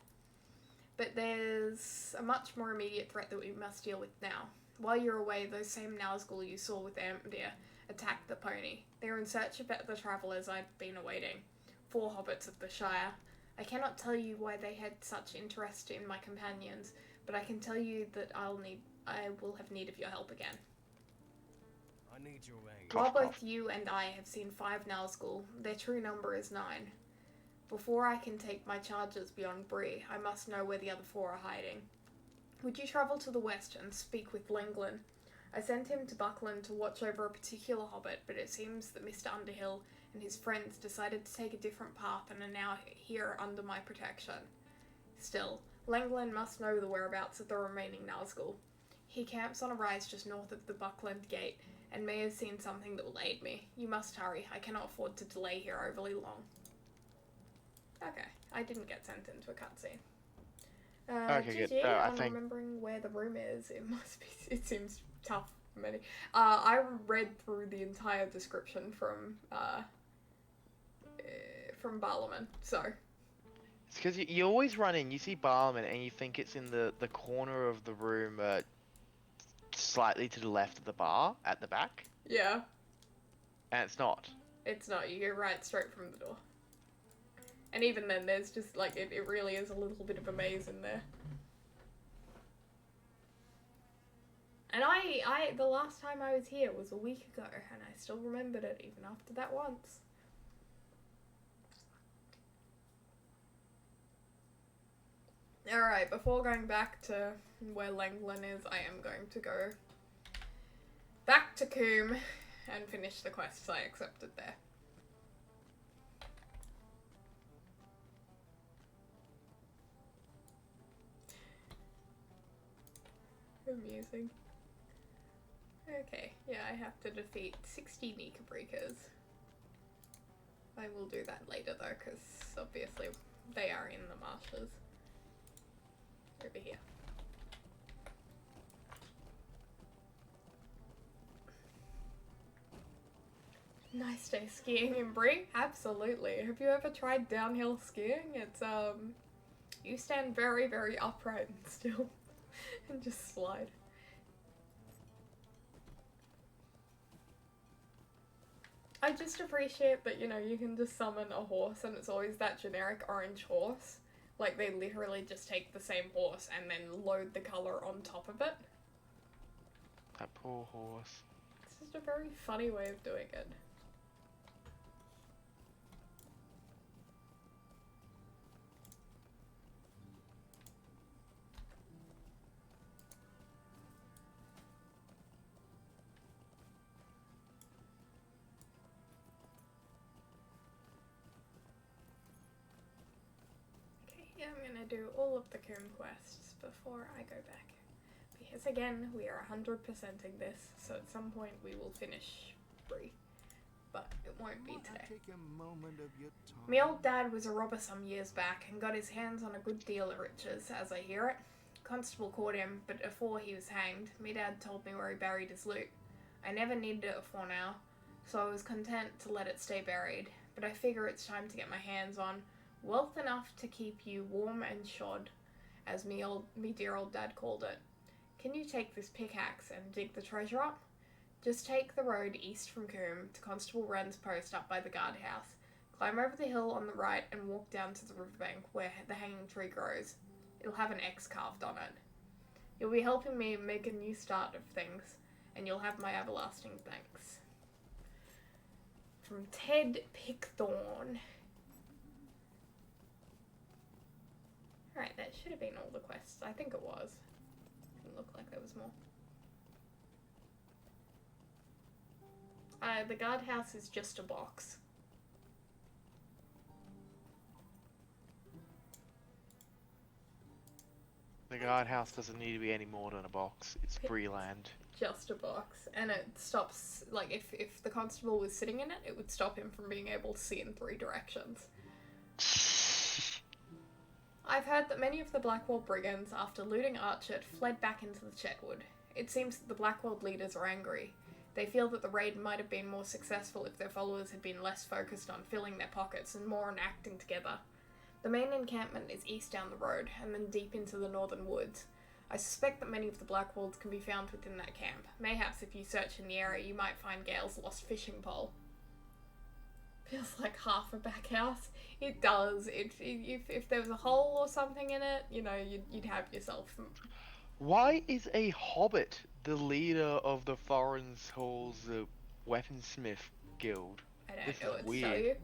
But there's a much more immediate threat that we must deal with now. While you're away, those same Nazgûl you saw with Amdir attacked the pony. They were in search of the travellers I'd been awaiting. 4 hobbits of the Shire. I cannot tell you why they had such interest in my companions, but I can tell you that I will have need of your help again. I need your aid. While both you and I have seen 5 Nazgûl, their true number is 9. Before I can take my charges beyond Bree, I must know where the other 4 are hiding. Would you travel to the west and speak with Lenglin? I sent him to Buckland to watch over a particular hobbit, but it seems that Mr. Underhill and his friends decided to take a different path and are now here under my protection. Still, Lenglin must know the whereabouts of the remaining Nazgûl. He camps on a rise just north of the Buckland Gate, and may have seen something that will aid me. You must hurry. I cannot afford to delay here overly long. Okay, I didn't get sent into a cutscene. Okay, good. GG No, I on think- remembering where the room is. It must be. It seems tough for many. I read through the entire description from Barlaman, so. It's because you always run in, you see Barman, and you think it's in the corner of the room, slightly to the left of the bar, at the back, Yeah, and it's not. it's not. You go right straight from the door. And even then, there's just, like, it really is a little bit of a maze in there. And the last time I was here was a week ago, and I still remembered it even after that once. Alright, before going back to where Langland is, I am going to go back to Coombe and finish the quests I accepted there. Amusing. Okay, yeah, I have to defeat 60 Nika Breakers. I will do that later though, because obviously they are in the marshes. Over here. Nice day skiing in Bree? Absolutely. Have you ever tried downhill skiing? It's, you stand very, very upright and still and just slide. I just appreciate that, you know, you can just summon a horse and it's always that generic orange horse. Like, they literally just take the same horse and then load the colour on top of it. That poor horse. It's just a very funny way of doing it. Okay, I'm gonna do all of the Coombe quests before I go back. Because again, we are 100%ing this, so at some point we will finish Bree. But it won't be today. Take a moment of your time. Me old dad was a robber some years back and got his hands on a good deal of riches, as I hear it. Constable caught him, but before he was hanged, me dad told me where he buried his loot. I never needed it afore now, so I was content to let it stay buried, but I figure it's time to get my hands on wealth enough to keep you warm and shod, as me dear old dad called it. Can you take this pickaxe and dig the treasure up? Just take the road east from Coombe to Constable Wren's post up by the guardhouse. Climb over the hill on the right and walk down to the riverbank where the hanging tree grows. It'll have an X carved on it. You'll be helping me make a new start of things, and you'll have my everlasting thanks. From Ted Pickthorn. Alright, that should have been all the quests. I think it was. Didn't look like there was more. The guardhouse is just a box. The guardhouse doesn't need to be any more than a box. It's Breeland. Just a box. And it stops, like, if the constable was sitting in it, it would stop him from being able to see in 3 directions. I've heard that many of the Blackwall brigands, after looting Archett, fled back into the Chetwood. It seems that the Blackwall leaders are angry. They feel that the raid might have been more successful if their followers had been less focused on filling their pockets and more on acting together. The main encampment is east down the road, and then deep into the northern woods. I suspect that many of the Blackwalls can be found within that camp. Mayhaps if you search in the area, you might find Gale's lost fishing pole. Feels like half a back house. It does. If there was a hole or something in it, you know, you'd have yourself. Why is a hobbit the leader of the Foreign Hall's weaponsmith guild? I don't This know is what to weird. tell you.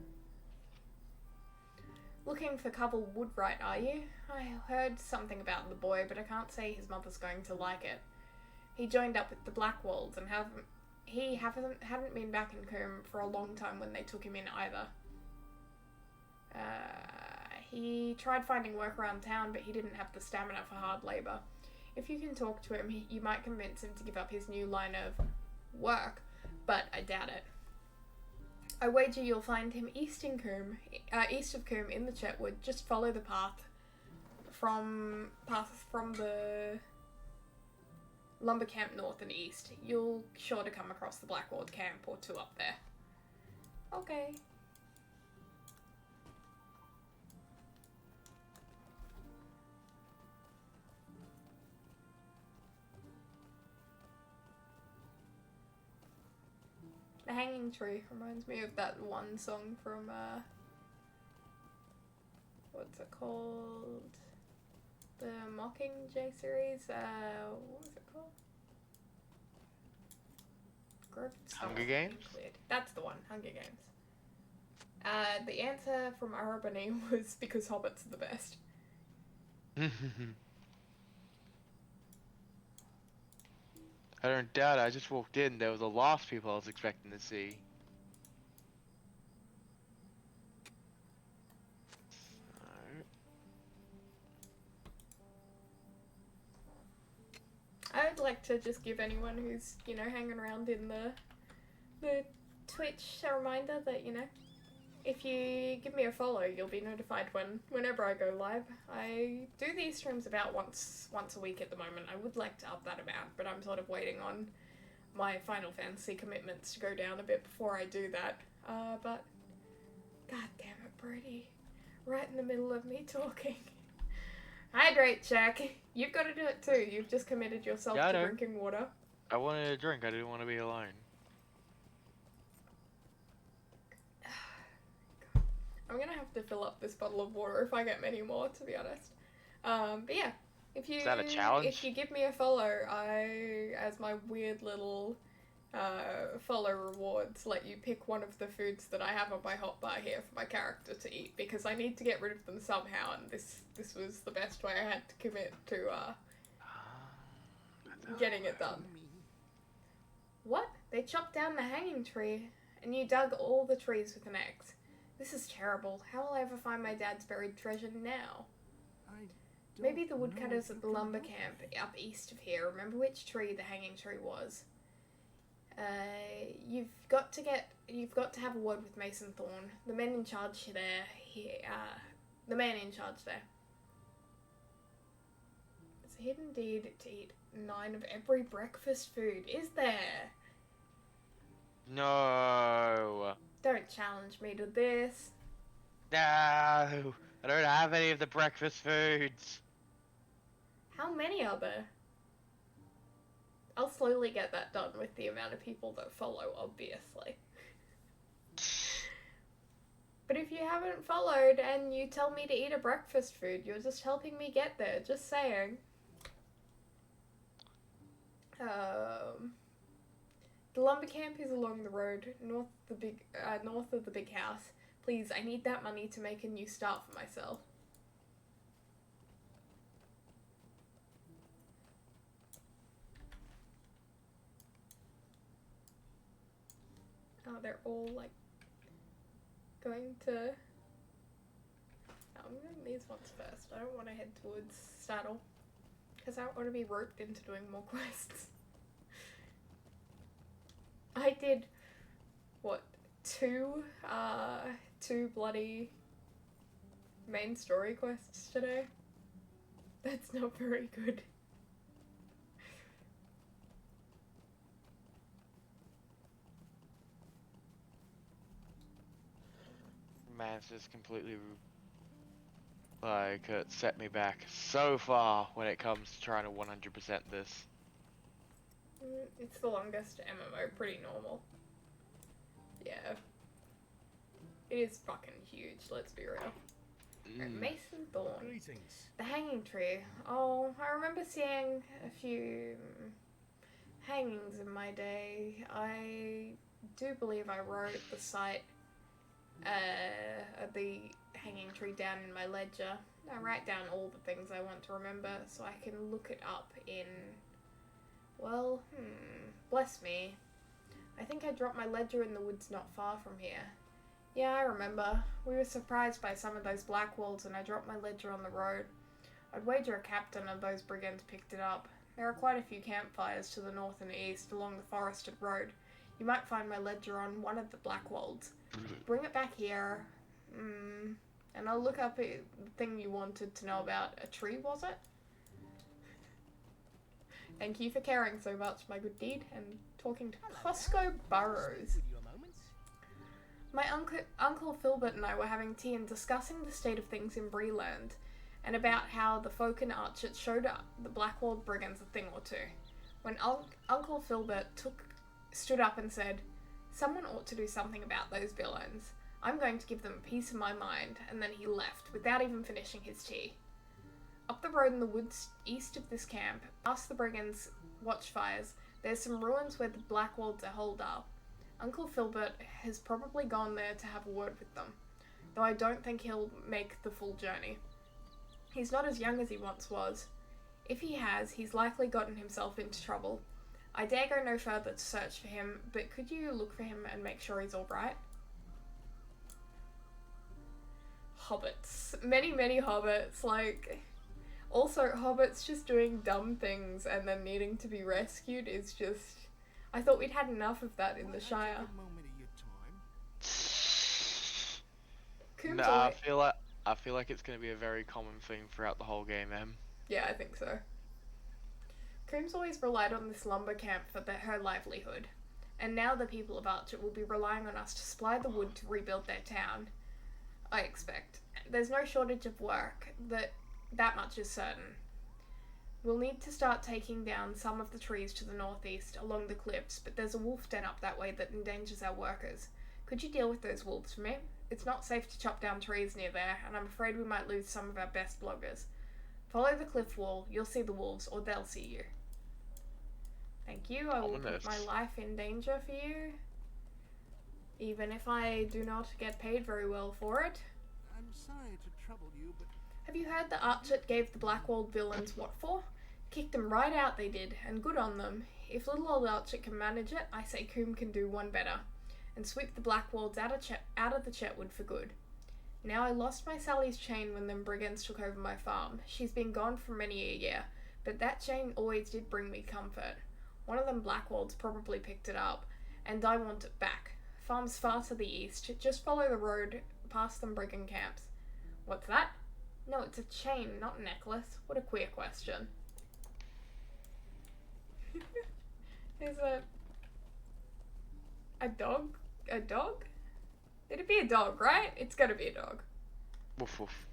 Looking for Cobble Woodwright, are you? I heard something about the boy, but I can't say his mother's going to like it. He joined up with the Blackwalls and hadn't been back in Coombe for a long time when they took him in either. He tried finding work around town, but he didn't have the stamina for hard labour. If you can talk to him, you might convince him to give up his new line of work, but I doubt it. I wager you'll find him east of Coombe in the Chetwood. Just follow the path from the lumber camp north and east. You'll sure to come across the Blackward camp or two up there. Okay. The Hanging Tree reminds me of that one song from, what's it called? The Mockingjay series? What was it called? Hunger Games? That's the one, Hunger Games. The answer from Arabani was because hobbits are the best. I don't doubt it. I just walked in. There was the last people I was expecting to see. I would like to just give anyone who's, hanging around in the Twitch a reminder that, if you give me a follow, you'll be notified whenever I go live. I do these streams about once a week at the moment. I would like to up that amount, but I'm sort of waiting on my Final Fantasy commitments to go down a bit before I do that. But god damn it, Brody. Right in the middle of me talking. Hydrate, Jack. You've got to do it too. You've just committed yourself Yeah, I to know. drinking water. I wanted a drink. I didn't want to be alone. I'm gonna have to fill up this bottle of water if I get many more, to be honest. But yeah, Is that a challenge? if you give me a follow, I, as my weird little follow rewards, let you pick one of the foods that I have on my hotbar here for my character to eat, because I need to get rid of them somehow, and this was the best way I had to commit to getting it done. What? They chopped down the hanging tree, and you dug all the trees with an axe. This is terrible. How will I ever find my dad's buried treasure now? Maybe the woodcutters at the lumber camp up east of here. Remember which tree the hanging tree was. You've got to have a word with Mason Thorne, the man in charge there. The man in charge there. It's a hidden deed to eat 9 of every breakfast food. Is there? No. Don't challenge me to this. No. I don't have any of the breakfast foods. How many are there? I'll slowly get that done with the amount of people that follow, obviously. But if you haven't followed and you tell me to eat a breakfast food, you're just helping me get there, just saying. The lumber camp is along the road, north of the big house. Please, I need that money to make a new start for myself. Oh, they're all like going to. I'm doing these ones first. I don't want to head towards Saddle because I don't want to be roped into doing more quests. I did what, two bloody main story quests today. That's not very good. Man, it's just completely like set me back so far when it comes to trying to 100% this. It's the longest MMO, pretty normal. Yeah. It is fucking huge, let's be real. Right, Mason Thorne. Greetings. The hanging tree. Oh, I remember seeing a few hangings in my day. I do believe I wrote the site of the hanging tree down in my ledger. I write down all the things I want to remember so I can look it up in... Well, bless me. I think I dropped my ledger in the woods not far from here. Yeah, I remember. We were surprised by some of those black walls and I dropped my ledger on the road. I'd wager a captain of those brigands picked it up. There are quite a few campfires to the north and east along the forested road. You might find my ledger on one of the Blackwolds. Bring it back here. And I'll look up the thing you wanted to know about. A tree, was it? Thank you for caring so much, my good deed, and talking to Costco Burrows. With your moments? My Uncle Filbert and I were having tea and discussing the state of things in Breeland, and about how the folk in Archet showed up the Blackwall brigands a thing or two. When Uncle Filbert stood up and said, "Someone ought to do something about those villains. I'm going to give them a piece of my mind," and then he left, without even finishing his tea. Up the road in the woods east of this camp, past the brigands' watchfires, there's some ruins where the Blackwolds are holed up. Uncle Filbert has probably gone there to have a word with them, though I don't think he'll make the full journey. He's not as young as he once was. If he has, he's likely gotten himself into trouble. I dare go no further to search for him, but could you look for him and make sure he's alright? Hobbits. Many, many hobbits, like... Also, hobbits just doing dumb things and then needing to be rescued is just... I thought we'd had enough of that in the Shire. Take a moment of your time. Coombs Nah, always... I feel like it's gonna be a very common thing throughout the whole game, Em. Yeah, I think so. Coombs always relied on this lumber camp for her livelihood, and now the people of Archer will be relying on us to supply the wood to rebuild their town. I expect. There's no shortage of work, that much is certain. We'll need to start taking down some of the trees to the northeast along the cliffs, but there's a wolf den up that way that endangers our workers. Could you deal with those wolves for me? It's not safe to chop down trees near there, and I'm afraid we might lose some of our best bloggers. Follow the cliff wall, you'll see the wolves, or they'll see you. Thank you, I will put my life in danger for you, even if I do not get paid very well for it. I'm sorry to trouble you, but Have you heard the Archet gave the Blackwall villains what for? Kicked them right out, they did, and good on them. If little old Archet can manage it, I say Coombe can do one better, and sweep the Blackwolds out of the Chetwood for good. Now I lost my Sally's chain when them brigands took over my farm. She's been gone for many a year, but that chain always did bring me comfort. One of them Blackwolds probably picked it up, and I want it back. Farm's far to the east, just follow the road past them brigand camps. What's that? No, it's a chain, not a necklace. What a queer question. There's a dog? A dog? It'd be a dog, right? It's gotta be a dog. Woof woof.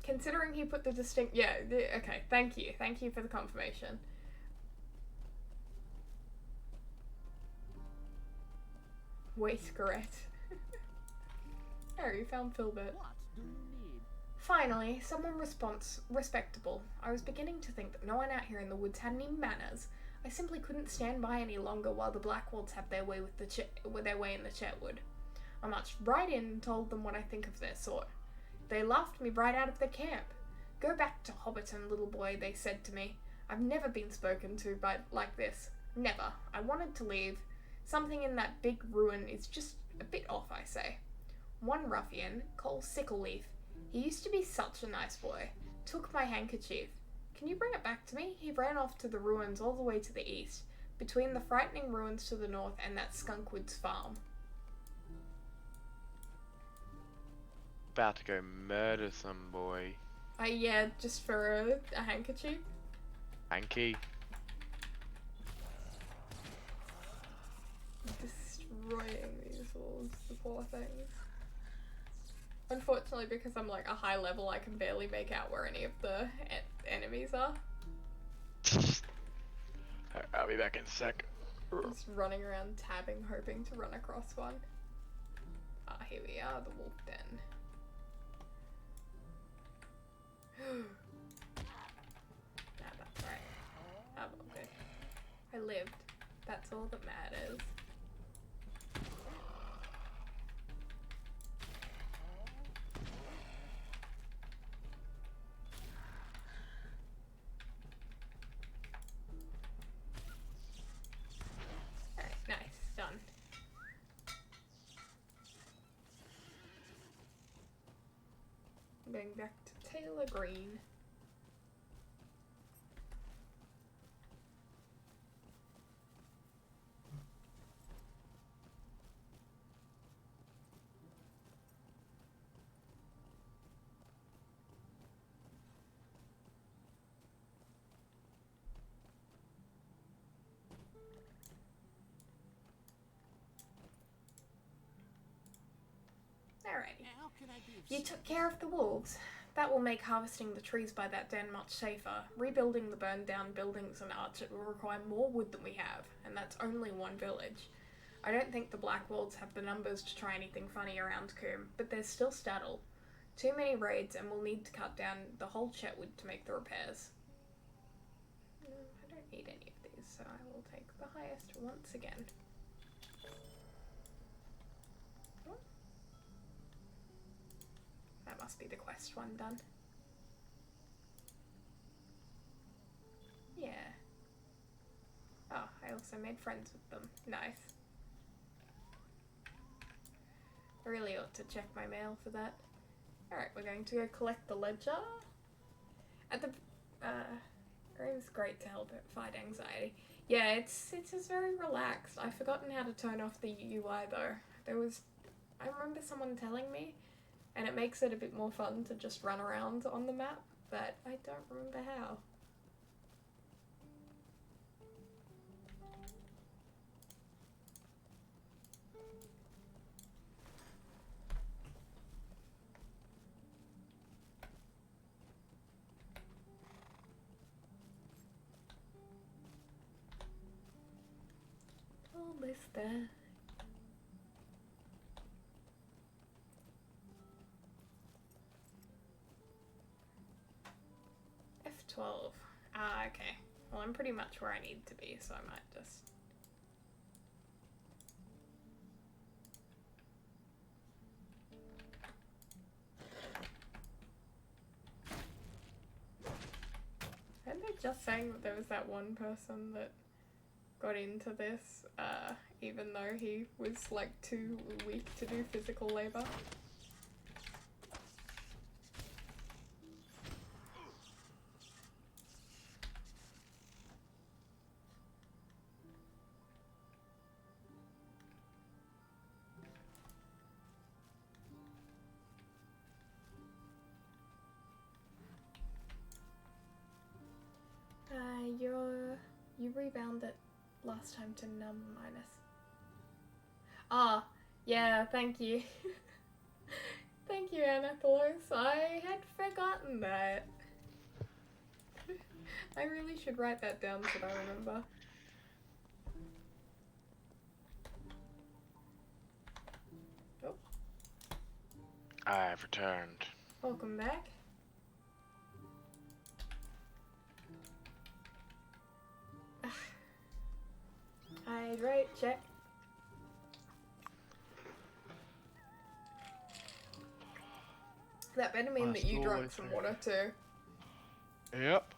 Considering he put the distinct... Yeah, okay, thank you. Thank you for the confirmation. Waistcoret. Harry found Filbert. What do you need? Finally, someone respectable. I was beginning to think that no one out here in the woods had any manners. I simply couldn't stand by any longer while the Blackwolds have their way with their way in the Chetwood. I marched right in and told them what I think of their sort. They laughed me right out of their camp. Go back to Hobbiton, little boy, they said to me. I've never been spoken to like this. Never. I wanted to leave. Something in that big ruin is just a bit off, I say. One ruffian, Cole Sickleleaf, he used to be such a nice boy, took my handkerchief. Can you bring it back to me? He ran off to the ruins all the way to the east, between the frightening ruins to the north and that Skunkwoods farm. About to go murder some boy. Yeah, just for a handkerchief. Hanky. Destroying these wolves, the poor things. Unfortunately, because I'm like a high level, I can barely make out where any of the enemies are. I'll be back in a sec. Just running around tabbing, hoping to run across one. Ah, here we are, the wolf den. Nah, that's right. I'm okay. I lived. That's all that matters. Alright, nice. Done. Going back to Taylor Green. How can I be of You service? took care of the wolves. That will make harvesting the trees by that den much safer. Rebuilding the burned down buildings and arches will require more wood than we have, and that's only one village. I don't think the Black Wolves have the numbers to try anything funny around Coombe, but there's still Staddle. Too many raids, and we'll need to cut down the whole Chetwood to make the repairs. I don't need any of these, so I will take the highest once again. Oh. That must be the quest one done. Yeah. Oh, I also made friends with them. Nice. I really ought to check my mail for that. Alright, we're going to go collect the ledger. At the room's great to help it fight anxiety. Yeah, it's just very relaxed. I've forgotten how to turn off the UI though. I remember someone telling me, and it makes it a bit more fun to just run around on the map, but I don't remember how. Almost there. F12. Ah, okay. Well, I'm pretty much where I need to be, so I might just... Aren't they just saying that there was that one person that got into this, even though he was like too weak to do physical labor? You rebounded last time to num minus. Ah, yeah, thank you. Thank you, Anatholos. I had forgotten that. I really should write that down so that I remember. Oh. I've returned. Welcome back. Hydrate, check. That better mean that you drank some water too. Yep.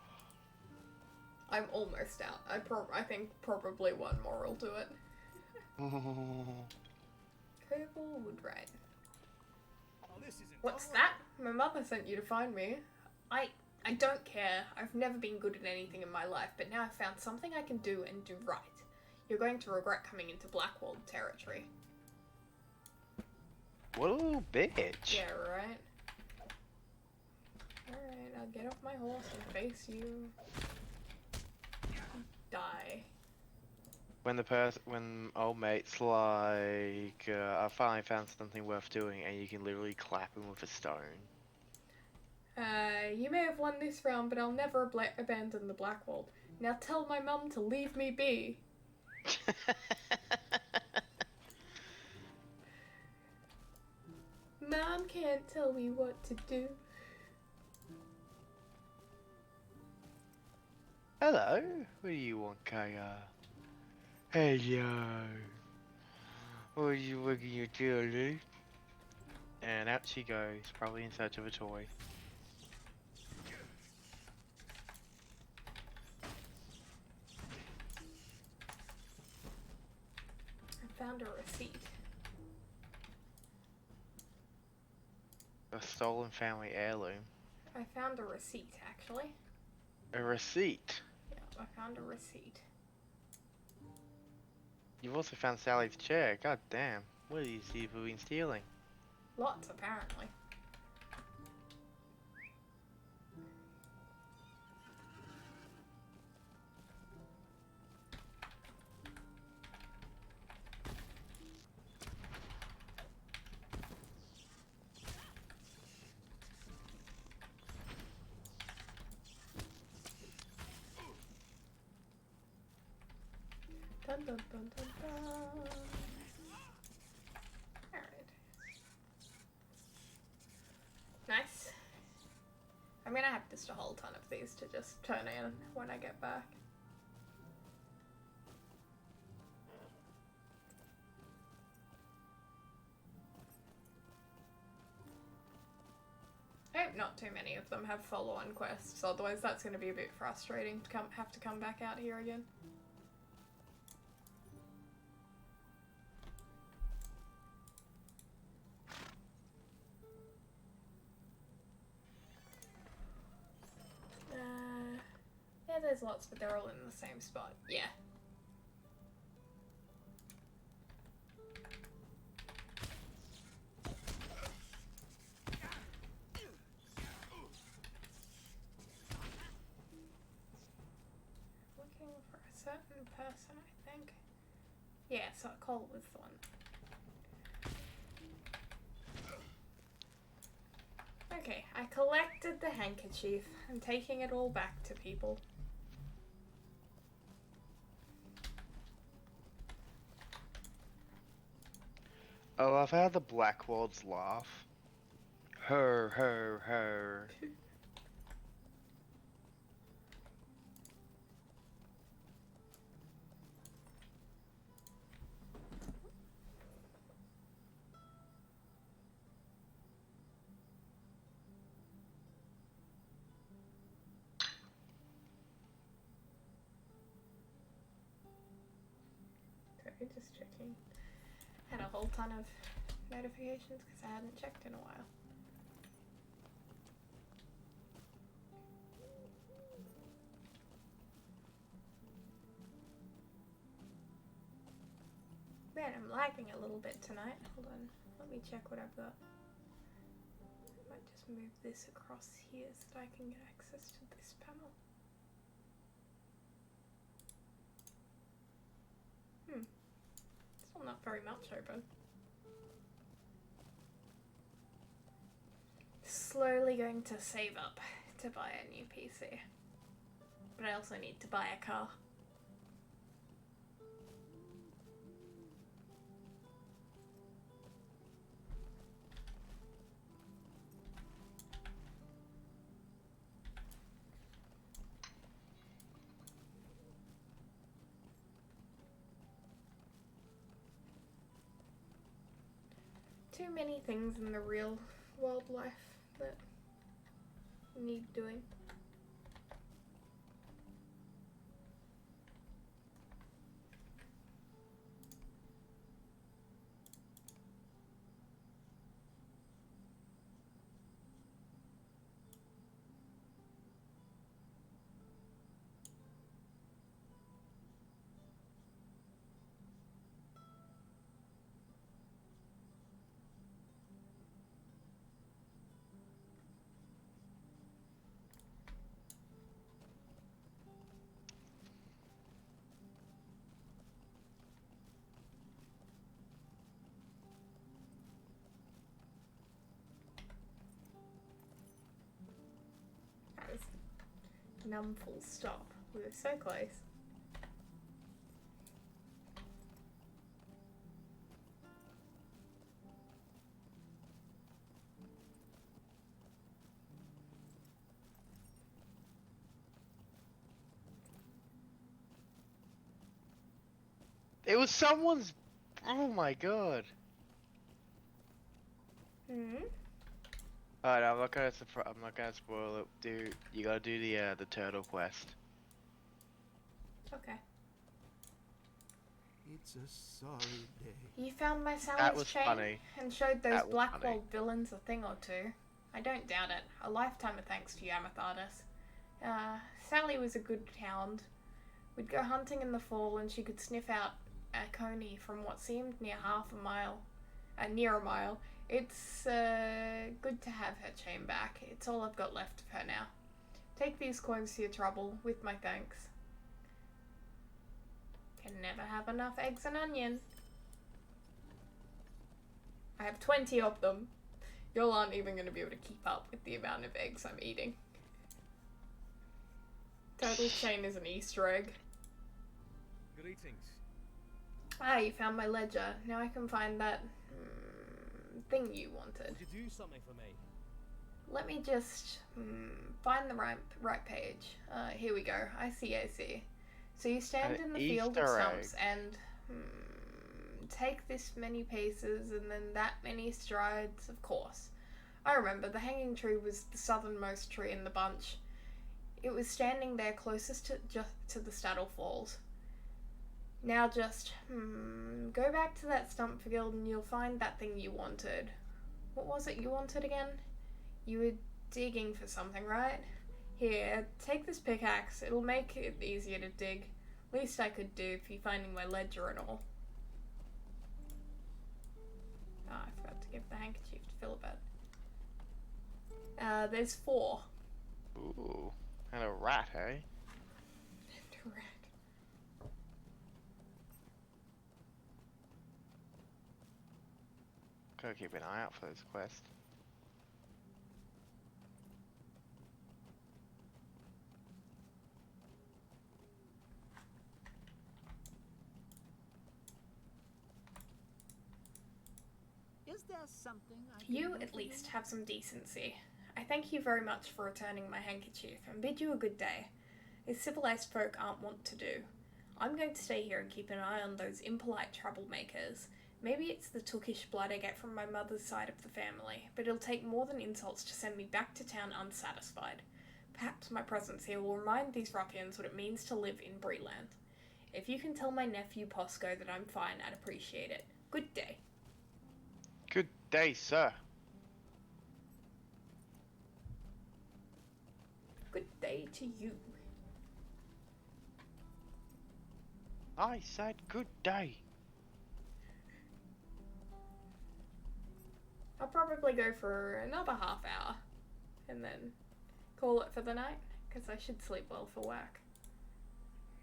I'm almost out. I think probably one more will do it. Cobble Woodwright. Oh, this isn't What's all that? My mother sent you to find me. I don't care. I've never been good at anything in my life, but now I've found something I can do and do right. You're going to regret coming into Blackwold territory. What a little bitch. Yeah, right? Alright, I'll get off my horse and face you. Die. When old mate's like, I finally found something worth doing, and you can literally clap him with a stone. You may have won this round, but I'll never abandon the Blackwold. Now tell my mum to leave me be. Mom can't tell me what to do. Hello, what do you want, Kaya? Hello. What are you looking at, Tilly? And out she goes, probably in search of a toy. I found a receipt. A stolen family heirloom. I found a receipt, actually. A receipt. Yeah, I found a receipt. You've also found Sally's chair. God damn. What are these people been stealing? Lots, apparently. Dun, dun, dun, dun, dun. Alright. Nice. I'm gonna have just a whole ton of these to just turn in when I get back. I hope not too many of them have follow-on quests, otherwise that's going to be a bit frustrating to have to come back out here again. Yeah, there's lots, but they're all in the same spot. Yeah. Looking for a certain person, I think. Yeah, so Cole was the one. Okay, I collected the handkerchief. I'm taking it all back to people. I love how the Blackwolds laugh. Her, her, her. Okay, just checking. Had a whole ton of notifications because I hadn't checked in a while. Man, I'm lagging a little bit tonight. Hold on, let me check what I've got. I might just move this across here so that I can get access to this panel. Still not very much open. Slowly going to save up to buy a new PC. But I also need to buy a car. Too many things in the real world life that need doing. That was numb full stop. We were so close. It was someone's. Oh my god. Hmm. Alright, I'm not gonna. I'm not gonna spoil it. You gotta do the turtle quest. Okay. It's a sorry day. You found my That Sally's was chain funny. and showed those That was Blackwall funny. villains a thing or two. I don't doubt it. A lifetime of thanks to you, Amethardus. Sally was a good hound. We'd go hunting in the fall and she could sniff out a coney from what seemed near near a mile. It's good to have her chain back. It's all I've got left of her now. Take these coins to your trouble, with my thanks. Can never have enough eggs and onion. I have 20 of them. Y'all aren't even going to be able to keep up with the amount of eggs I'm eating. Turtle chain is an Easter egg. Greetings. Ah, you found my ledger. Now I can find that thing you wanted. Would you do something for me? Let me just find the right page. Here we go. I see. So you stand An in the field of Easter stumps and take this many paces and then that many strides, of course. I remember the hanging tree was the southernmost tree in the bunch. It was standing there closest to the Staddle Falls. Now just go back to that stump field and you'll find that thing you wanted. What was it you wanted again? You were digging for something, right? Here, take this pickaxe. It'll make it easier to dig. Least I could do for you finding my ledger and all. Ah, I forgot to give the handkerchief to Philibert. There's 4. Ooh, and a rat, eh? Correct. Gotta keep an eye out for those quests. Is there something I can You do at for least have some decency. I thank you very much for returning my handkerchief and bid you a good day, as civilized folk aren't wont to do. I'm going to stay here and keep an eye on those impolite troublemakers. Maybe it's the Tookish blood I get from my mother's side of the family, but it'll take more than insults to send me back to town unsatisfied. Perhaps my presence here will remind these ruffians what it means to live in Breeland. If you can tell my nephew Posco that I'm fine, I'd appreciate it. Good day. Good day, sir. Good day to you. I said good day. I'll probably go for another half hour and then call it for the night, because I should sleep well for work.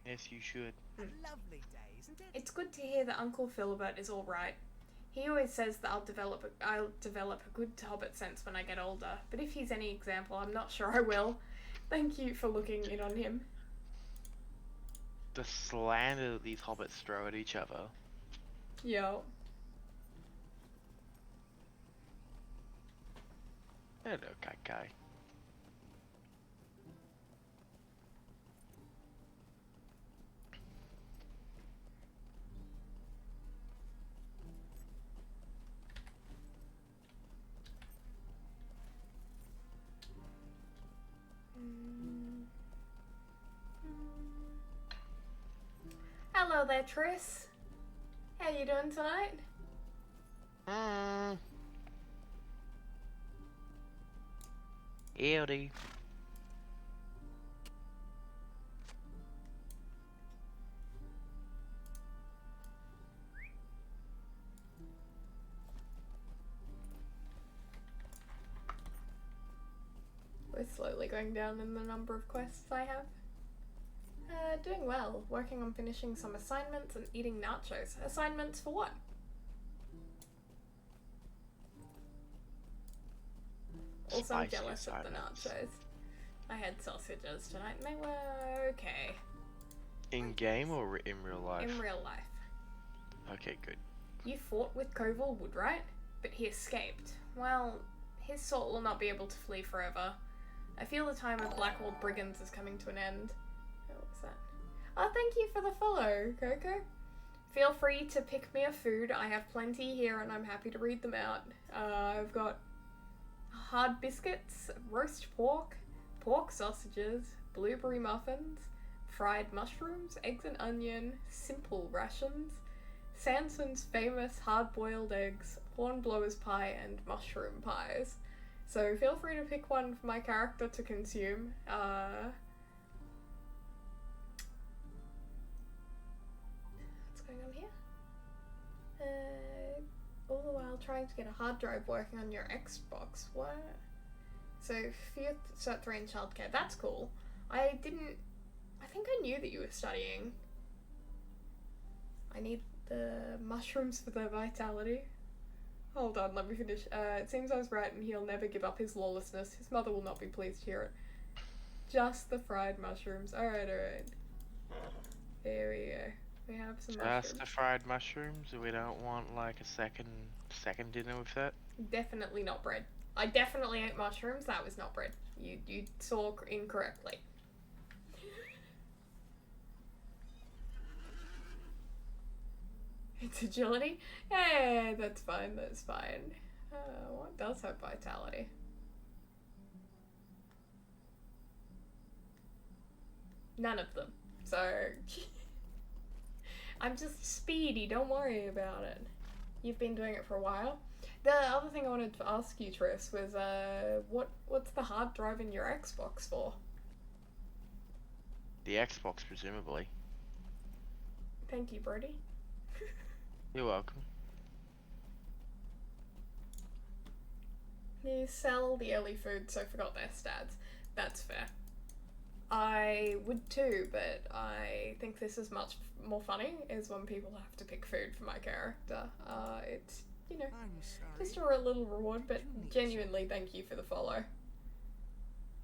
Yes, you should. A lovely day, isn't it? It's good to hear that Uncle Philibert is all right. He always says that I'll develop a good hobbit sense when I get older, but if he's any example, I'm not sure I will. Thank you for looking in on him. The slander that these hobbits throw at each other. Yo. Hello, Kai. Hello there, Triss. How you doing tonight? Howdy. We're slowly going down in the number of quests I have. Doing well. Working on finishing some assignments and eating nachos. Assignments for what? Also, I'm Spicy jealous of the assignments. nachos. I had sausages tonight and they were okay. In game or in real life? In real life. Okay, good. You fought with Koval Wood, right? But he escaped. Well, his sort will not be able to flee forever. I feel the time of Blackwall Brigands is coming to an end. Oh, what's that? Oh, thank you for the follow, Coco. Feel free to pick me a food. I have plenty here and I'm happy to read them out. I've got hard biscuits, roast pork, pork sausages, blueberry muffins, fried mushrooms, eggs and onion, simple rations, Sanson's famous hard-boiled eggs, hornblower's pie, and mushroom pies. So feel free to pick one for my character to consume. What's going on here? All the while trying to get a hard drive working on your Xbox. What? So, Cert 3 in childcare. That's cool. I think I knew that you were studying. I need the mushrooms for their vitality. Hold on, let me finish. It seems I was right and he'll never give up his lawlessness. His mother will not be pleased to hear it. Just the fried mushrooms. Alright. There we go. We have some Just mushrooms. the fried mushrooms. We don't want like a second dinner with that. Definitely not bread. I definitely ate mushrooms. That was not bread. You saw incorrectly. It's agility? Yeah, that's fine, that's fine. What does have vitality? None of them. So, I'm just speedy, don't worry about it. You've been doing it for a while. The other thing I wanted to ask you, Tris, was what's the hard drive in your Xbox for? The Xbox, presumably. Thank you, Brody. You're welcome. You sell the early food, so forgot their stats. That's fair. I would too, but I think this is much more funny, is when people have to pick food for my character. It's, you know, I'm sorry. just a little reward, but You need genuinely thank you for the follow.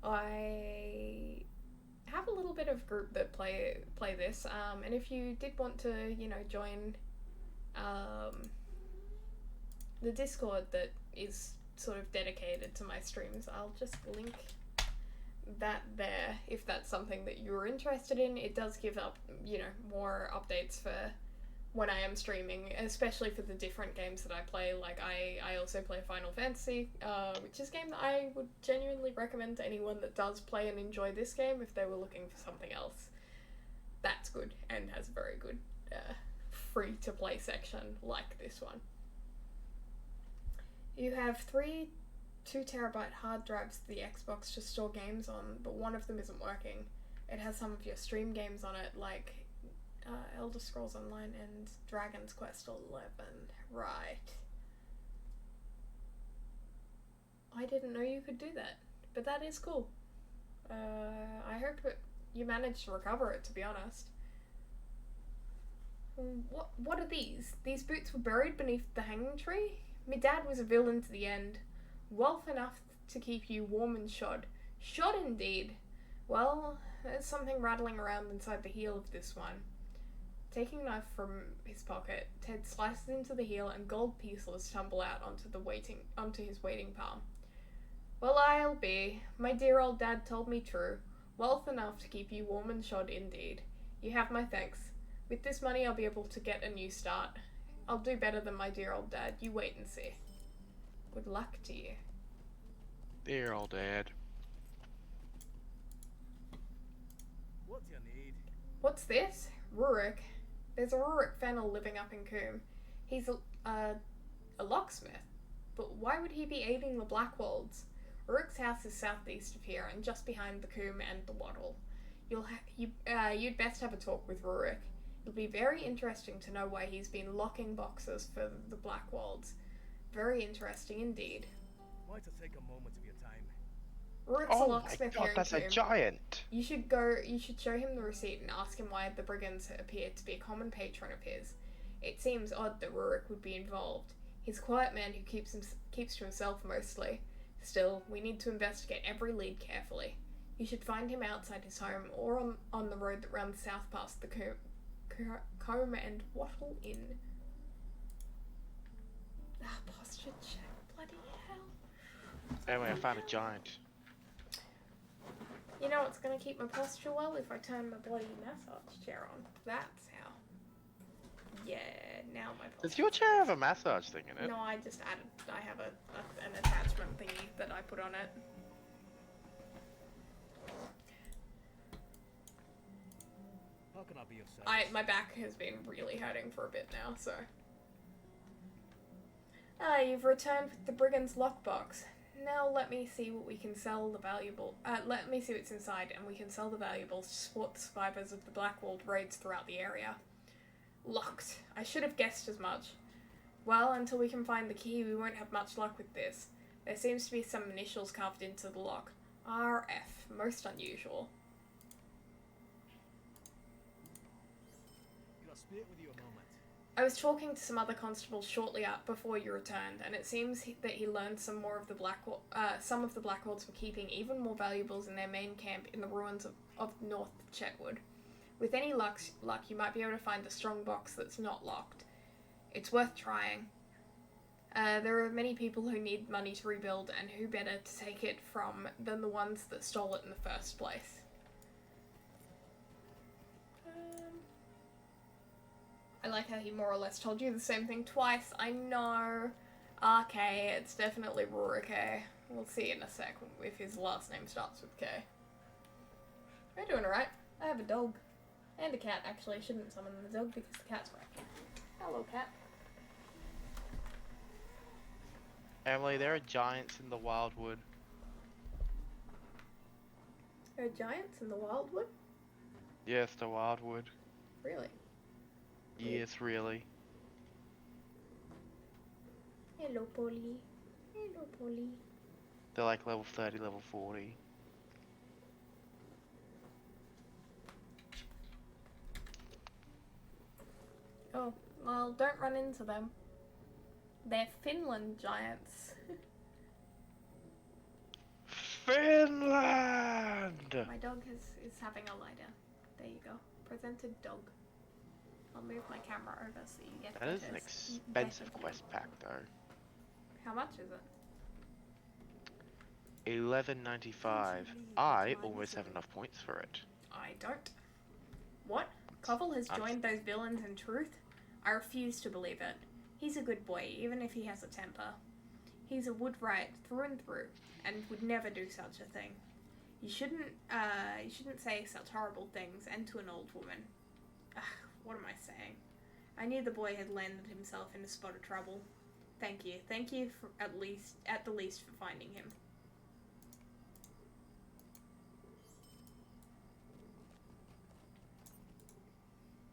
I have a little bit of group that play this, and if you did want to, you know, join the Discord that is sort of dedicated to my streams, I'll just link that there if that's something that you're interested in. It does give up, you know, more updates for when I am streaming, especially for the different games that I play. Like I also play Final Fantasy, which is a game that I would genuinely recommend to anyone that does play and enjoy this game if they were looking for something else that's good and has a very good free to play section like this one. You have 3 2TB hard drives to the Xbox to store games on, but one of them isn't working. It has some of your stream games on it, like Elder Scrolls Online and Dragon's Quest 11. Right. I didn't know you could do that, but that is cool. I hope that you managed to recover it, to be honest. What are these? These boots were buried beneath the hanging tree? My dad was a villain to the end. Wealth enough to keep you warm and shod. Shod indeed. Well, there's something rattling around inside the heel of this one. Taking a knife from his pocket, Ted slices into the heel and gold pieces tumble out onto his waiting palm. Well, I'll be. My dear old dad told me true. Wealth enough to keep you warm and shod indeed. You have my thanks. With this money I'll be able to get a new start. I'll do better than my dear old dad. You wait and see. Good luck to you. Dear old dad. What do you need? What's this? Rurik. There's a Rurik Fennel living up in Coombe. He's a locksmith. But why would he be aiding the Blackwolds? Rurik's house is southeast of here and just behind the Coombe and the Wattle. You'd best have a talk with Rurik. It'll be very interesting to know why he's been locking boxes for the Blackwolds. Very interesting indeed. Why to take a moment of your time? Rurik's a Oh my locksmith god, here in that's a Coombe. giant! You should show him the receipt and ask him why the brigands appear to be a common patron of his. It seems odd that Rurik would be involved. He's a quiet man who keeps to himself mostly. Still, we need to investigate every lead carefully. You should find him outside his home or on the road that runs south past the Combe and Wattle Inn. Posture check, bloody hell. Anyway, I found a giant. You know what's gonna keep my posture well? If I turn my bloody massage chair on. That's how. Yeah, now my posture. Does your chair have a massage thing in it? No, I just added. I have an attachment thingy that I put on it. How can I be of service? My back has been really hurting for a bit now, so. You've returned with the brigand's lockbox. Now let me see what we can sell the valuable. Let me see what's inside, and we can sell the valuables to support the survivors of the Blackwall raids throughout the area. Locked. I should have guessed as much. Well, until we can find the key, we won't have much luck with this. There seems to be some initials carved into the lock. RF. Most unusual. Can I speak with you a moment? I was talking to some other constables shortly before you returned, and it seems that he learned some of the Blackwolds were keeping even more valuables in their main camp in the ruins of North Chetwood. With any luck, you might be able to find a strong box that's not locked. It's worth trying. There are many people who need money to rebuild, and who better to take it from than the ones that stole it in the first place. I like how he more or less told you the same thing twice. I know. RK, it's definitely Rurike. We'll see in a sec if his last name starts with K. We're doing alright. I have a dog. And a cat, actually. I shouldn't summon the dog because the cat's right. Hello, cat. Emily, there are giants in the wildwood. There are giants in the wildwood? Yes, the wildwood. Really? Yes, really. Hello, Polly. Hello, Polly. They're like level 30, level 40. Oh, well, don't run into them. They're Finland giants. Finland! My dog is having a lie down. There you go. Presented dog. I'll move my camera over so you get That is an better- expensive better quest pack, though. How much is it? $11.95. I almost have enough points for it. I don't. What? Koval has joined those villains in truth? I refuse to believe it. He's a good boy, even if he has a temper. He's a Woodwright through and through, and would never do such a thing. You shouldn't say such horrible things, and to an old woman. Ugh, what am I saying? I knew the boy had landed himself in a spot of trouble. Thank you for at the least for finding him.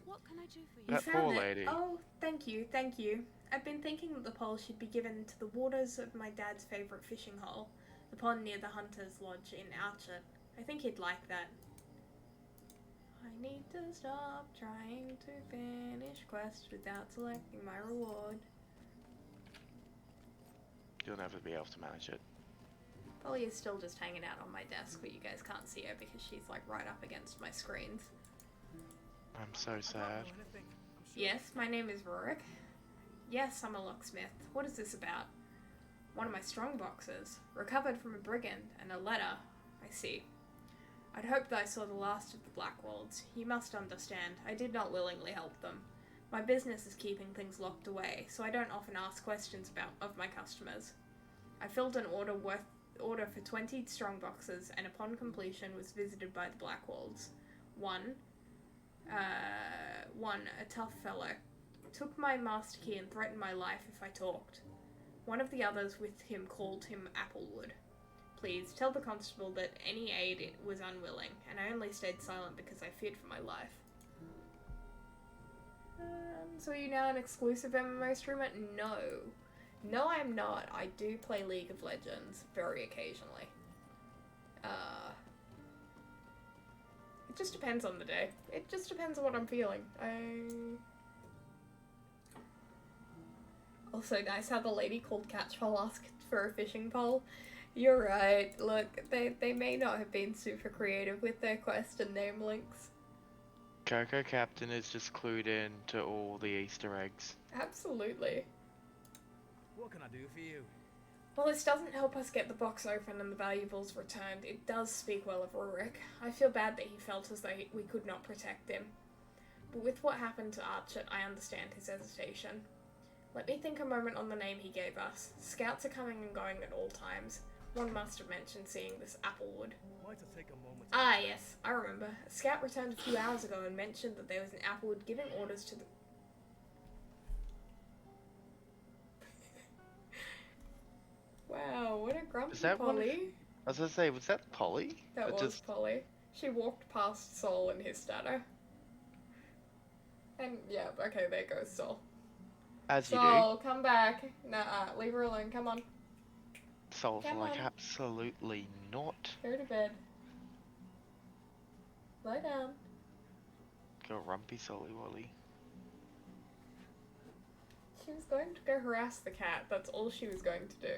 What can I do for you? You That found poor it. lady. Oh, thank you. I've been thinking that the pole should be given to the waters of my dad's favourite fishing hole, the pond near the Hunter's Lodge in Archet. I think he'd like that. I need to stop trying to finish quests without selecting my reward. You'll never be able to manage it. Polly is still just hanging out on my desk, but you guys can't see her because she's like right up against my screens. I'm so I don't sad. know anything. I'm sure. Yes, my name is Rurik. Yes, I'm a locksmith. What is this about? One of my strong boxes, recovered from a brigand, and a letter. I see. I'd hoped that I saw the last of the Blackwolds. You must understand, I did not willingly help them. My business is keeping things locked away, so I don't often ask questions of my customers. I filled an order for 20 strong boxes, and upon completion was visited by the Blackwolds. One, a tough fellow, took my master key and threatened my life if I talked. One of the others with him called him Applewood. Please, tell the constable that any aid was unwilling, and I only stayed silent because I feared for my life. So are you now an exclusive MMO streamer? No. No, I'm not. I do play League of Legends very occasionally. It just depends on the day. It just depends on what I'm feeling. Also nice how the lady called Catchpole asked for a fishing pole. You're right. Look, they may not have been super creative with their quest and name links. Coco Captain is just clued in to all the Easter eggs. Absolutely. What can I do for you? While this doesn't help us get the box open and the valuables returned, it does speak well of Rurik. I feel bad that he felt as though we could not protect him. But with what happened to Archet, I understand his hesitation. Let me think a moment on the name he gave us. Scouts are coming and going at all times. One must have mentioned seeing this Applewood. Why to take a moment? Ah, yes, I remember. A scout returned a few hours ago and mentioned that there was an Applewood giving orders to the... Wow, what a grumpy Is that one? Polly. I was gonna say, was that Polly? That Or was just Polly. She walked past Sol in his shadow. And yeah, okay, there goes Sol. as you Sol, come back. Nah, leave her alone. Come on, do. Soul's come like on. absolutely not. go to bed. Lie down. Go rumpy Solly Wolly. She was going to go harass the cat. That's all she was going to do.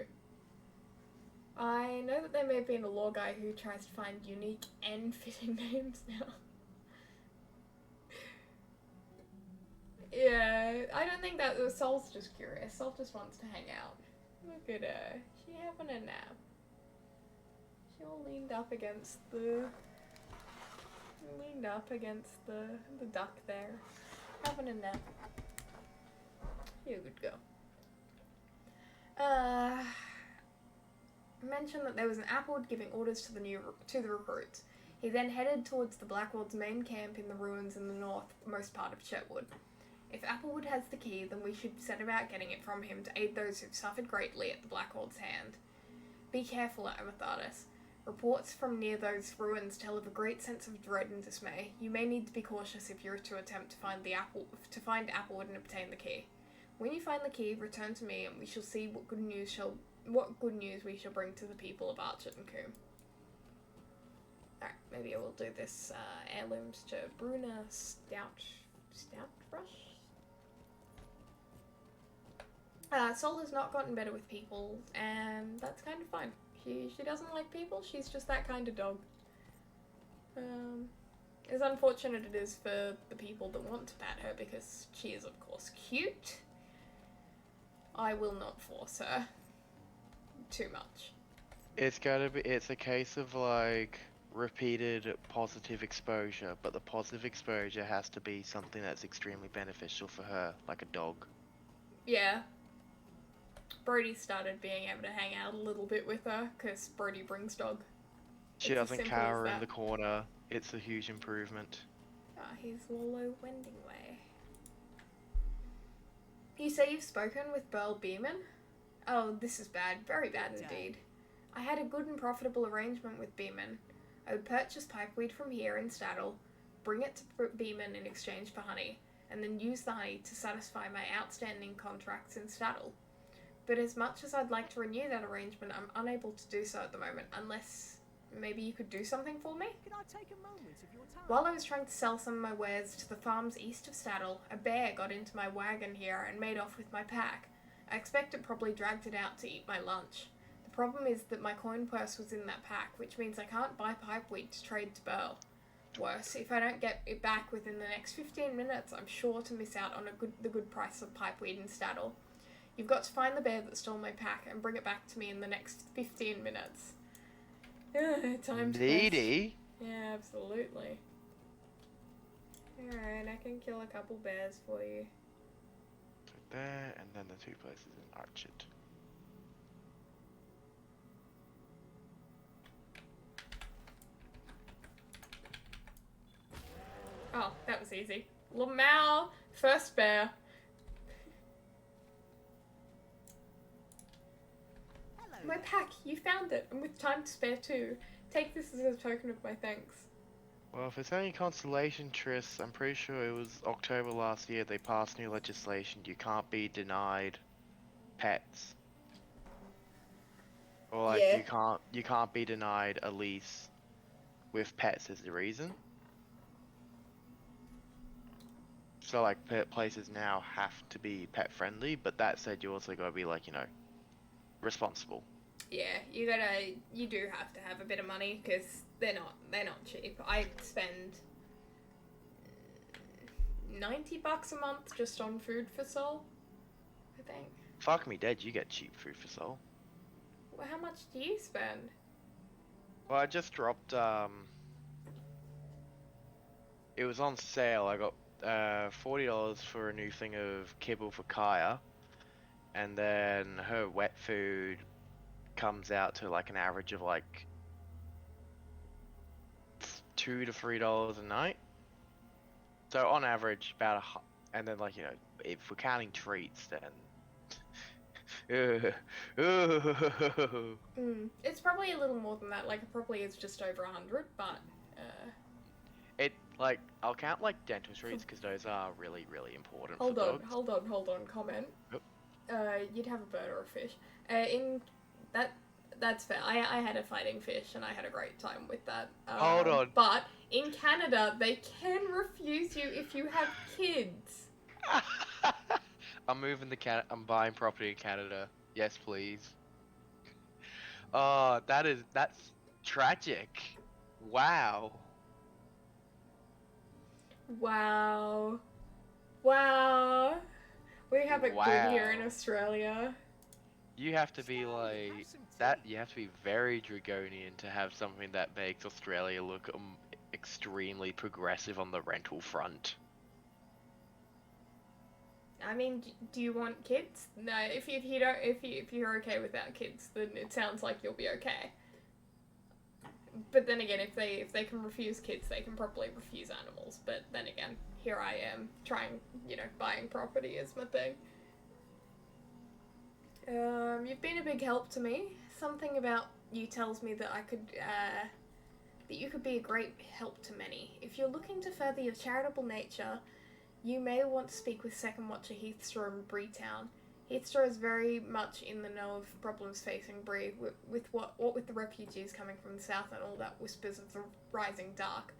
I know that there may have been a law guy who tries to find unique and fitting names now. Yeah, I don't think that Soul's just curious. Soul just wants to hang out. Look at her. She having a nap. She all leaned up against the duck there. Having a nap. You're a good girl. Mentioned that there was an Applewood giving orders to the recruits. He then headed towards the Blackwoods main camp in the ruins in the northmost part of Chetwood. If Applewood has the key, then we should set about getting it from him to aid those who've suffered greatly at the Blackwoods' hand. Be careful, Amethyrdus. Reports from near those ruins tell of a great sense of dread and dismay. You may need to be cautious if you're to attempt to find Applewood and obtain the key. When you find the key, return to me, and we shall see what good news we shall bring to the people of Archet and Coombe. Alright, maybe I will do this heirlooms to Bruna Stout Brush. Sol has not gotten better with people, and that's kind of fine. She doesn't like people, she's just that kind of dog. As unfortunate it is for the people that want to pat her, because she is of course cute, I will not force her too much. It's a case of like repeated positive exposure, but the positive exposure has to be something that's extremely beneficial for her, like a dog. Yeah. Brody started being able to hang out a little bit with her, because Brody brings dog. She It's as doesn't simple as cower in that. the corner. It's a huge improvement. He's Lolo Wendingway. You say you've spoken with Burl Beeman? Oh, this is bad. Very bad indeed. I had a good and profitable arrangement with Beeman. I would purchase pipeweed from here in Staddle, bring it to Beeman in exchange for honey, and then use the honey to satisfy my outstanding contracts in Staddle. But as much as I'd like to renew that arrangement, I'm unable to do so at the moment, unless maybe you could do something for me? Can I take a moment of your time? While I was trying to sell some of my wares to the farms east of Staddle, a bear got into my wagon here and made off with my pack. I expect it probably dragged it out to eat my lunch. The problem is that my coin purse was in that pack, which means I can't buy pipeweed to trade to Burl. Worse, if I don't get it back within the next 15 minutes, I'm sure to miss out on the good price of pipeweed in Staddle. You've got to find the bear that stole my pack and bring it back to me in the next 15 minutes. Time to Needy? Yeah, absolutely. Alright, I can kill a couple bears for you. There, and then the two places in Archet. Oh, that was easy. Lamau, first bear. Hello My there. pack, you found it, and with time to spare too. Take this as a token of my thanks. Well, if it's only consolation, Triss, I'm pretty sure it was October last year they passed new legislation. You can't be denied pets. Or like Yeah. you can't be denied a lease with pets as the reason. So like places now have to be pet friendly, but that said, you also gotta be like, you know, responsible. Yeah, you do have to have a bit of money, because they're not cheap. I spend $90 a month just on food for Sol, I think. Fuck me dead, you get cheap food for soul. Well, how much do you spend? Well, I just dropped, it was on sale. I got $40 for a new thing of kibble for Kaya, and then her wet food comes out to like an average of like $2 to $3 a night. So on average, about and then like, you know, if we're counting treats, then It's probably a little more than that. Like, it probably is just over 100, but it like I'll count like dental treats because those are really important hold for on, dogs. hold on. Comment. Yep. You'd have a bird or a fish. That's fair. I had a fighting fish and I had a great time with that. Hold on. But in Canada, they can refuse you if you have kids. I'm moving to Canada. I'm buying property in Canada. Yes, please. Oh, that's tragic. Wow. Wow. Wow. We have it good here in Wow. Australia. You have to be like that. You have to be very draconian to have something that makes Australia look extremely progressive on the rental front. I mean, do you want kids? No, if you don't, if you're okay without kids, then it sounds like you'll be okay. But then again, if they can refuse kids, they can probably refuse animals. But then again, here I am trying, buying property is my thing. You've been a big help to me. Something about you tells me that that you could be a great help to many. If you're looking to further your charitable nature, you may want to speak with Second Watcher Heathstraw in Breetown. Heathstraw is very much in the know of problems facing Bree, what with the refugees coming from the south and all that whispers of the rising dark.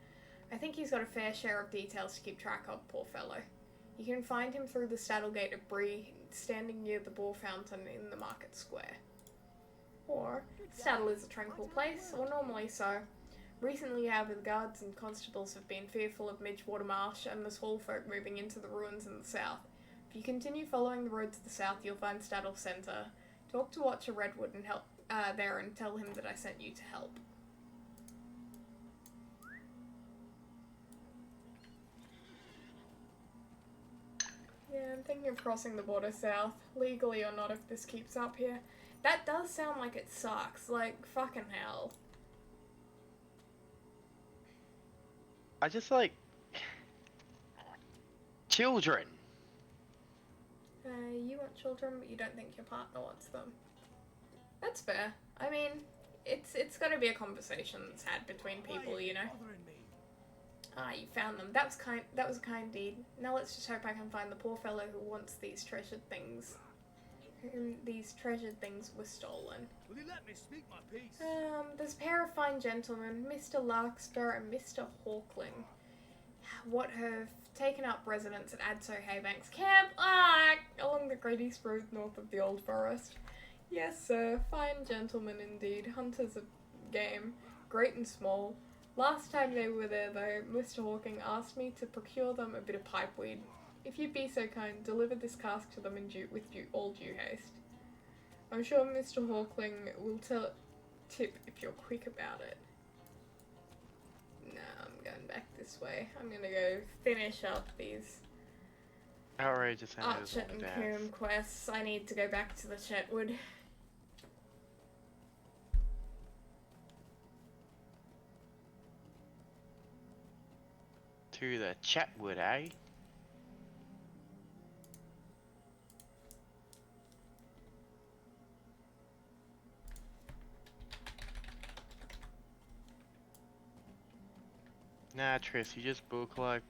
I think he's got a fair share of details to keep track of, poor fellow. You can find him through the saddle gate of Bree, standing near the boar fountain in the market square. Or, Saddle is a tranquil place, or normally so. Recently, however, the guards and constables have been fearful of Midgewater Marsh and the small folk moving into the ruins in the south. If you continue following the road to the south, you'll find Saddle Centre. Talk to Watcher Redwood and help there and tell him that I sent you to help. Yeah, I'm thinking of crossing the border south, legally or not if this keeps up here. That does sound like it sucks, like, fucking hell. I just like children. You want children, but you don't think your partner wants them. That's fair. I mean, it's got to be a conversation that's had between people, you know. Ah, you found them. That was a kind deed. Now let's just hope I can find the poor fellow who wants these treasured things. Whom these treasured things were stolen. Will you let me speak my piece? There's a pair of fine gentlemen, Mr. Larkspur and Mr. Hawkling, what have taken up residence at Adso Haybanks Camp, along the Great East Road north of the Old Forest. Yes, sir, fine gentlemen indeed, hunters of game, great and small. Last time they were there, though, Mr. Hawking asked me to procure them a bit of pipeweed. If you'd be so kind, deliver this cask to them with all due haste. I'm sure Mr. Hawkling will tip if you're quick about it. Nah, I'm going back this way. I'm gonna go finish up these Outrageous Archet and Coombe quests. I need to go back to the Chetwood. To the Chetwood, eh? Nah, Triss, you just book like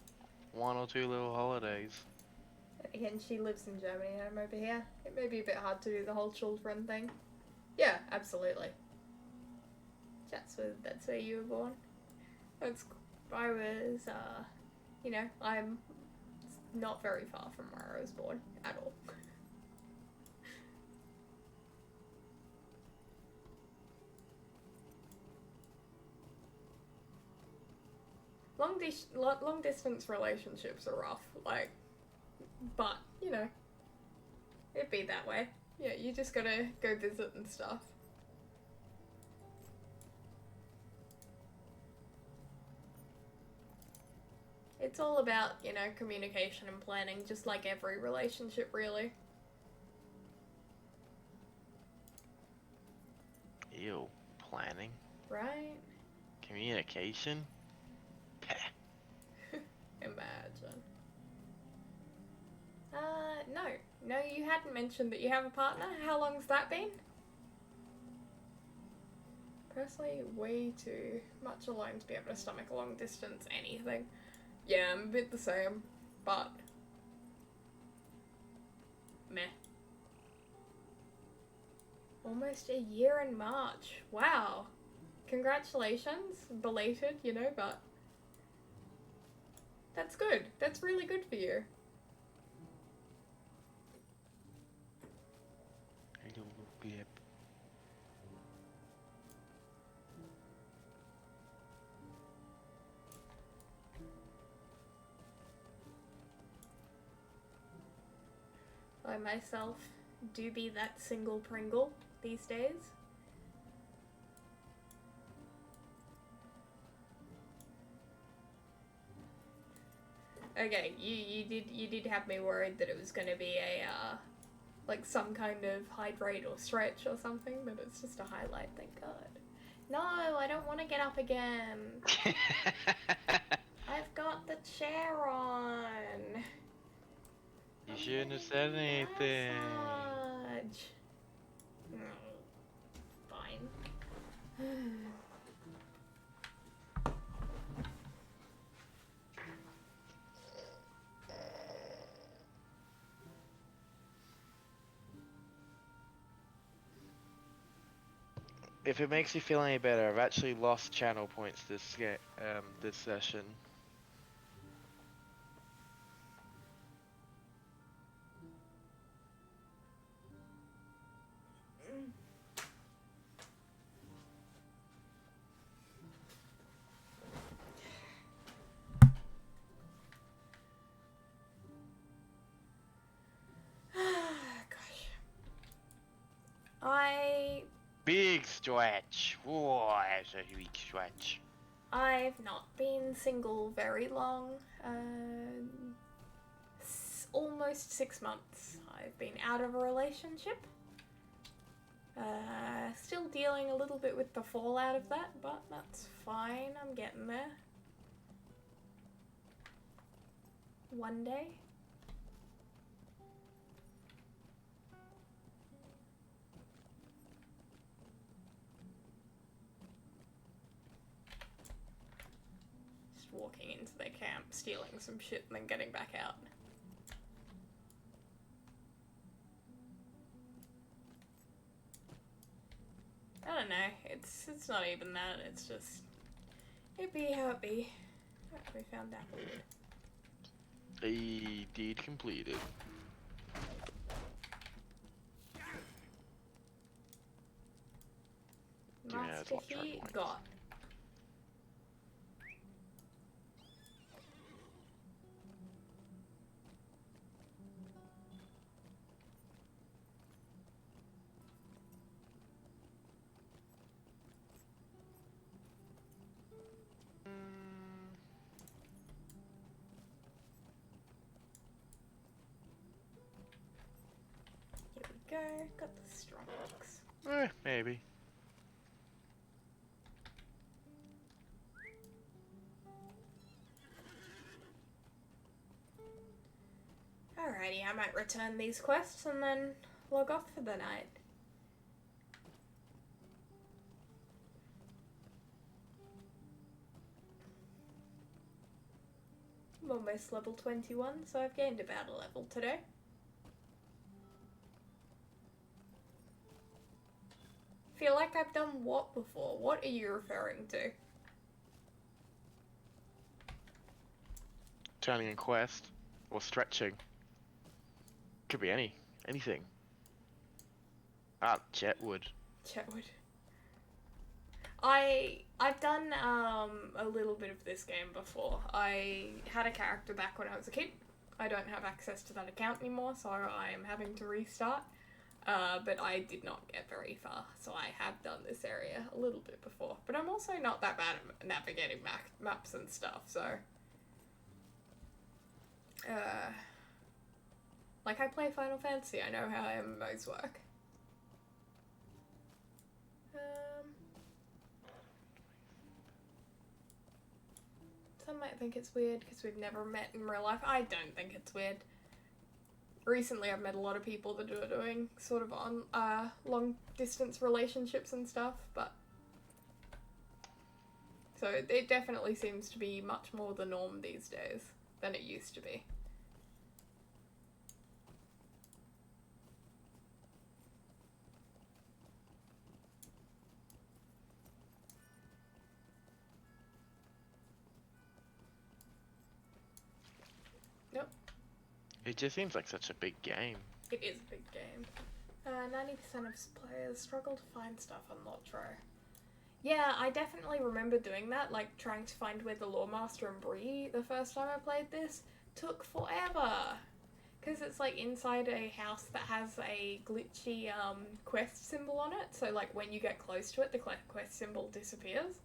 1 or 2 little holidays. Again, she lives in Germany and I'm over here. It may be a bit hard to do the whole children thing. Yeah, absolutely. That's where you were born. I was, I'm not very far from where I was born at all. Long distance relationships are rough, but, it'd be that way. Yeah, you just gotta go visit and stuff. It's all about, communication and planning, just like every relationship, really. Ew, planning? Right? Communication? Peh. Imagine. No, you hadn't mentioned that you have a partner. How long's that been? Personally, way too much alone to be able to stomach a long distance anything. Yeah, I'm a bit the same, but meh. Almost a year in March. Wow. Congratulations. Belated, but that's good. That's really good for you. Yep. I myself do be that single Pringle these days. Okay, you did have me worried that it was gonna be a like some kind of hydrate or stretch or something, but it's just a highlight, thank God. No, I don't want to get up again. I've got the chair on. You shouldn't have said anything. Massage. Fine. If it makes you feel any better, I've actually lost channel points this session. Gosh. Big stretch. Whoa, that's a big stretch. I've not been single very long. Almost 6 months. I've been out of a relationship. Still dealing a little bit with the fallout of that, but that's fine. I'm getting there. One day. Just walking into their camp, stealing some shit, and then getting back out. I don't know, it's not even that, it's just, it be how it be. We found that weird. A deed completed. Master key got. Here we go, got the strong box. Maybe. Alrighty, I might return these quests and then log off for the night. I'm almost level 21, so I've gained about a level today. Feel like I've done what before? What are you referring to? Turning a quest or stretching. Could be anything. Ah, Chetwood. Chetwood. I've done a little bit of this game before. I had a character back when I was a kid. I don't have access to that account anymore, so I am having to restart. But I did not get very far, so I have done this area a little bit before. But I'm also not that bad at navigating maps and stuff, so... like, I play Final Fantasy, I know how MMOs work. Some might think it's weird because we've never met in real life. I don't think it's weird. Recently I've met a lot of people that are doing sort of on long distance relationships and stuff, but so it definitely seems to be much more the norm these days than it used to be. Nope. It just seems like such a big game. It is a big game. 90% of players struggle to find stuff on Lotro. Yeah, I definitely remember doing that, like trying to find where the Lore Master and Bree the first time I played this took forever. Because it's like inside a house that has a glitchy quest symbol on it. So like when you get close to it, the quest symbol disappears.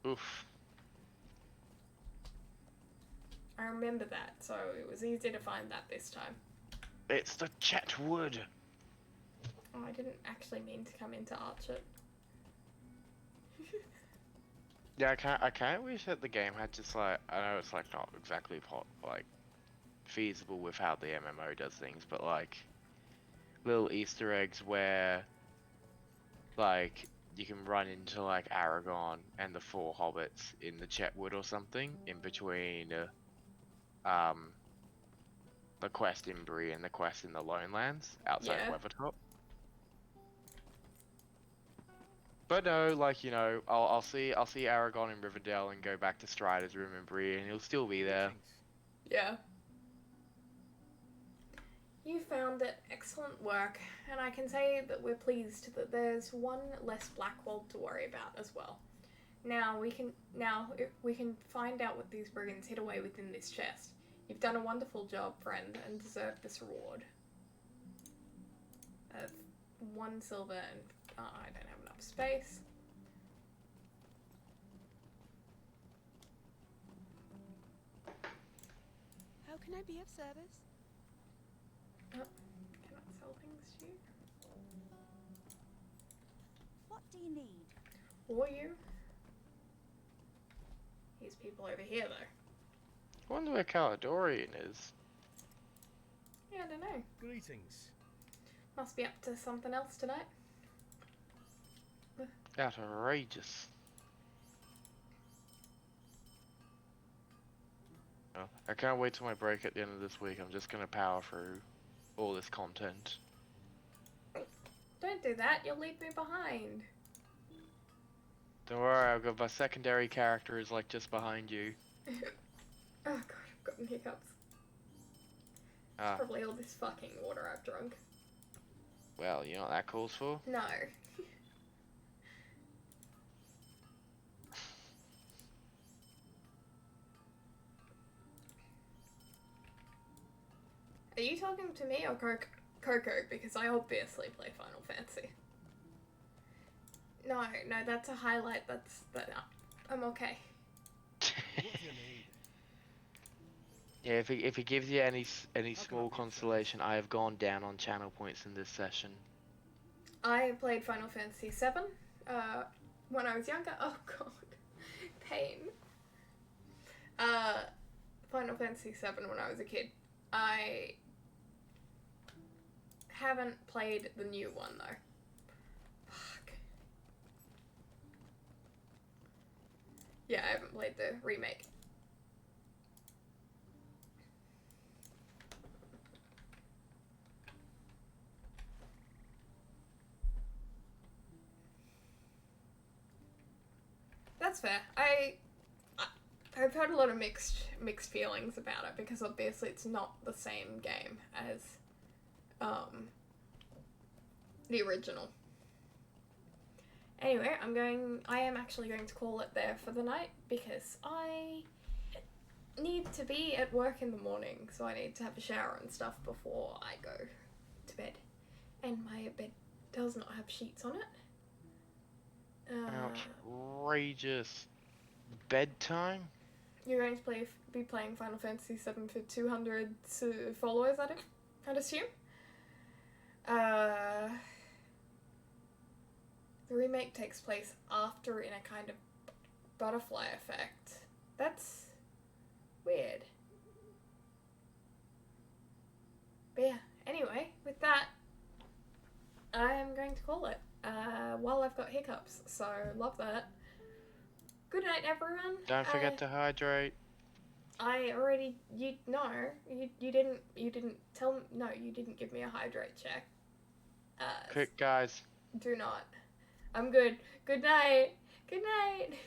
Oof. I remember that, so it was easy to find that this time. It's the Chetwood. Oh, I didn't actually mean to come into Archer. Yeah, I can't wish that the game had just like, I know it's like not exactly like feasible with how the MMO does things, but like little Easter eggs where like you can run into like Aragon and the 4 hobbits in the Chetwood or something in between the quest in Bree and the quest in the Lone Lands outside Yeah. Weathertop. But no, like, you know, I'll see Aragon in Riverdale and go back to Strider's room in Bree and he'll still be there. Greetings. Yeah. You found it. Excellent work. And I can say that we're pleased that there's one less Blackwold to worry about as well. Now we can find out what these brigands hid away within this chest. You've done a wonderful job, friend, and deserve this reward. 1 silver and I don't have enough space. How can I be of service? Oh, cannot sell things to you. What do you need? Or you. These people over here, though. I wonder where Caledorian is. Yeah, I don't know. Greetings. Must be up to something else tonight. Outrageous. Oh, I can't wait till my break at the end of this week. I'm just gonna power through all this content. Don't do that, you'll leave me behind. Don't worry, I've got my secondary character is like just behind you. Oh god, I've gotten hiccups. Ah, Probably all this fucking water I've drunk. well, you know what that calls for? No. Are you talking to me or Coco? Because I obviously play Final Fantasy. No, that's a highlight. I'm okay. What do you need? Yeah, if he gives you any small consolation, I have gone down on channel points in this session. I played Final Fantasy VII when I was younger. Oh god, pain. Final Fantasy VII when I was a kid. I haven't played the new one though. Fuck. Yeah, I haven't played the remake. That's fair. I've heard a lot of mixed feelings about it because obviously it's not the same game as the original. Anyway, I am actually going to call it there for the night because I need to be at work in the morning, so I need to have a shower and stuff before I go to bed. And my bed does not have sheets on it. Outrageous. Bedtime? You're going to be playing Final Fantasy VII for 200 followers, I'd assume. The remake takes place after in a kind of butterfly effect. That's weird. But yeah, anyway, with that, I am going to call it. While I've got hiccups, so love that. Good night, everyone. Don't forget to hydrate. I already, you didn't tell me, no, you didn't give me a hydrate check. Quick, guys. Do not. I'm good. Good night. Good night.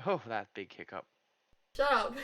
Oh, that big hiccup. Shut up.